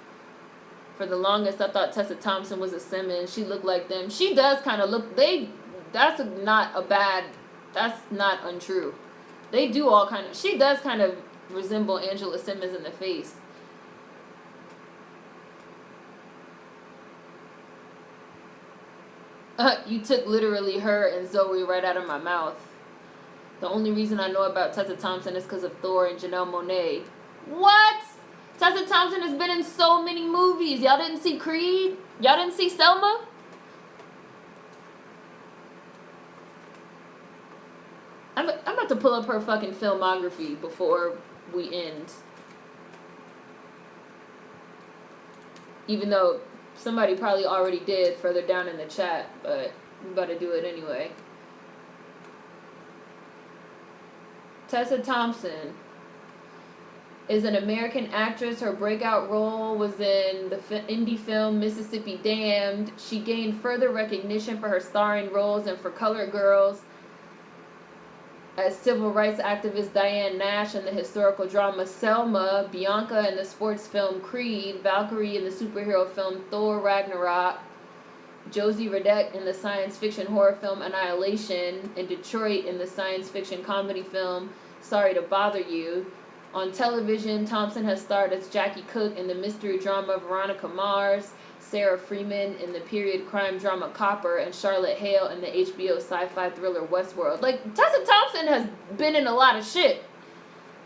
For the longest, I thought Tessa Thompson was a Simmons. She looked like them. She does kind of look. That's not a bad. That's not untrue. They do all kind of. She does kind of resemble Angela Simmons in the face. You took literally her and Zoe right out of my mouth. The only reason I know about Tessa Thompson is because of Thor and Janelle Monáe. What? Tessa Thompson has been in so many movies. Y'all didn't see Creed? Y'all didn't see Selma? I'm about to pull up her fucking filmography before we end. Even though somebody probably already did further down in the chat, but I'm about to do it anyway. Tessa Thompson is an American actress. Her breakout role was in the indie film Mississippi Damned. She gained further recognition for her starring roles in For Colored Girls as civil rights activist Diane Nash in the historical drama Selma, Bianca in the sports film Creed, Valkyrie in the superhero film Thor Ragnarok, Josie Radek in the science fiction horror film Annihilation, and Detroit in the science fiction comedy film Sorry to Bother You. On television, Thompson has starred as Jackie Cook in the mystery drama Veronica Mars, Sarah Freeman in the period crime drama Copper, and Charlotte Hale in the HBO sci-fi thriller Westworld. Like, Tessa Thompson has been in a lot of shit.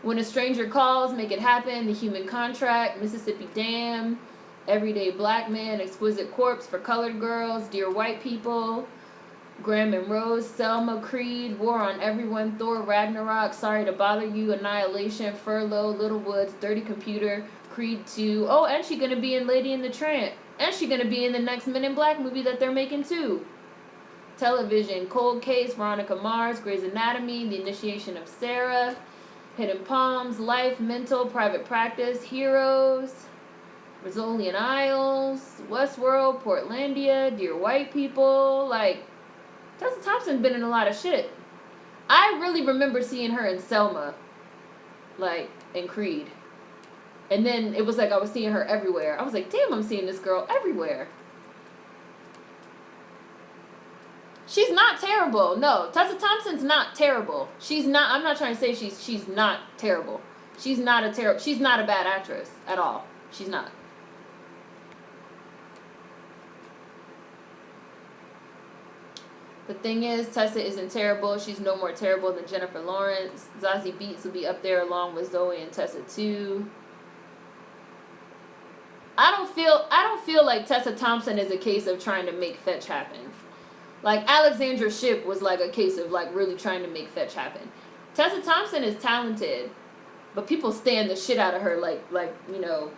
When a Stranger Calls, Make It Happen, The Human Contract, Mississippi Dam, Everyday Black Man, Exquisite Corpse, For Colored Girls, Dear White People, Graham and Rose, Selma, Creed, War on Everyone, Thor Ragnarok, Sorry to Bother You, Annihilation, Furlough, Little Woods, Dirty Computer, Creed 2. Oh, and she's gonna be in Lady and the Tramp. And she's gonna be in the next Men in Black movie that they're making too. Television, Cold Case, Veronica Mars, Grey's Anatomy, The Initiation of Sarah, Hidden Palms, Life, Mental, Private Practice, Heroes, Rizzolian Isles, Westworld, Portlandia, Dear White People. Like, Tessa Thompson's been in a lot of shit. I really remember seeing her in Selma, like, in Creed. And then it was like I was seeing her everywhere. I was like, damn, I'm seeing this girl everywhere. She's not terrible. No, Tessa Thompson's not terrible. She's not, I'm not trying to say she's not terrible. She's not a bad actress at all. She's not. The thing is, Tessa isn't terrible. She's no more terrible than Jennifer Lawrence. Zazie Beetz will be up there along with Zoe and Tessa too. I don't feel like Tessa Thompson is a case of trying to make fetch happen. Like, Alexandra Shipp was like a case of like really trying to make fetch happen. Tessa Thompson is talented, but people stand the shit out of her like you know,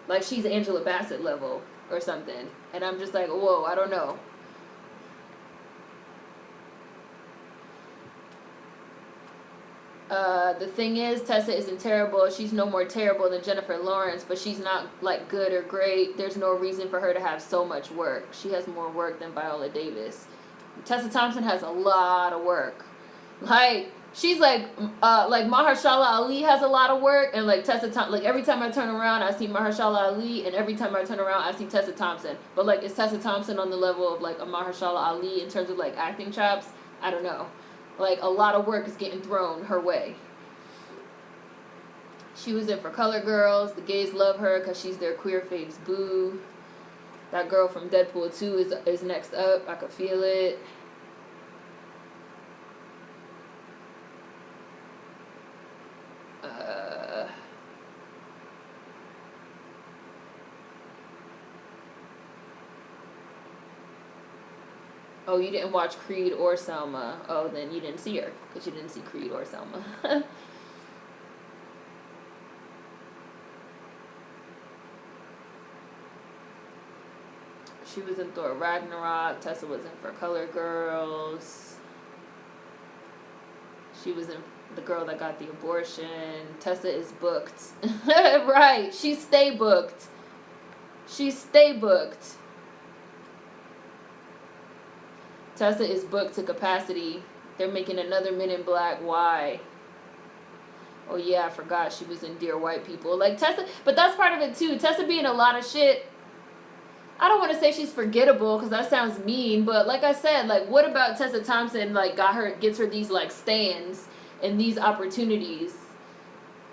like she's Angela Bassett level or something. And I'm just like, whoa, I don't know. The thing is, Tessa isn't terrible. She's no more terrible than Jennifer Lawrence, but she's not like good or great. There's no reason for her to have so much work. She has more work than Viola Davis. Tessa Thompson has a lot of work. Like, she's like Mahershala Ali has a lot of work, and like Tessa Thompson, like every time I turn around I see Mahershala Ali, and every time I turn around I see Tessa Thompson. But like, is Tessa Thompson on the level of like a Mahershala Ali in terms of like acting chops? I don't know. Like, a lot of work is getting thrown her way. She was in For Colored Girls. The gays love her because she's their queer faves boo. That girl from Deadpool 2 is next up. I could feel it. Oh, you didn't watch Creed or Selma. Oh, then you didn't see her because you didn't see Creed or Selma. She was in Thor Ragnarok. Tessa was in For Colored Girls. She was in The Girl That Got the Abortion. Tessa is booked. Right. She stay booked. She's stay booked. Tessa is booked to capacity. They're making another Men in Black. Why? Oh yeah, I forgot she was in Dear White People. Like Tessa, but that's part of it too. Tessa being a lot of shit. I don't want to say she's forgettable because that sounds mean, but like I said, like what about Tessa Thompson? Like gets her these like stands and these opportunities.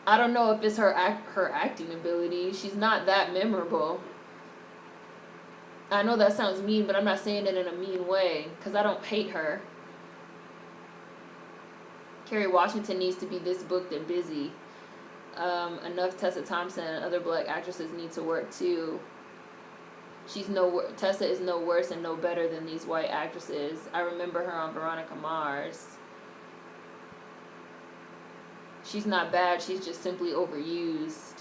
I don't know if it's her acting ability. She's not that memorable. I know that sounds mean, but I'm not saying it in a mean way because I don't hate her. Kerry Washington needs to be this booked and busy. Enough Tessa Thompson and other black actresses need to work too. Tessa is no worse and no better than these white actresses. I remember her on Veronica Mars. She's not bad, she's just simply overused.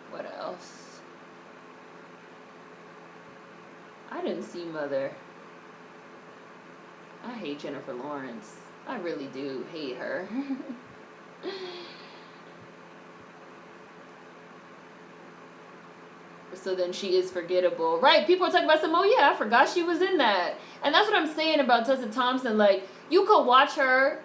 What else? I didn't see Mother. I hate Jennifer Lawrence. I really do hate her. So then she is forgettable. Right, people are talking about some, oh yeah, I forgot she was in that. And that's what I'm saying about Tessa Thompson. Like, you could watch her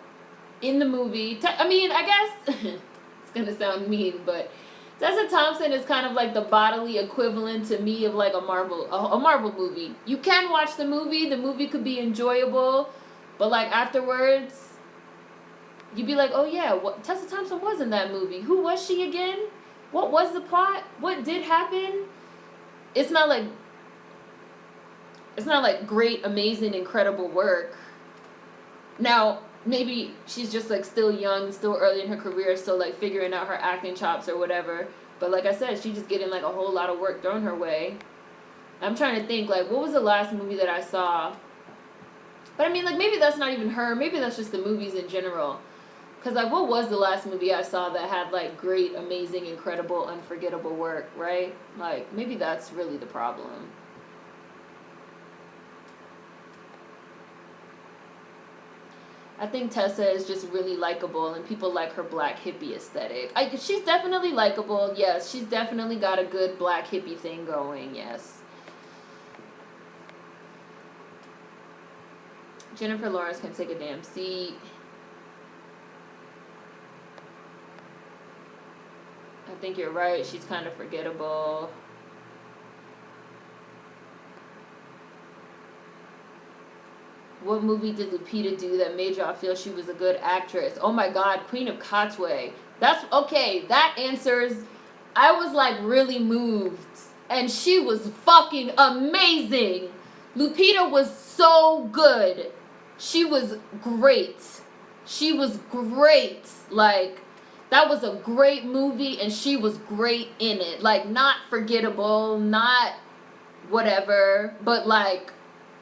in the movie. I mean, I guess, it's going to sound mean, but Tessa Thompson is kind of like the bodily equivalent to me of like a Marvel movie. You can watch the movie could be enjoyable, but like afterwards, you'd be like, oh yeah, Tessa Thompson was in that movie. Who was she again? What was the plot? What did happen? It's not like great, amazing, incredible work. Now, maybe she's just like still young, still early in her career, still like figuring out her acting chops or whatever. But like I said, she's just getting like a whole lot of work thrown her way. I'm trying to think, like, what was the last movie that I saw? But I mean, like, maybe that's not even her. Maybe that's just the movies in general. Because, like, what was the last movie I saw that had, like, great, amazing, incredible, unforgettable work, right? Like, maybe that's really the problem. I think Tessa is just really likable, and people like her black hippie aesthetic. She's definitely likable, yes. She's definitely got a good black hippie thing going, yes. Jennifer Lawrence can take a damn seat. I think you're right. She's kind of forgettable. What movie did Lupita do that made y'all feel she was a good actress? Oh my God, Queen of Katwe. That's okay. That answers. I was like really moved, and she was fucking amazing. Lupita was so good. She was great. She was great. Like, that was a great movie, and she was great in it. Like, not forgettable, not whatever, but like,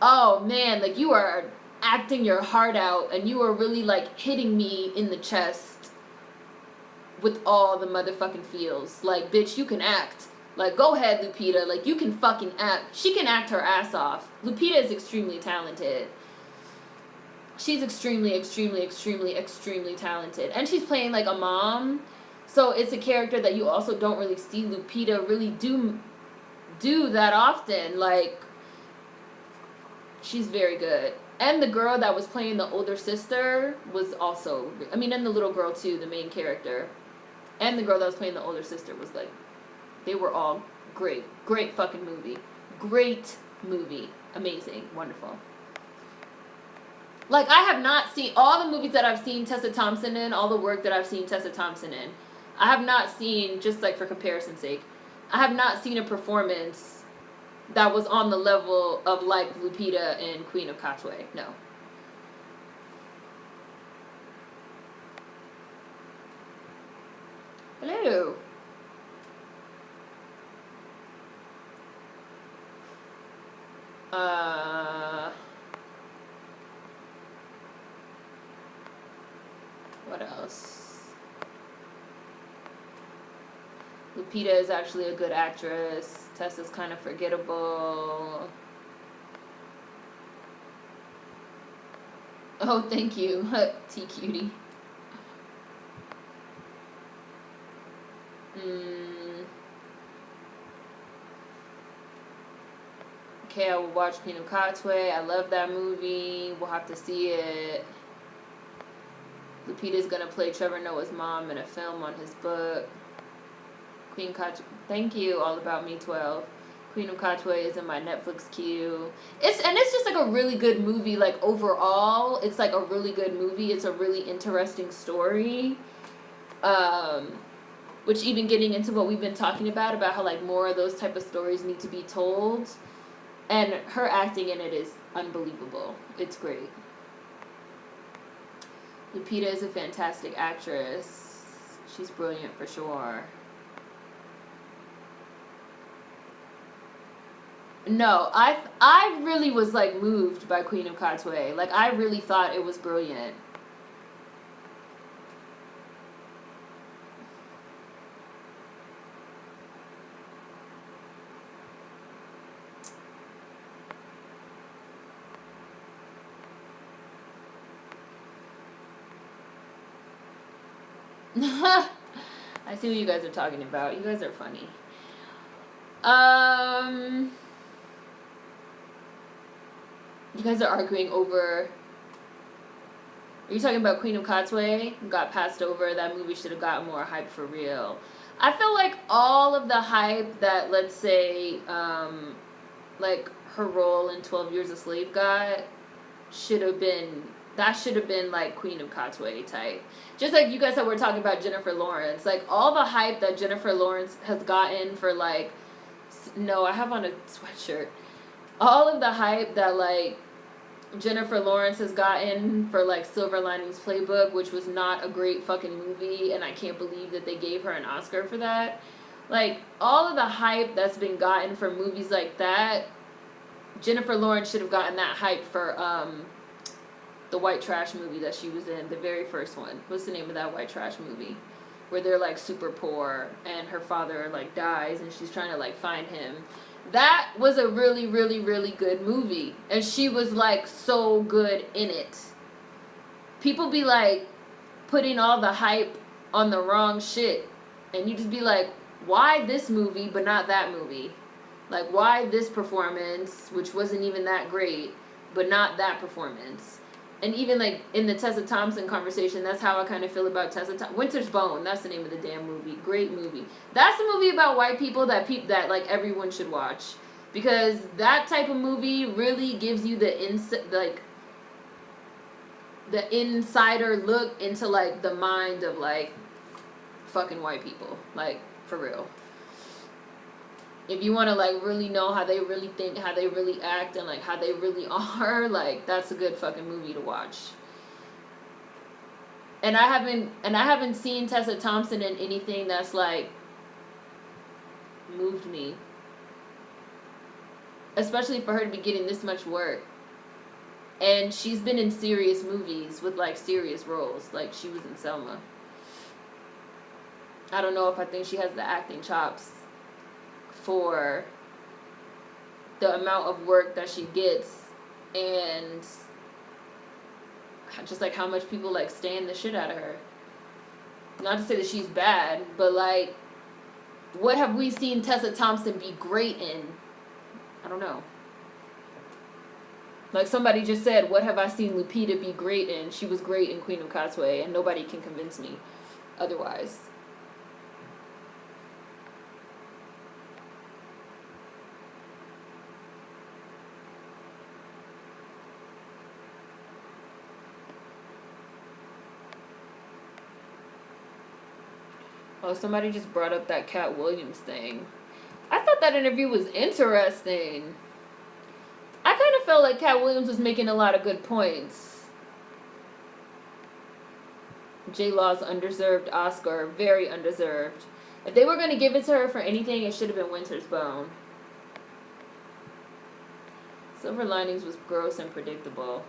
oh man, like you are acting your heart out, and you are really like hitting me in the chest with all the motherfucking feels. Like, bitch, you can act. Like, go ahead, Lupita. Like, you can fucking act. She can act her ass off. Lupita is extremely talented. She's extremely, extremely, extremely, extremely talented. And she's playing like a mom. So it's a character that you also don't really see Lupita really do that often. Like, she's very good. And the girl that was playing the older sister was also, I mean, and the little girl too, the main character. And the girl that was playing the older sister was like, they were all great. Great fucking movie. Great movie. Amazing. Wonderful. Like, I have not seen, all the movies that I've seen Tessa Thompson in, all the work that I've seen Tessa Thompson in, I have not seen, just like for comparison's sake, I have not seen a performance that was on the level of like Lupita and Queen of Katwe. No. Hello. What else? Lupita is actually a good actress. Tessa's kind of forgettable. Oh, thank you, T Cutie. Okay, I will watch Queen of Katwe. I love that movie. We'll have to see it. Lupita's gonna play Trevor Noah's mom in a film on his book. Queen Katwe. Thank you, All About Me 12. Queen of Katwe is in my Netflix queue. It's just like a really good movie. Like overall, it's like a really good movie. It's a really interesting story. Which even getting into what we've been talking about how like more of those type of stories need to be told. And her acting in it is unbelievable. It's great. Lupita is a fantastic actress. She's brilliant for sure. No, I really was like moved by Queen of Katwe. Like I really thought it was brilliant. I see what you guys are talking about. You guys are funny. You guys are arguing over... Are you talking about Queen of Katwe? Got passed over. That movie should have gotten more hype for real. I feel like all of the hype that, let's say, like her role in 12 Years a Slave got should have been like Queen of Katwe type. Just like you guys that were talking about Jennifer Lawrence. Like all the hype that Jennifer Lawrence has gotten for like... No, I have on a sweatshirt. All of the hype that like Jennifer Lawrence has gotten for like Silver Linings Playbook, which was not a great fucking movie, and I can't believe that they gave her an Oscar for that. Like all of the hype that's been gotten for movies like that, Jennifer Lawrence should have gotten that hype for the white trash movie that she was in, the very first one. What's the name of that white trash movie? Where they're like super poor and her father like dies and she's trying to like find him. That was a really, really, really good movie. And she was like so good in it. People be like putting all the hype on the wrong shit. And you just be like, why this movie but not that movie? Like why this performance, which wasn't even that great, but not that performance? And even like in the Tessa Thompson conversation, that's how I kind of feel about Tessa Thompson. Winter's Bone, that's the name of the damn movie. Great movie. That's a movie about white people that like everyone should watch, because that type of movie really gives you the insider look into like the mind of like fucking white people, like for real. If you want to like really know how they really think, how they really act, and like how they really are, like that's a good fucking movie to watch. And I haven't seen Tessa Thompson in anything that's like moved me. Especially for her to be getting this much work. And she's been in serious movies with like serious roles. Like she was in Selma. I don't know if I think she has the acting chops for the amount of work that she gets, and just like how much people like stand the shit out of her. Not to say that she's bad, but like what have we seen Tessa Thompson be great in? I don't know. Like somebody just said, what have I seen Lupita be great in? She was great in Queen of Katwe, and nobody can convince me otherwise. Oh, somebody just brought up that Cat Williams thing. I thought that interview was interesting. I kind of felt like Cat Williams was making a lot of good points. J-Law's undeserved Oscar. Very undeserved. If they were going to give it to her for anything, it should have been Winter's Bone. Silver Linings was gross and predictable.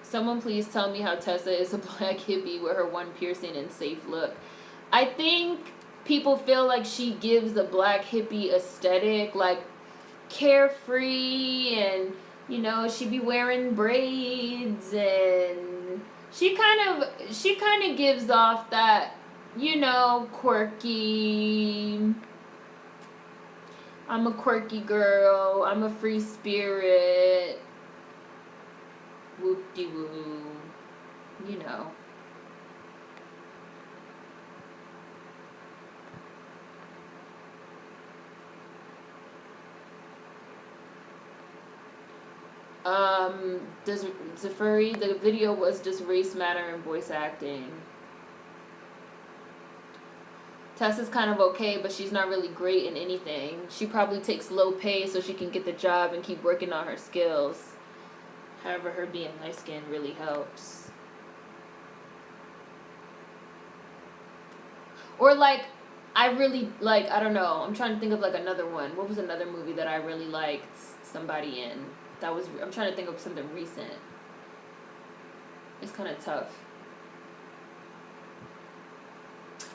Someone please tell me how Tessa is a black hippie with her one piercing and safe look. I think people feel like she gives a black hippie aesthetic, like carefree, and you know, she be wearing braids, and she kind of gives off that, you know, quirky, I'm a quirky girl, I'm a free spirit, whoop-de-woo, you know. Does Zafuri, the video was just race matter and voice acting. Tessa's kind of okay, but she's not really great in anything. She probably takes low pay so she can get the job and keep working on her skills. However, her being light-skinned really helps. Or like, I really, like, I don't know. I'm trying to think of like another one. What was another movie that I really liked somebody in? That was, I'm trying to think of something recent. It's kind of tough.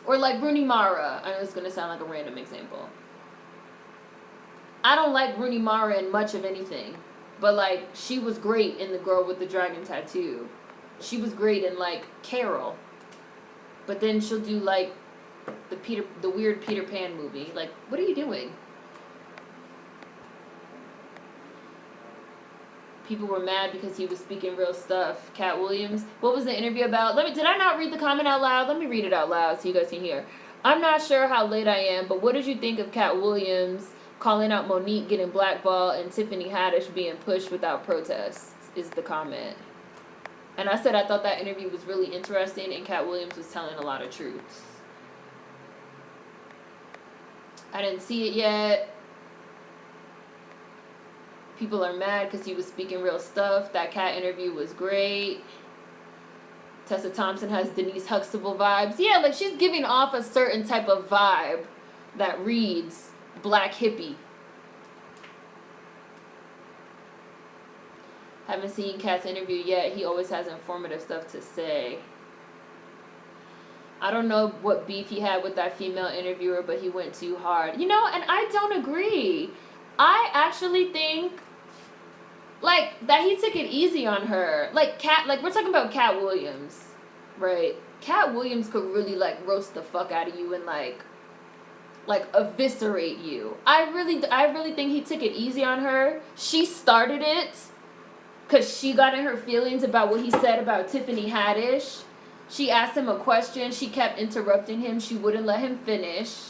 Or like Rooney Mara. I know it's going to sound like a random example. I don't like Rooney Mara in much of anything. But like, she was great in The Girl with the Dragon Tattoo. She was great in like Carol. But then she'll do like the weird Peter Pan movie. Like, what are you doing? People were mad because he was speaking real stuff. Cat Williams. What was the interview about? Did I not read the comment out loud? Let me read it out loud so you guys can hear. I'm not sure how late I am, but what did you think of Cat Williams calling out Monique getting blackballed and Tiffany Haddish being pushed without protests? Is the comment. And I said I thought that interview was really interesting and Cat Williams was telling a lot of truths. I didn't see it yet. People are mad because he was speaking real stuff. That Cat interview was great. Tessa Thompson has Denise Huxtable vibes. Yeah, like she's giving off a certain type of vibe that reads black hippie. Haven't seen Cat's interview yet. He always has informative stuff to say. I don't know what beef he had with that female interviewer, but he went too hard. You know, and I don't agree. I actually think, like, that he took it easy on her. Like, we're talking about Cat Williams, right? Cat Williams could really, like, roast the fuck out of you and, like eviscerate you. I really think he took it easy on her. She started it because she got in her feelings about what he said about Tiffany Haddish. She asked him a question. She kept interrupting him. She wouldn't let him finish.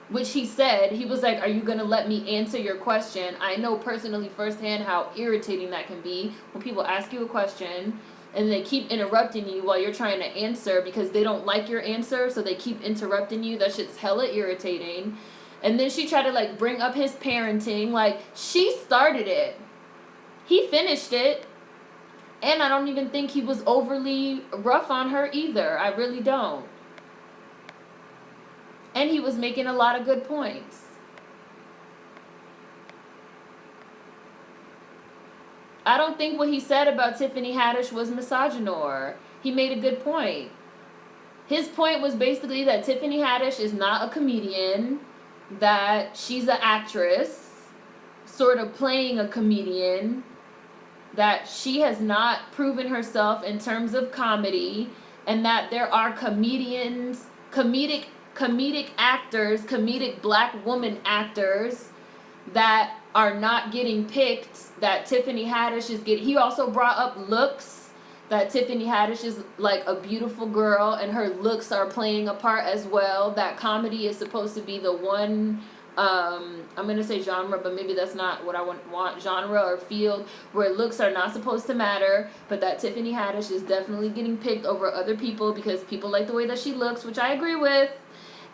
Which he said, he was like, are you going to let me answer your question? I know personally firsthand how irritating that can be when people ask you a question and they keep interrupting you while you're trying to answer because they don't like your answer, so they keep interrupting you. That shit's hella irritating. And then she tried to, like, bring up his parenting. Like, she started it. He finished it. And I don't even think he was overly rough on her either. I really don't. And he was making a lot of good points. I don't think what he said about Tiffany Haddish was misogynor. He made a good point. His point was basically that Tiffany Haddish is not a comedian, that she's an actress, sort of playing a comedian, that she has not proven herself in terms of comedy, and that there are comedians, comedic actors, comedic black woman actors that are not getting picked, that Tiffany Haddish is getting. He also brought up looks, that Tiffany Haddish is like a beautiful girl and her looks are playing a part as well, that comedy is supposed to be the one, I'm going to say genre, but maybe that's not what I want, genre or field, where looks are not supposed to matter, but that Tiffany Haddish is definitely getting picked over other people because people like the way that she looks, which I agree with.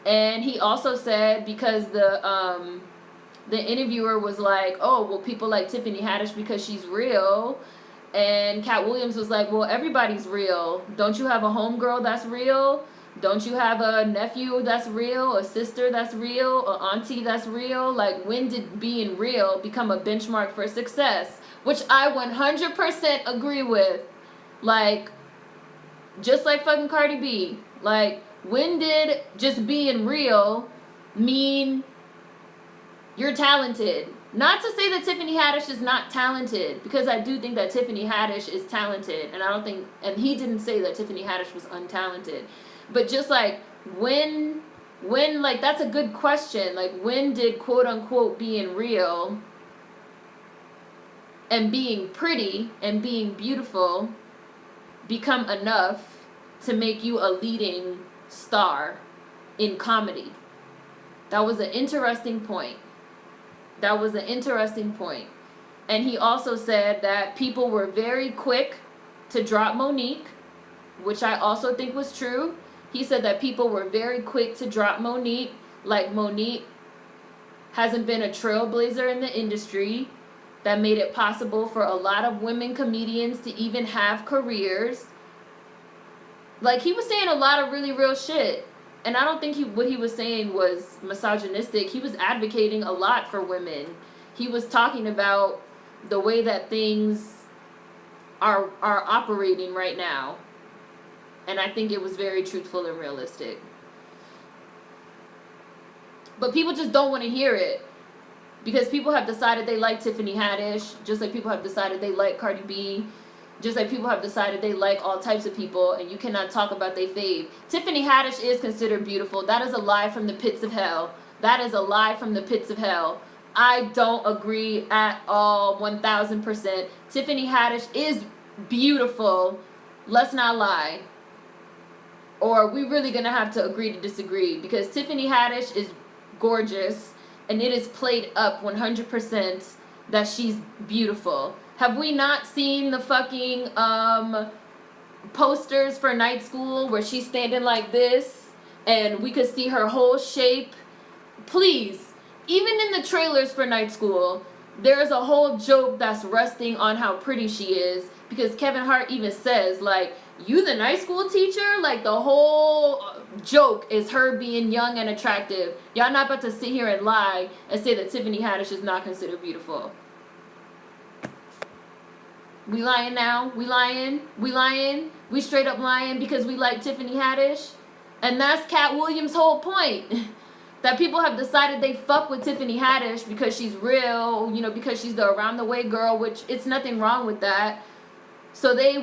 And he also said, because the interviewer was like, oh, well, people like Tiffany Haddish because she's real. And Cat Williams was like, well, everybody's real. Don't you have a homegirl that's real? Don't you have a nephew that's real? A sister that's real? A auntie that's real? Like, when did being real become a benchmark for success? Which I 100% agree with. Like, just like fucking Cardi B. Like, when did just being real mean you're talented? Not to say that Tiffany Haddish is not talented, because I do think that Tiffany Haddish is talented, and I don't think, and he didn't say that Tiffany Haddish was untalented. But just like, when, like, that's a good question. Like, when did quote unquote being real and being pretty and being beautiful become enough to make you a leading star in comedy? That was an interesting point. That was an interesting point. And he also said that people were very quick to drop Monique, which I also think was true. He said that people were very quick to drop Monique, like Monique hasn't been a trailblazer in the industry that made it possible for a lot of women comedians to even have careers. Like, he was saying a lot of really real shit. And I don't think what he was saying was misogynistic. He was advocating a lot for women. He was talking about the way that things are operating right now. And I think it was very truthful and realistic. But people just don't want to hear it. Because people have decided they like Tiffany Haddish, just like people have decided they like Cardi B, just like people have decided they like all types of people, and you cannot talk about their fave. Tiffany Haddish is considered beautiful. That is a lie from the pits of hell. That is a lie from the pits of hell. I don't agree at all, 1000%. Tiffany Haddish is beautiful. Let's not lie. Or we really gonna have to agree to disagree, because Tiffany Haddish is gorgeous. And it is played up 100% that she's beautiful. Have we not seen the fucking posters for Night School where she's standing like this and we could see her whole shape? Please, even in the trailers for Night School, there's a whole joke that's resting on how pretty she is, because Kevin Hart even says, like, you the Night School teacher? Like, the whole joke is her being young and attractive. Y'all not about to sit here and lie and say that Tiffany Haddish is not considered beautiful. We lying now? We lying? We lying? We straight up lying because we like Tiffany Haddish? And that's Cat Williams' whole point. That people have decided they fuck with Tiffany Haddish because she's real, you know, because she's the around the way girl, which it's nothing wrong with that. So they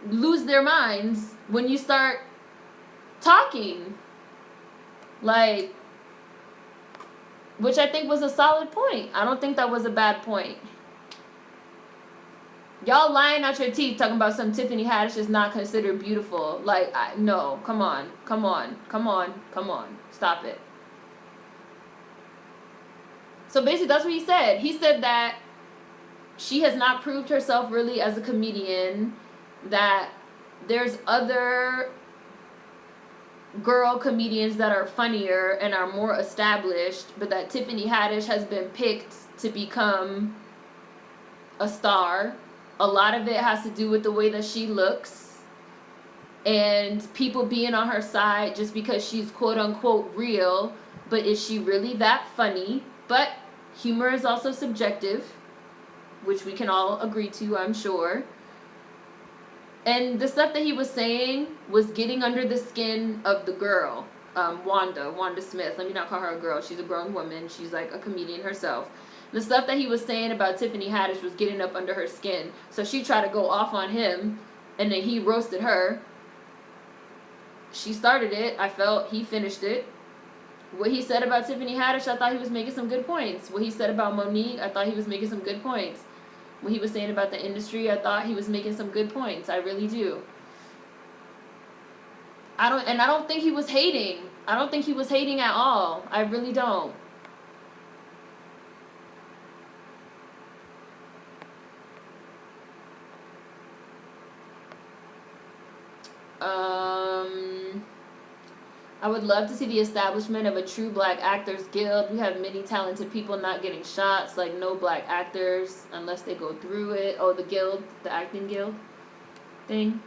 lose their minds when you start talking. Like, which I think was a solid point. I don't think that was a bad point. Y'all lying out your teeth talking about some Tiffany Haddish is not considered beautiful. Like, no, come on. Stop it. So basically that's what he said. He said that she has not proved herself really as a comedian, that there's other girl comedians that are funnier and are more established, but that Tiffany Haddish has been picked to become a star. A lot of it has to do with the way that she looks and people being on her side just because she's quote unquote real. But is she really that funny? But humor is also subjective, which we can all agree to, I'm sure. And the stuff that he was saying was getting under the skin of the girl, Wanda Smith. Let me not call her a girl. She's a grown woman. She's like a comedian herself. The stuff that he was saying about Tiffany Haddish was getting up under her skin. So she tried to go off on him, and then he roasted her. She started it. I felt he finished it. What he said about Tiffany Haddish, I thought he was making some good points. What he said about Monique, I thought he was making some good points. What he was saying about the industry, I thought he was making some good points. I really do. I don't think he was hating. I don't think he was hating at all. I really don't. I would love to see the establishment of a true black actors guild. We have many talented people not getting shots, like no black actors unless they go through it. Oh, the guild, the acting guild thing.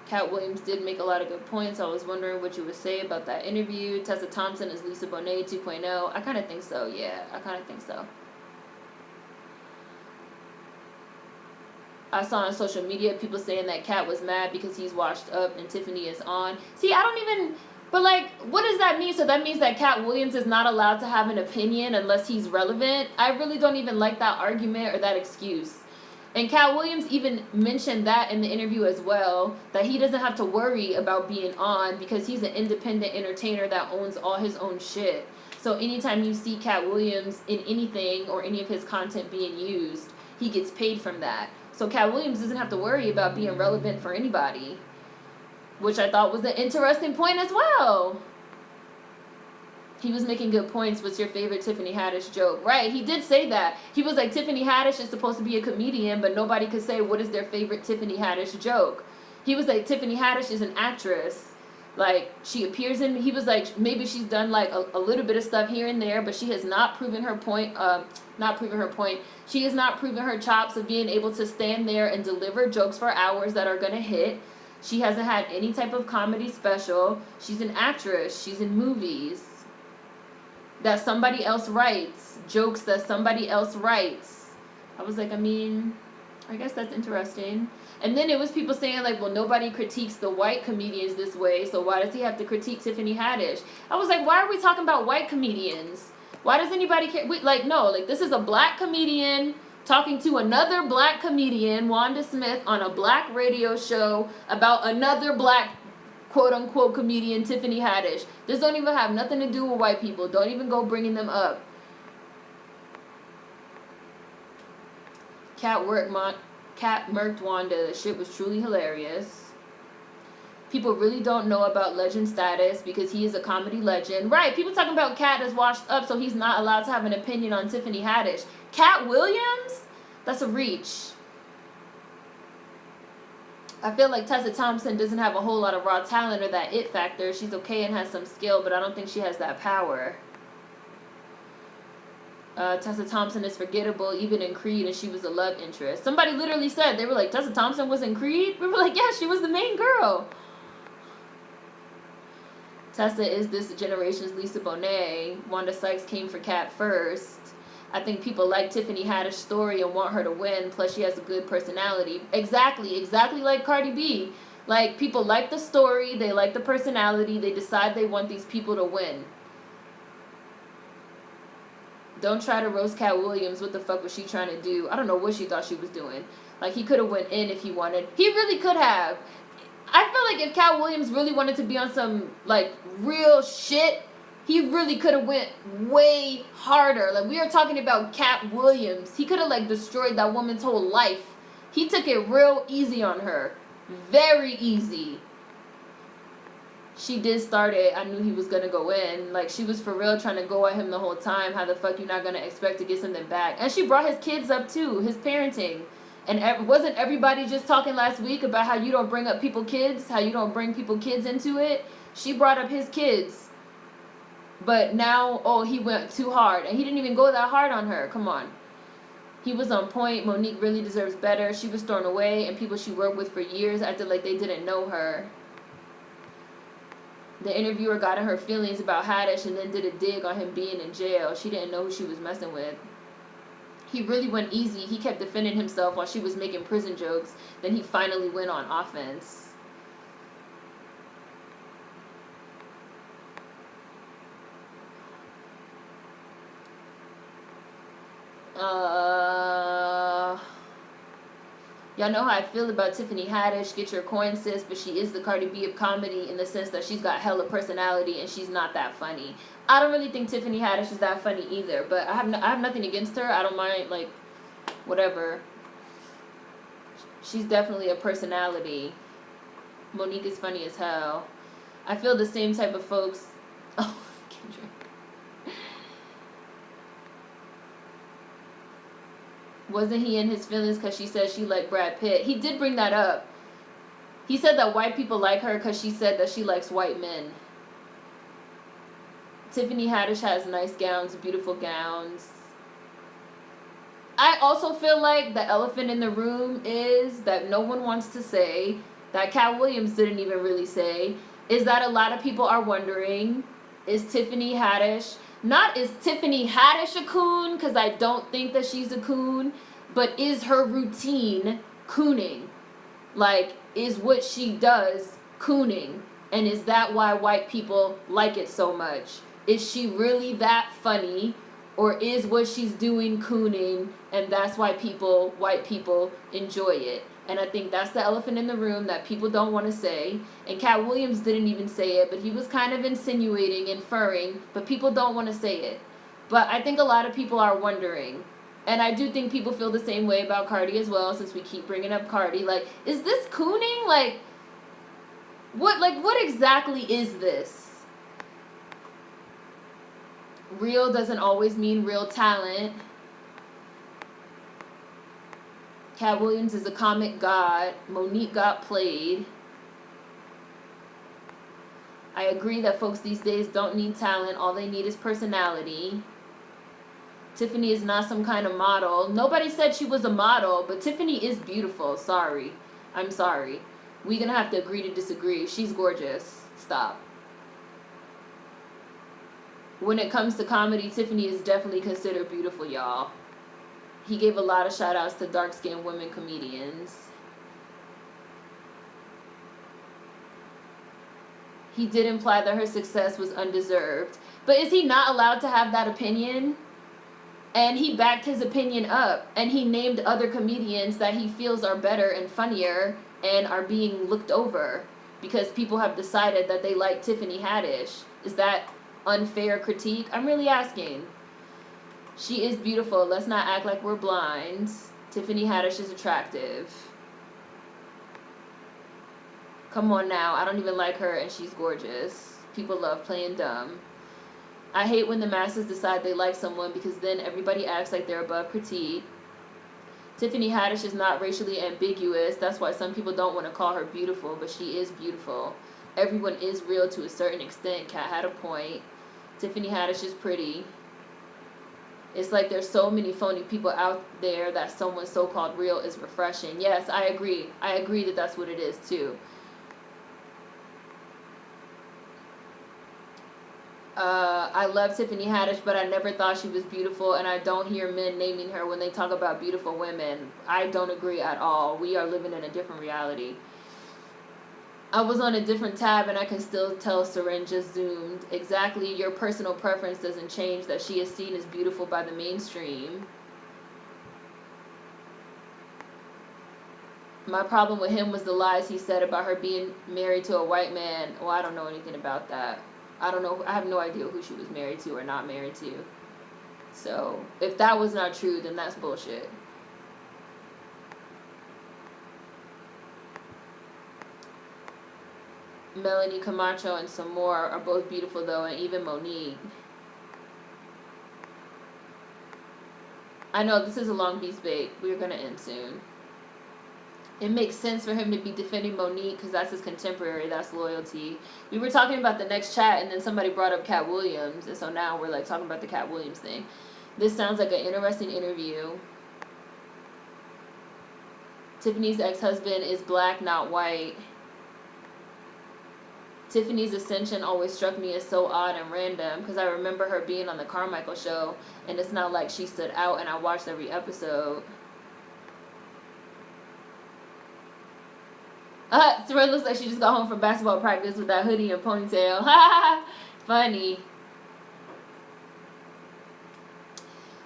Cat Williams did make a lot of good points. I was wondering what you would say about that interview. Tessa Thompson is Lisa Bonet 2.0. I kind of think so. Yeah, I kind of think so. I saw on social media people saying that Cat was mad because he's washed up and Tiffany is on. See, I don't even... But, like, what does that mean? So that means that Cat Williams is not allowed to have an opinion unless he's relevant? I really don't even like that argument or that excuse. And Cat Williams even mentioned that in the interview as well, that he doesn't have to worry about being on because he's an independent entertainer that owns all his own shit. So anytime you see Cat Williams in anything or any of his content being used, he gets paid from that. So Cat Williams doesn't have to worry about being relevant for anybody, which I thought was an interesting point as well. He was making good points. What's your favorite Tiffany Haddish joke? Right, he did say that. He was like, Tiffany Haddish is supposed to be a comedian, but nobody could say what is their favorite Tiffany Haddish joke. He was like, Tiffany Haddish is an actress. Like, she appears in... He was like, maybe she's done like a little bit of stuff here and there, but she has not proven her point... She has not proven her chops of being able to stand there and deliver jokes for hours that are going to hit. She hasn't had any type of comedy special. She's an actress. She's in movies that somebody else writes. Jokes that somebody else writes. I was like, I mean, I guess that's interesting. And then it was people saying like, well, nobody critiques the white comedians this way, so why does he have to critique Tiffany Haddish? I was like, why are we talking about white comedians? Why does anybody care? No, this is a black comedian talking to another black comedian, Wanda Smith, on a black radio show about another black quote-unquote comedian, Tiffany Haddish. This don't even have nothing to do with white people. Don't even go bringing them up. Cat murked Wanda. The shit was truly hilarious. People really don't know about legend status because he is a comedy legend. Right, people talking about Cat is washed up, so he's not allowed to have an opinion on Tiffany Haddish. Cat Williams? That's a reach. I feel like Tessa Thompson doesn't have a whole lot of raw talent or that it factor. She's okay and has some skill, but I don't think she has that power. Tessa Thompson is forgettable, even in Creed, and she was a love interest. Somebody literally said, they were like, Tessa Thompson was in Creed? We were like, yeah, she was the main girl. Tessa is this generation's Lisa Bonet. Wanda Sykes came for Cat first. I think people like Tiffany Haddish's story and want her to win, plus she has a good personality. Exactly like Cardi B. Like, people like the story, they like the personality, they decide they want these people to win. Don't try to roast Cat Williams. What the fuck was she trying to do? I don't know what she thought she was doing. Like, he could have went in if he wanted. He really could have. I feel like if Cat Williams really wanted to be on some, like, real shit, he really could have went way harder. Like, we are talking about Cat Williams. He could have, like, destroyed that woman's whole life. He took it real easy on her. Very easy. She did start it. I knew he was going to go in. Like, she was for real trying to go at him the whole time. How the fuck you not going to expect to get something back? And she brought his kids up, too. His parenting. And wasn't everybody just talking last week about how you don't bring up people kids? How you don't bring people kids into it? She brought up his kids. But now, oh, he went too hard. And he didn't even go that hard on her. Come on. He was on point. Monique really deserves better. She was thrown away. And people she worked with for years acted like they didn't know her. The interviewer got in her feelings about Haddish and then did a dig on him being in jail. She didn't know who she was messing with. He really went easy. He kept defending himself while she was making prison jokes. Then he finally went on offense. Y'all know how I feel about Tiffany Haddish. Get your coin, sis, but she is the Cardi B of comedy in the sense that she's got hella personality and she's not that funny. I don't really think Tiffany Haddish is that funny either, but I have nothing against her. I don't mind, like, whatever. She's definitely a personality. Monique is funny as hell. I feel the same type of folks. Oh, Kendrick. Wasn't he in his feelings because she said she liked Brad Pitt? He did bring that up. He said that white people like her because she said that she likes white men. Tiffany Haddish has nice gowns, beautiful gowns. I also feel like the elephant in the room is that no one wants to say that Cat Williams didn't even really say is that a lot of people are wondering, is Tiffany Haddish, not is Tiffany Haddish a coon, because I don't think that she's a coon, but is her routine cooning? Like, is what she does cooning? And is that why white people like it so much? Is she really that funny? Or is what she's doing cooning, and that's why white people enjoy it? And I think that's the elephant in the room that people don't want to say. And Cat Williams didn't even say it, but he was kind of insinuating, inferring, but people don't want to say it. But I think a lot of people are wondering. And I do think people feel the same way about Cardi as well, since we keep bringing up Cardi. Like, is this cooning? Like, what exactly is this? Real doesn't always mean real talent. Cat Williams is a comic god. Monique got played. I agree that folks these days don't need talent. All they need is personality. Tiffany is not some kind of model. Nobody said she was a model, but Tiffany is beautiful. Sorry. I'm sorry. We're going to have to agree to disagree. She's gorgeous. Stop. When it comes to comedy, Tiffany is definitely considered beautiful, y'all. He gave a lot of shout outs to dark-skinned women comedians. He did imply that her success was undeserved. But is he not allowed to have that opinion? And he backed his opinion up. And he named other comedians that he feels are better and funnier and are being looked over because people have decided that they like Tiffany Haddish. Is that unfair critique? I'm really asking. She is beautiful. Let's not act like we're blind. Tiffany Haddish is attractive. Come on now. I don't even like her and she's gorgeous. People love playing dumb. I hate when the masses decide they like someone because then everybody acts like they're above critique. Tiffany Haddish is not racially ambiguous. That's why some people don't want to call her beautiful, but she is beautiful. Everyone is real to a certain extent. Kat had a point. Tiffany Haddish is pretty. It's like there's so many phony people out there that someone so-called real is refreshing. Yes, I agree. I agree that that's what it is too. I love Tiffany Haddish, but I never thought she was beautiful, and I don't hear men naming her when they talk about beautiful women. I don't agree at all. We are living in a different reality. I was on a different tab, and I can still tell Seren just zoomed. Exactly, your personal preference doesn't change that she is seen as beautiful by the mainstream. My problem with him was the lies he said about her being married to a white man. Well, I don't know anything about that. I don't know. I have no idea who she was married to or not married to. So, if that was not true, then that's bullshit. Melanie Camacho and some more are both beautiful, though, and even Monique. I know this is a long beast bait. We're going to end soon. It makes sense for him to be defending Monique because that's his contemporary. That's loyalty. We were talking about the next chat, and then somebody brought up Cat Williams, and so now we're like talking about the Cat Williams thing. This sounds like an interesting interview. Tiffany's ex-husband is black, not white. Tiffany's ascension always struck me as so odd and random because I remember her being on the Carmichael show, and it's not like she stood out and I watched every episode. Seren looks like she just got home from basketball practice with that hoodie and ponytail. Funny.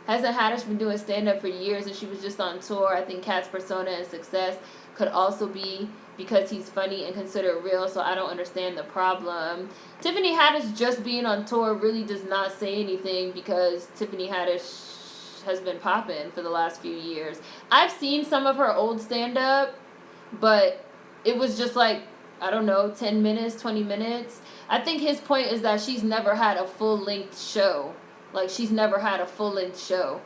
Hasn't Haddish been doing stand-up for years and she was just on tour? I think Kat's persona and success could also be because he's funny and considered real, so I don't understand the problem. Tiffany Haddish just being on tour really does not say anything because Tiffany Haddish has been popping for the last few years. I've seen some of her old stand-up, but it was just like, I don't know, 10 minutes, 20 minutes. I think his point is that she's never had a full-length show. Like, she's never had a full-length show.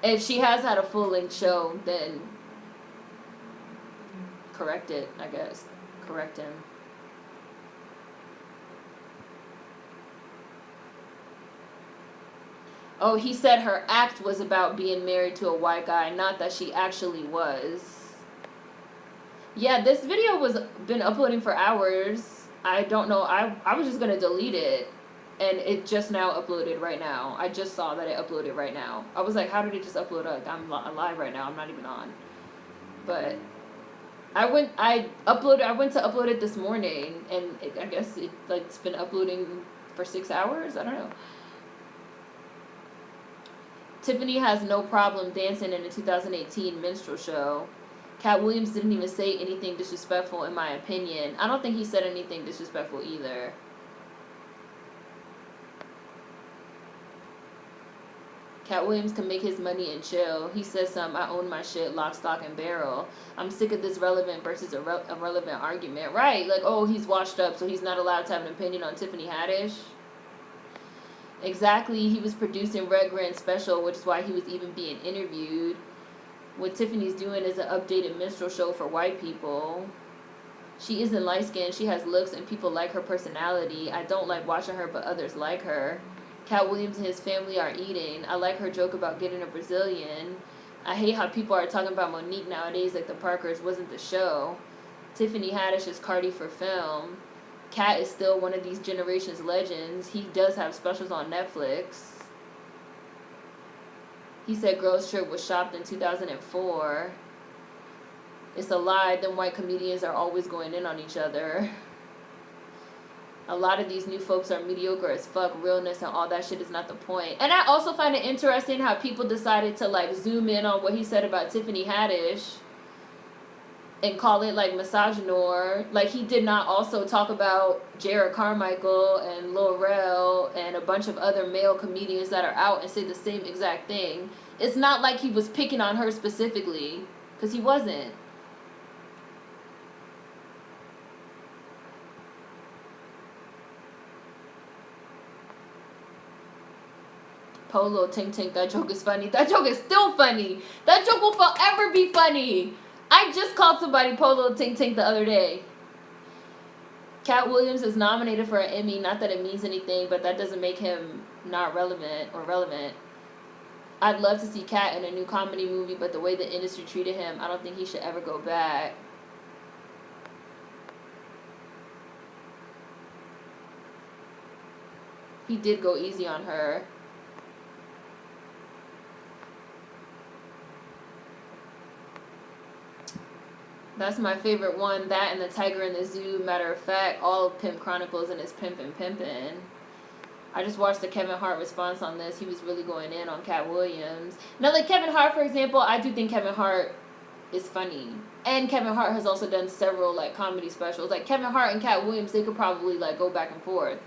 If she has had a full-length show, then correct it, I guess. Correct him. Oh, he said her act was about being married to a white guy, not that she actually was. Yeah, this video was been uploading for hours. I don't know. I was just gonna delete it, and it just now uploaded right now. I just saw that it uploaded right now. I was like, how did it just upload? I'm live right now. I'm not even on. But I went to upload it this morning, and I guess it's been uploading for 6 hours. I don't know. Tiffany has no problem dancing in the 2018 minstrel show. Cat Williams didn't even say anything disrespectful, in my opinion. I don't think he said anything disrespectful either. Cat Williams can make his money and chill. He says I own my shit, lock, stock, and barrel. I'm sick of this relevant versus irrelevant argument. Right, like, oh, he's washed up, so he's not allowed to have an opinion on Tiffany Haddish. Exactly, he was producing Red Grand Special, which is why he was even being interviewed. What Tiffany's doing is an updated minstrel show for white people. She isn't light-skinned, she has looks, and people like her personality. I don't like watching her, but others like her. Cat Williams and his family are eating. I like her joke about getting a Brazilian. I hate how people are talking about Monique nowadays like the Parkers wasn't the show. Tiffany Haddish is Cardi for film. Cat is still one of these generation's legends. He does have specials on Netflix. He said Girls Trip was shopped in 2004. It's a lie. Them white comedians are always going in on each other. A lot of these new folks are mediocre as fuck. Realness and all that shit is not the point. And I also find it interesting how people decided to zoom in on what he said about Tiffany Haddish and call it misogynoir. Like, he did not also talk about Jared Carmichael and Lil Rel and a bunch of other male comedians that are out and say the same exact thing. It's not like he was picking on her specifically, because he wasn't. Polo Tink Tink, that joke is funny. That joke is still funny. That joke will forever be funny. I just called somebody Polo Tink Tink the other day. Cat Williams is nominated for an Emmy. Not that it means anything, but that doesn't make him not relevant or relevant. I'd love to see Cat in a new comedy movie, but the way the industry treated him, I don't think he should ever go back. He did go easy on her. That's my favorite one. That and The Tiger in the Zoo. Matter of fact, all of Pimp Chronicles and his Pimpin'. I just watched the Kevin Hart response on this. He was really going in on Cat Williams. Now, Kevin Hart, for example, I do think Kevin Hart is funny. And Kevin Hart has also done several, comedy specials. Kevin Hart and Cat Williams, they could probably, go back and forth.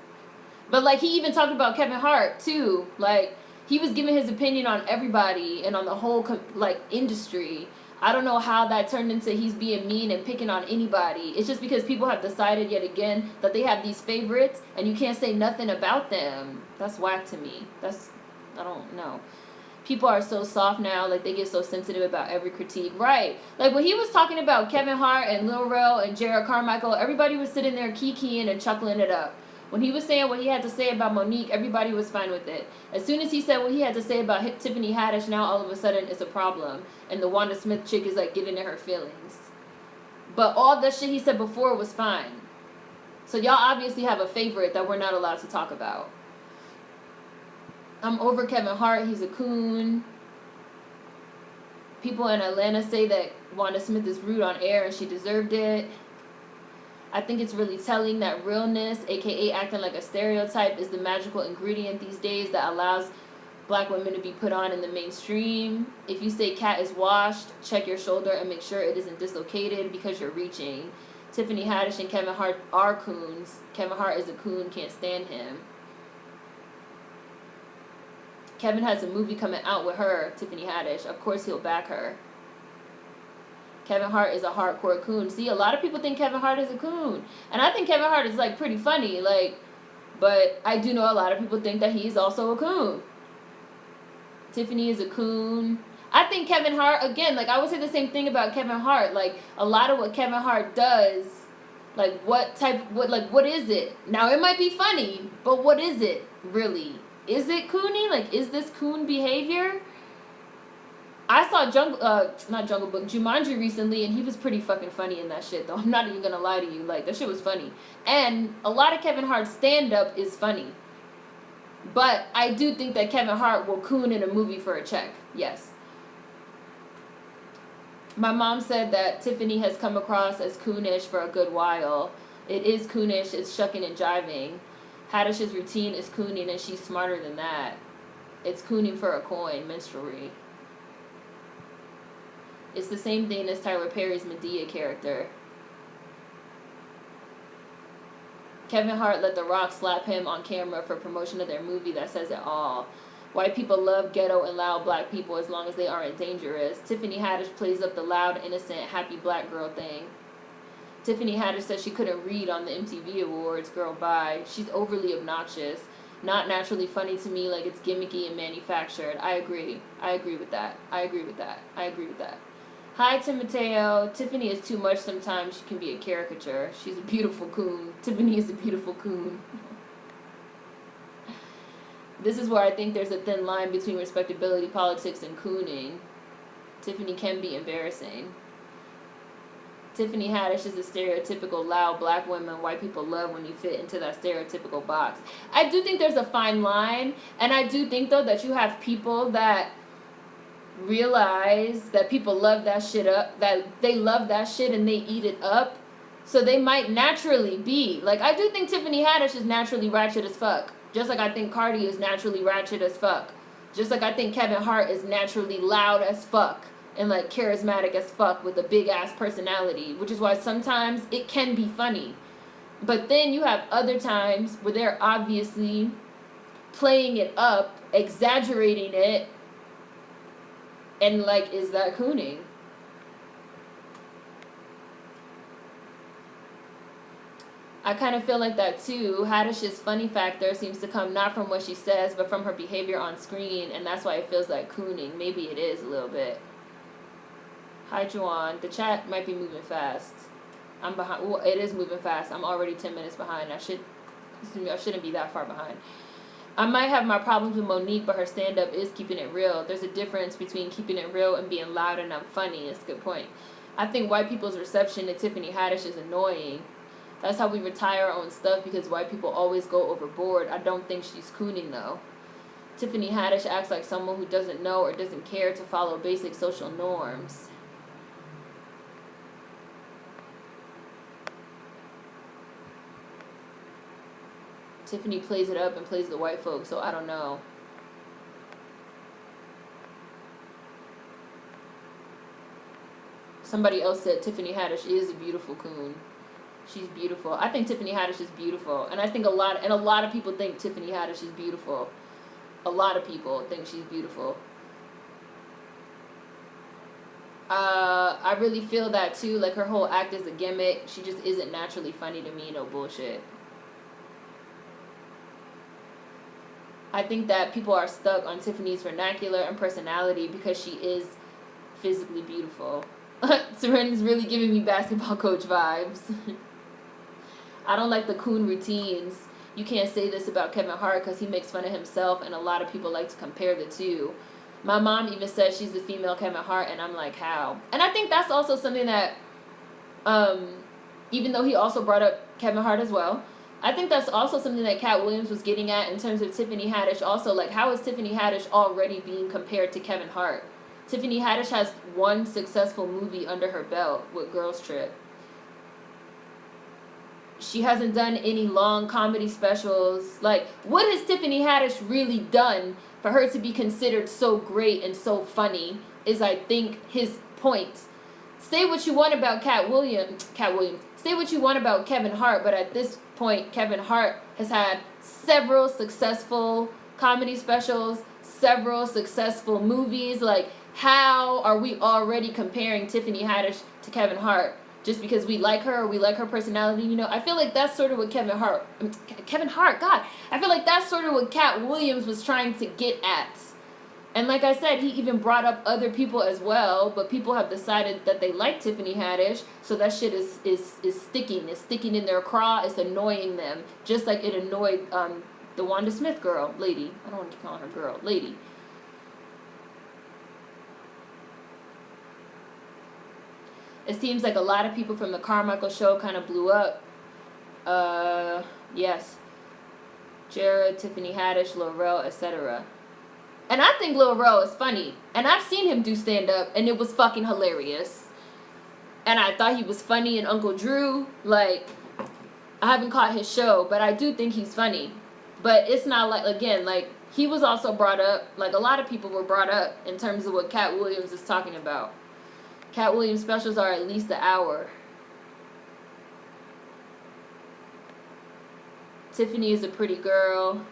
But, he even talked about Kevin Hart, too. He was giving his opinion on everybody and on the whole, industry. I don't know how that turned into he's being mean and picking on anybody. It's just because people have decided yet again that they have these favorites and you can't say nothing about them. That's whack to me. I don't know. People are so soft now, they get so sensitive about every critique. Right. When he was talking about Kevin Hart and Lil Rel and Jared Carmichael, everybody was sitting there kikiing and chuckling it up. When he was saying what he had to say about Monique, everybody was fine with it. As soon as he said what he had to say about Tiffany Haddish, now all of a sudden it's a problem. And the Wanda Smith chick is getting in her feelings. But all the shit he said before was fine. So y'all obviously have a favorite that we're not allowed to talk about. I'm over Kevin Hart. He's a coon. People in Atlanta say that Wanda Smith is rude on air and she deserved it. I think it's really telling that realness, aka acting like a stereotype, is the magical ingredient these days that allows black women to be put on in the mainstream. If you say Cat is washed, check your shoulder and make sure it isn't dislocated because you're reaching. Tiffany Haddish and Kevin Hart are coons. Kevin Hart is a coon, can't stand him. Kevin has a movie coming out with her, Tiffany Haddish. Of course he'll back her. Kevin Hart is a hardcore coon. See, a lot of people think Kevin Hart is a coon. And I think Kevin Hart is, pretty funny. But I do know a lot of people think that he's also a coon. Tiffany is a coon. I think Kevin Hart, again, I would say the same thing about Kevin Hart. A lot of what Kevin Hart does, what is it? Now, it might be funny, but what is it, really? is it coony? Like, is this coon behavior? I saw not Jungle Book, Jumanji recently, and he was pretty fucking funny in that shit, though. I'm not even gonna lie to you. Like, that shit was funny. And a lot of Kevin Hart's stand-up is funny. But I do think that Kevin Hart will coon in a movie for a check. Yes. My mom said that Tiffany has come across as coonish for a good while. It is coonish. It's shucking and jiving. Haddish's routine is cooning, and she's smarter than that. It's cooning for a coin, minstrelry. It's the same thing as Tyler Perry's Medea character. Kevin Hart let The Rock slap him on camera for promotion of their movie. That says it all. White people love ghetto and loud black people as long as they aren't dangerous. Tiffany Haddish plays up the loud, innocent, happy black girl thing. Tiffany Haddish says she couldn't read on the MTV Awards. Girl, bye. She's overly obnoxious. Not naturally funny to me, like it's gimmicky and manufactured. I agree. I agree with that. I agree with that. I agree with that. Hi, Timoteo. Tiffany is too much sometimes. She can be a caricature. She's a beautiful coon. Tiffany is a beautiful coon. This is where I think there's a thin line between respectability politics and cooning. Tiffany can be embarrassing. Tiffany Haddish is a stereotypical loud black woman white people love when you fit into that stereotypical box. I do think there's a fine line, and I do think, though, that you have people that realize that people love that shit up, that they love that shit and they eat it up, so they might naturally be. Like, I do think Tiffany Haddish is naturally ratchet as fuck. Just like I think Cardi is naturally ratchet as fuck. Just like I think Kevin Hart is naturally loud as fuck. And like charismatic as fuck with a big ass personality, which is why sometimes it can be funny. But then you have other times where they're obviously playing it up, exaggerating it, and like, is that cooning? I kind of feel like that too. Haddish's funny factor seems to come not from what she says, but from her behavior on screen, and that's why it feels like cooning. Maybe it is a little bit. Hi, Juan. The chat might be moving fast. I'm behind. Well, it is moving fast. I'm already 10 minutes behind. I shouldn't be that far behind. I might have my problems with Monique, but her stand-up is keeping it real. There's a difference between keeping it real and being loud and I'm funny. It's a good point. I think white people's reception to Tiffany Haddish is annoying. That's how we retire our own stuff because white people always go overboard. I don't think she's cooning, though. Tiffany Haddish acts like someone who doesn't know or doesn't care to follow basic social norms. Tiffany plays it up and plays the white folk, so I don't know. Somebody else said Tiffany Haddish is a beautiful coon. She's beautiful. I think Tiffany Haddish is beautiful, and I think a lot of people think Tiffany Haddish is beautiful. A lot of people think she's beautiful. I really feel that too. Like, her whole act is a gimmick. She just isn't naturally funny to me. No bullshit. I think that people are stuck on Tiffany's vernacular and personality because she is physically beautiful. Seren is really giving me basketball coach vibes. I don't like the coon routines. You can't say this about Kevin Hart because he makes fun of himself, and a lot of people like to compare the two. My mom even says she's the female Kevin Hart, and I'm like, how? And I think that's also something that, even though he also brought up Kevin Hart as well, I think that's also something that Cat Williams was getting at in terms of Tiffany Haddish also. Like, how is Tiffany Haddish already being compared to Kevin Hart? Tiffany Haddish has one successful movie under her belt with Girls Trip. She hasn't done any long comedy specials. Like, what has Tiffany Haddish really done for her to be considered so great and so funny is, I think, his point. Say what you want about Cat Williams. Say what you want about Kevin Hart, but at this point, Kevin Hart has had several successful comedy specials, several successful movies. Like, how are we already comparing Tiffany Haddish to Kevin Hart just because we like her or we like her personality? You know, I feel like that's sort of what Kevin Hart, God, I feel like that's sort of what Cat Williams was trying to get at. And like I said, he even brought up other people as well, but people have decided that they like Tiffany Haddish, so that shit is sticking. It's sticking in their craw. It's annoying them, just like it annoyed the The Wanda Smith girl, lady. I don't want to call her girl, lady. It seems like a lot of people from the Carmichael show kind of blew up. Yes. Jared, Tiffany Haddish, Lil Rel, etc. And I think Lil Rel is funny. And I've seen him do stand-up, and it was fucking hilarious. And I thought he was funny in Uncle Drew. Like, I haven't caught his show, but I do think he's funny. But it's not like, again, like, he was also brought up, like, a lot of people were brought up in terms of what Cat Williams is talking about. Cat Williams specials are at least an hour. Tiffany is a pretty girl.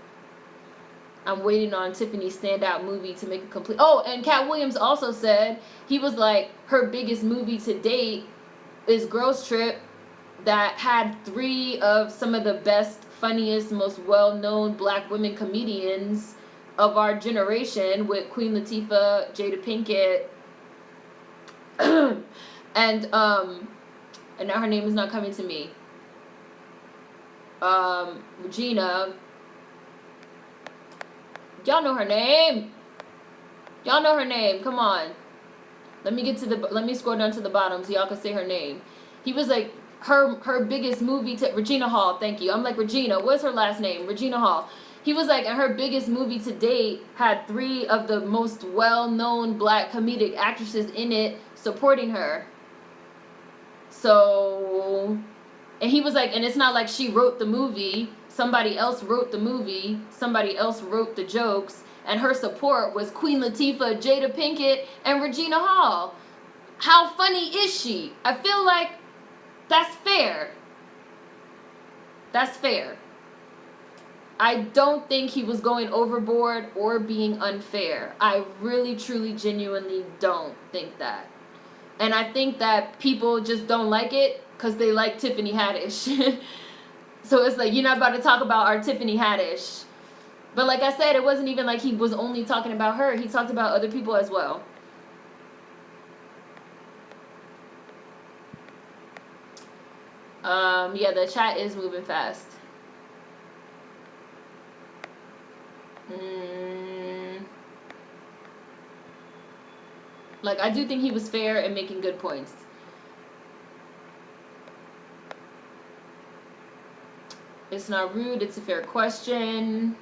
I'm waiting on Tiffany's standout movie to make a complete... Oh, and Cat Williams also said, he was like, her biggest movie to date is Girls Trip, that had 3 of some of the best, funniest, most well-known black women comedians of our generation, with Queen Latifah, Jada Pinkett, and now her name is not coming to me. Regina. Y'all know her name. Y'all know her name. Come on. Let me scroll down to the bottom so y'all can say her name. He was like, her biggest movie to Regina Hall. Thank you. I'm like, Regina. What's her last name? Regina Hall. He was like, and her biggest movie to date had 3 of the most well-known black comedic actresses in it supporting her. So, and he was like, and it's not like she wrote the movie. Somebody else wrote the movie. Somebody else wrote the jokes. And her support was Queen Latifah, Jada Pinkett, and Regina Hall. How funny is she? I feel like that's fair. That's fair. I don't think he was going overboard or being unfair. I really, truly, genuinely don't think that. And I think that people just don't like it because they like Tiffany Haddish. So it's like, you're not about to talk about our Tiffany Haddish. But like I said, it wasn't even like he was only talking about her. He talked about other people as well. Yeah, the chat is moving fast. Like, I do think he was fair and making good points. It's not rude, it's a fair question.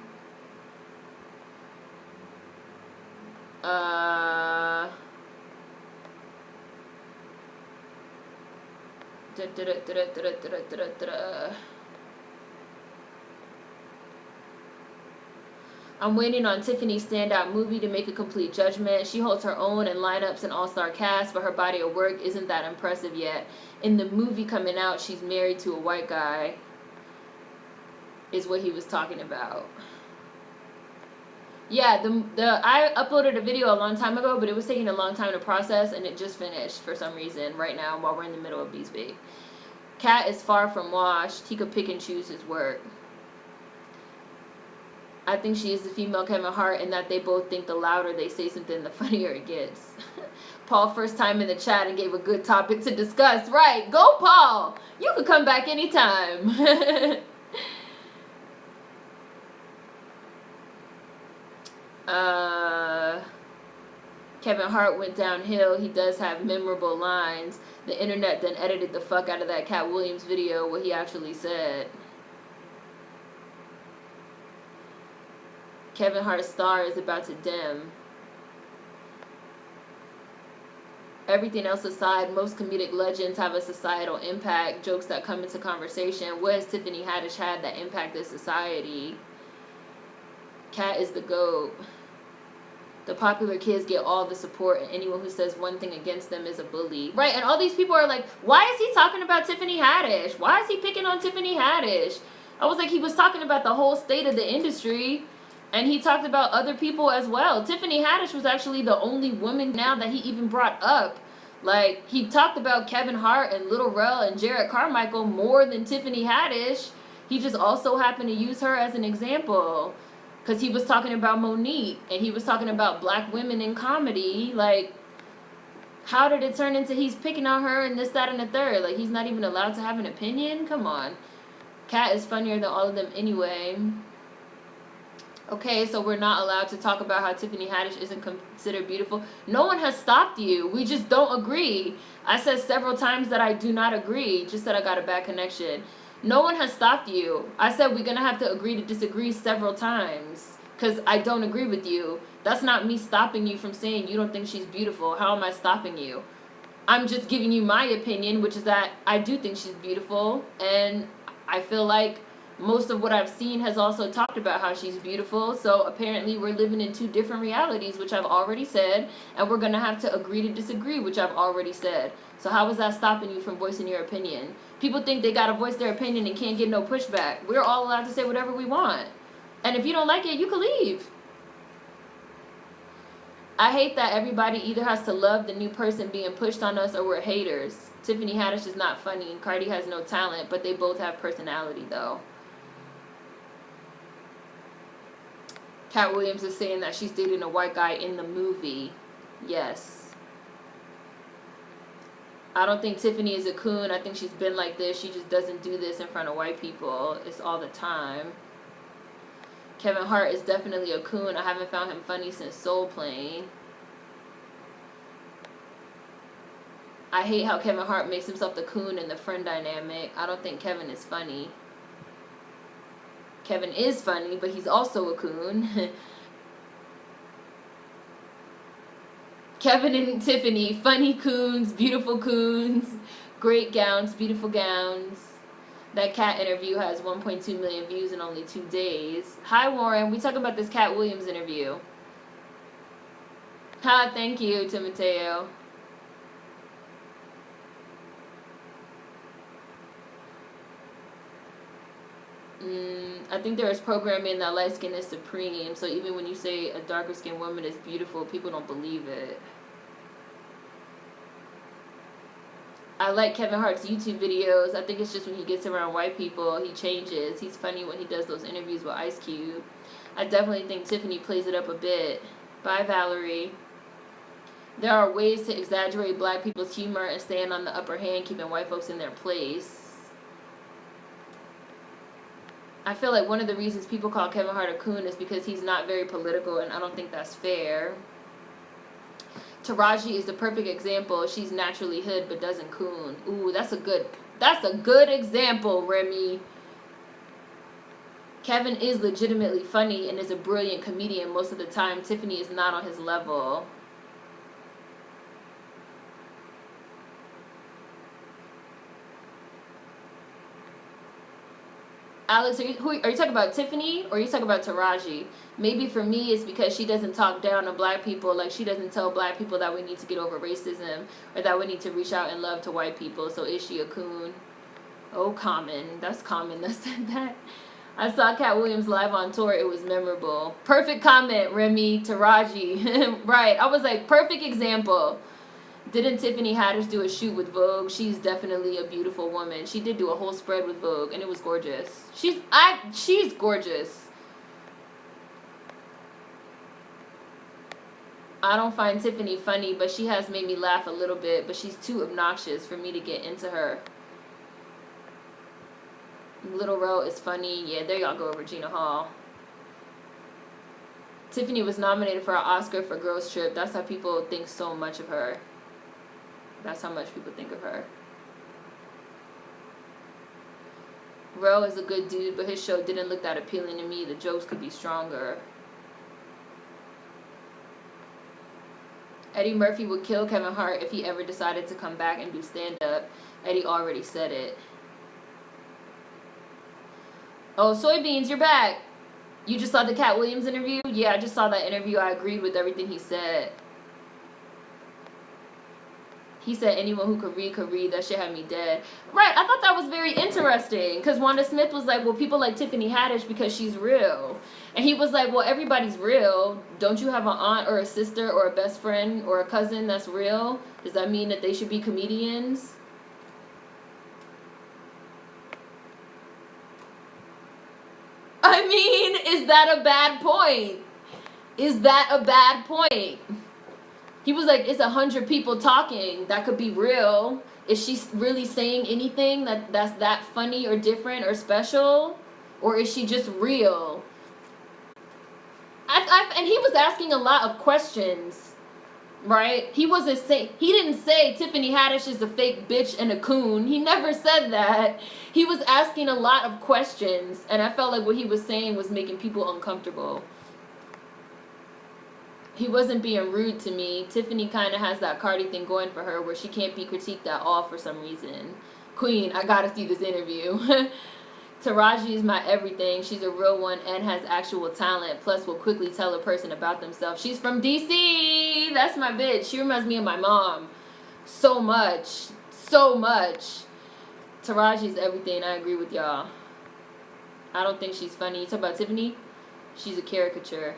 I'm waiting on Tiffany's standout movie to make a complete judgment. She holds her own in lineups and all-star cast, but her body of work isn't that impressive yet. In the movie coming out, she's married to a white guy, is what he was talking about. Yeah, I uploaded a video a long time ago, but it was taking a long time to process, and it just finished for some reason right now while we're in the middle of Beast Bait. Cat is far from washed. He could pick and choose his work. I think she is the female Kevin Hart, and that they both think the louder they say something, the funnier it gets. Paul, first time in the chat, and gave a good topic to discuss. Right, go Paul. You could come back anytime. Kevin Hart went downhill. He does have memorable lines. The internet then edited the fuck out of that Cat Williams video, what he actually said. Kevin Hart's star is about to dim. Everything else aside, most comedic legends have a societal impact. Jokes that come into conversation. What has Tiffany Haddish had that impacted society? Cat is the GOAT. The popular kids get all the support, and anyone who says one thing against them is a bully. Right, and all these people are like, why is he talking about Tiffany Haddish? Why is he picking on Tiffany Haddish? I was like, he was talking about the whole state of the industry, and he talked about other people as well. Tiffany Haddish was actually the only woman now that he even brought up. Like, he talked about Kevin Hart and Lil Rel and Jared Carmichael more than Tiffany Haddish. He just also happened to use her as an example. Because he was talking about Monique, and he was talking about black women in comedy. Like, how did it turn into he's picking on her and this, that, and the third? Like, he's not even allowed to have an opinion? Come on. Cat is funnier than all of them anyway. Okay, so we're not allowed to talk about how Tiffany Haddish isn't considered beautiful. No one has stopped you. We just don't agree. I said several times that I do not agree. Just that I got a bad connection. No one has stopped you. I said we're going to have to agree to disagree several times because I don't agree with you. That's not me stopping you from saying you don't think she's beautiful. How am I stopping you? I'm just giving you my opinion, which is that I do think she's beautiful, and I feel like most of what I've seen has also talked about how she's beautiful. So apparently we're living in two different realities, which I've already said, and we're going to have to agree to disagree, which I've already said. So how is that stopping you from voicing your opinion? People think they got to voice their opinion and can't get no pushback. We're all allowed to say whatever we want. And if you don't like it, you can leave. I hate that everybody either has to love the new person being pushed on us or we're haters. Tiffany Haddish is not funny and Cardi has no talent, but they both have personality though. Cat Williams is saying that she's dating a white guy in the movie. Yes. I don't think Tiffany is a coon. I think she's been like this. She just doesn't do this in front of white people. It's all the time. Kevin Hart is definitely a coon. I haven't found him funny since Soul Plane. I hate how Kevin Hart makes himself the coon in the friend dynamic. I don't think Kevin is funny. Kevin is funny, but he's also a coon. Kevin and Tiffany, funny coons, beautiful coons, great gowns, beautiful gowns. That cat interview has 1.2 million views in only 2 days. Hi, Warren. We talking about this Cat Williams interview. Hi, thank you to Mateo. I think there is programming that light skin is supreme. So even when you say a darker skinned woman is beautiful, people don't believe it. I like Kevin Hart's YouTube videos. I think it's just when he gets around white people, he changes. He's funny when he does those interviews with Ice Cube. I definitely think Tiffany plays it up a bit. Bye, Valerie. There are ways to exaggerate black people's humor and stand on the upper hand, keeping white folks in their place. I feel like one of the reasons people call Kevin Hart a coon is because he's not very political, and I don't think that's fair. Taraji is the perfect example. She's naturally hood but doesn't coon. Ooh, that's a good example, Remy. Kevin is legitimately funny and is a brilliant comedian most of the time. Tiffany is not on his level. Alex, are you talking about Tiffany or are you talking about Taraji? Maybe for me it's because she doesn't talk down on black people. Like she doesn't tell black people that we need to get over racism or that we need to reach out and love to white people. So is she a coon? Oh, Common. That's Common that said that. I saw Cat Williams live on tour. It was memorable. Perfect comment, Remy. Taraji. Right. I was like, perfect example. Didn't Tiffany Haddish do a shoot with Vogue? She's definitely a beautiful woman. She did do a whole spread with Vogue, and it was gorgeous. She's gorgeous. I don't find Tiffany funny, but she has made me laugh a little bit, but she's too obnoxious for me to get into her. Little Ro is funny. Yeah, there y'all go, Regina Hall. Tiffany was nominated for an Oscar for Girls Trip. That's how people think so much of her. That's how much people think of her. Ro is a good dude, but his show didn't look that appealing to me. The jokes could be stronger. Eddie Murphy would kill Kevin Hart if he ever decided to come back and do stand-up. Eddie already said it. Oh, Soybeans, you're back. You just saw the Cat Williams interview? Yeah, I just saw that interview. I agreed with everything he said. He said anyone who could read. That shit had me dead. Right, I thought that was very interesting. Because Wanda Smith was like, well, people like Tiffany Haddish because she's real. And he was like, well, everybody's real. Don't you have an aunt or a sister or a best friend or a cousin that's real? Does that mean that they should be comedians? I mean, is that a bad point? Is that a bad point? He was like, it's 100 people talking. That could be real. Is she really saying anything that's that funny or different or special? Or is she just real? And he was asking a lot of questions, right? He didn't say Tiffany Haddish is a fake bitch and a coon. He never said that. He was asking a lot of questions, and I felt like what he was saying was making people uncomfortable. He wasn't being rude to me. Tiffany kind of has that Cardi thing going for her where she can't be critiqued at all for some reason. Queen, I gotta see this interview. Taraji is my everything. She's a real one and has actual talent, plus will quickly tell a person about themselves. She's from DC. That's my bitch. She reminds me of my mom. So much. So much. Taraji's everything. I agree with y'all. I don't think she's funny. You talk about Tiffany? She's a caricature.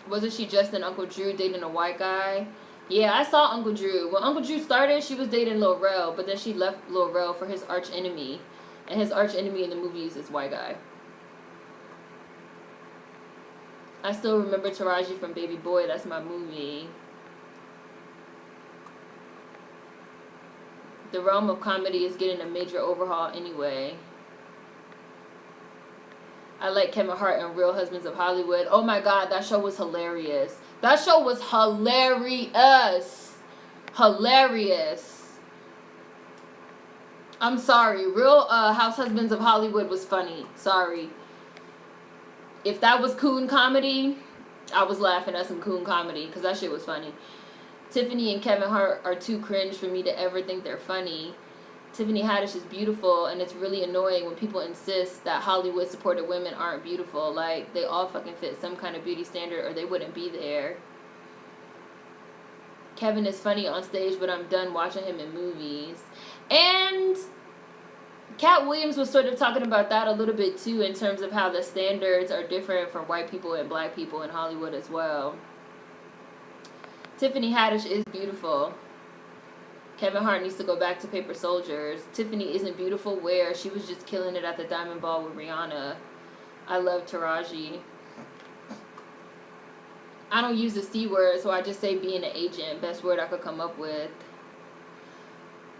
Wasn't she just in Uncle Drew dating a white guy? Yeah, I saw Uncle Drew. When Uncle Drew started, she was dating Lil Rel, but then she left Lil Rel for his arch enemy. And his arch enemy in the movie is this white guy. I still remember Taraji from Baby Boy. That's my movie. The realm of comedy is getting a major overhaul anyway. I like Kevin Hart and Real Husbands of Hollywood. Oh my God, that show was hilarious. That show was hilarious. Hilarious. I'm sorry. Real House Husbands of Hollywood was funny. Sorry. If that was coon comedy, I was laughing at some coon comedy because that shit was funny. Tiffany and Kevin Hart are too cringe for me to ever think they're funny. Tiffany Haddish is beautiful, and it's really annoying when people insist that Hollywood-supported women aren't beautiful. Like, they all fucking fit some kind of beauty standard or they wouldn't be there. Kevin is funny on stage, but I'm done watching him in movies. And Cat Williams was sort of talking about that a little bit, too, in terms of how the standards are different for white people and black people in Hollywood as well. Tiffany Haddish is beautiful. Kevin Hart needs to go back to Paper Soldiers. Tiffany isn't beautiful where she was just killing it at the Diamond Ball with Rihanna. I love Taraji. I don't use the C word, so I just say being an agent. Best word I could come up with.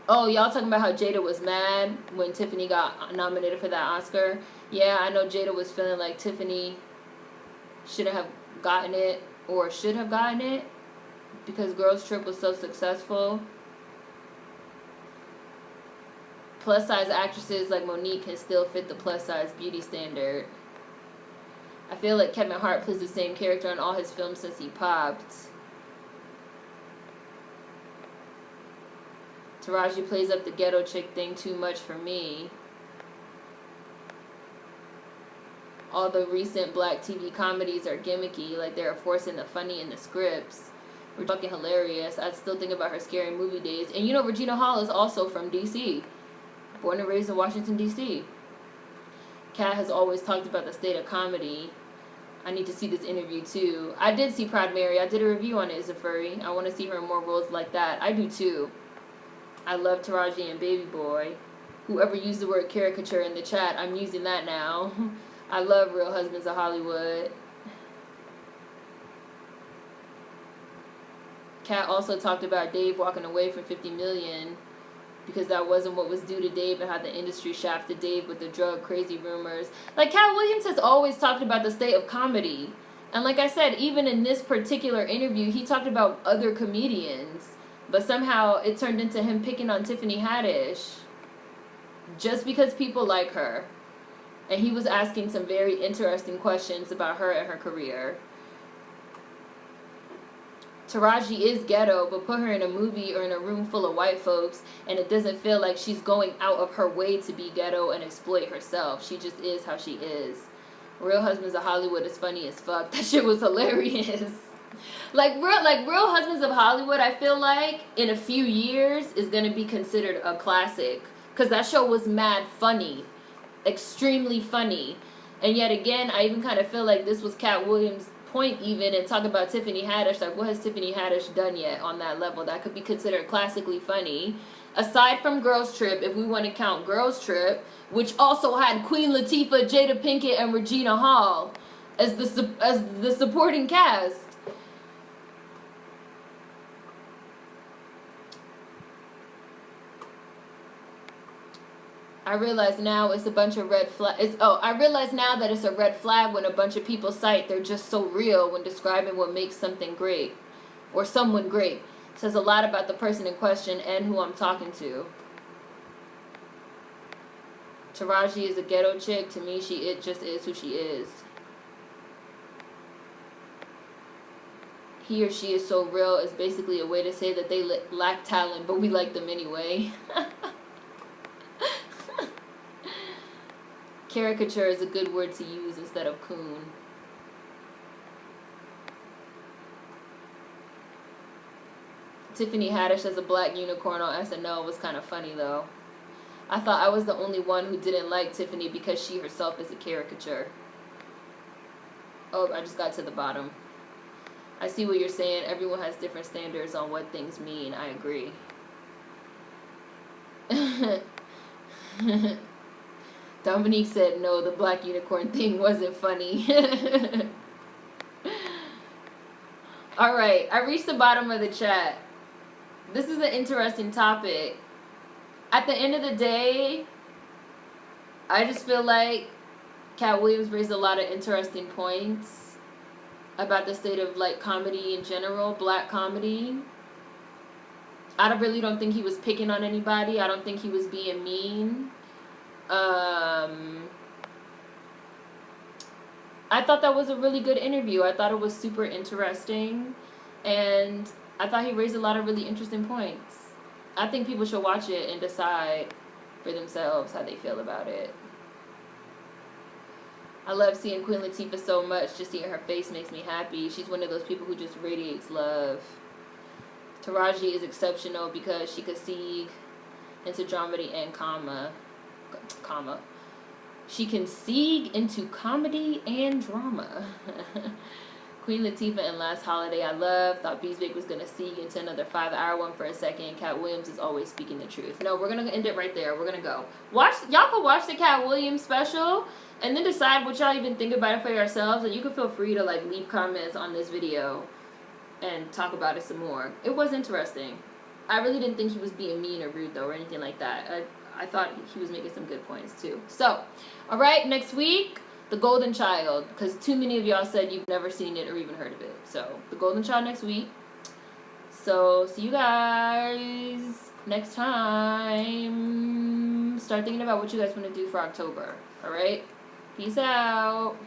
Oh, y'all talking about how Jada was mad when Tiffany got nominated for that Oscar? Yeah, I know Jada was feeling like Tiffany shouldn't have gotten it or should have gotten it because Girls Trip was so successful. Plus size actresses like Monique can still fit the plus size beauty standard. I feel like Kevin Hart plays the same character in all his films since he popped. Taraji plays up the ghetto chick thing too much for me. All the recent black TV comedies are gimmicky, like they're forcing the funny in the scripts. We're fucking hilarious. I still think about her scary movie days. And you know Regina Hall is also from DC. Born and raised in Washington, D.C. Kat has always talked about the state of comedy. I need to see this interview, too. I did see Proud Mary. I did a review on it as a furry. I want to see her in more roles like that. I do, too. I love Taraji and Baby Boy. Whoever used the word caricature in the chat, I'm using that now. I love Real Husbands of Hollywood. Kat also talked about Dave walking away from $50 million. Because that wasn't what was due to Dave and how the industry shafted Dave with the drug crazy rumors. Like, Cat Williams has always talked about the state of comedy. And like I said, even in this particular interview, he talked about other comedians. But somehow it turned into him picking on Tiffany Haddish. Just because people like her. And he was asking some very interesting questions about her and her career. Taraji is ghetto, but put her in a movie or in a room full of white folks, and it doesn't feel like she's going out of her way to be ghetto and exploit herself. She just is how she is. Real Husbands of Hollywood is funny as fuck. That shit was hilarious. Like Real Husbands of Hollywood, I feel like in a few years is gonna be considered a classic, cause that show was mad funny, extremely funny, and yet again, I even kind of feel like this was Cat Williams' point even and talk about Tiffany Haddish, like what has Tiffany Haddish done yet on that level that could be considered classically funny aside from Girls Trip, if we want to count Girls Trip, which also had Queen Latifah, Jada Pinkett, and Regina Hall as the supporting cast. I realize now it's a bunch of red flags. I realize now that it's a red flag when a bunch of people cite they're just so real when describing what makes something great or someone great. Says a lot about the person in question and who I'm talking to. Taraji is a ghetto chick. To me, it just is who she is. He or she is so real is basically a way to say that they lack talent, but we like them anyway. Caricature is a good word to use instead of coon. Tiffany Haddish as a black unicorn on SNL was kind of funny though. I thought I was the only one who didn't like Tiffany because she herself is a caricature. Oh, I just got to the bottom. I see what you're saying. Everyone has different standards on what things mean. I agree. Dominique said, no, the black unicorn thing wasn't funny. All right, I reached the bottom of the chat. This is an interesting topic. At the end of the day, I just feel like Cat Williams raised a lot of interesting points about the state of like comedy in general, black comedy. I really don't think he was picking on anybody. I don't think he was being mean. I thought that was a really good interview. I thought it was super interesting, and I thought he raised a lot of really interesting points. I think people should watch it and decide for themselves how they feel about it. I love seeing Queen Latifah so much. Just seeing her face makes me happy. She's one of those people who just radiates love. Taraji is exceptional because she could see into dramedy and comma. She can sieg into comedy and drama. Queen Latifah and Last Holiday I love. Thought Beesbake was going to sieg into another 5-hour one for a second. Cat Williams is always speaking the truth. No, we're going to end it right there. We're going to go. Y'all can watch the Cat Williams special and then decide what y'all even think about it for yourselves. And you can feel free to like leave comments on this video and talk about it some more. It was interesting. I really didn't think he was being mean or rude though or anything like that. I thought he was making some good points too. So, all right, next week, The Golden Child, because too many of y'all said you've never seen it or even heard of it. So, The Golden Child next week. So, see you guys next time. Start thinking about what you guys want to do for October. All right? Peace out.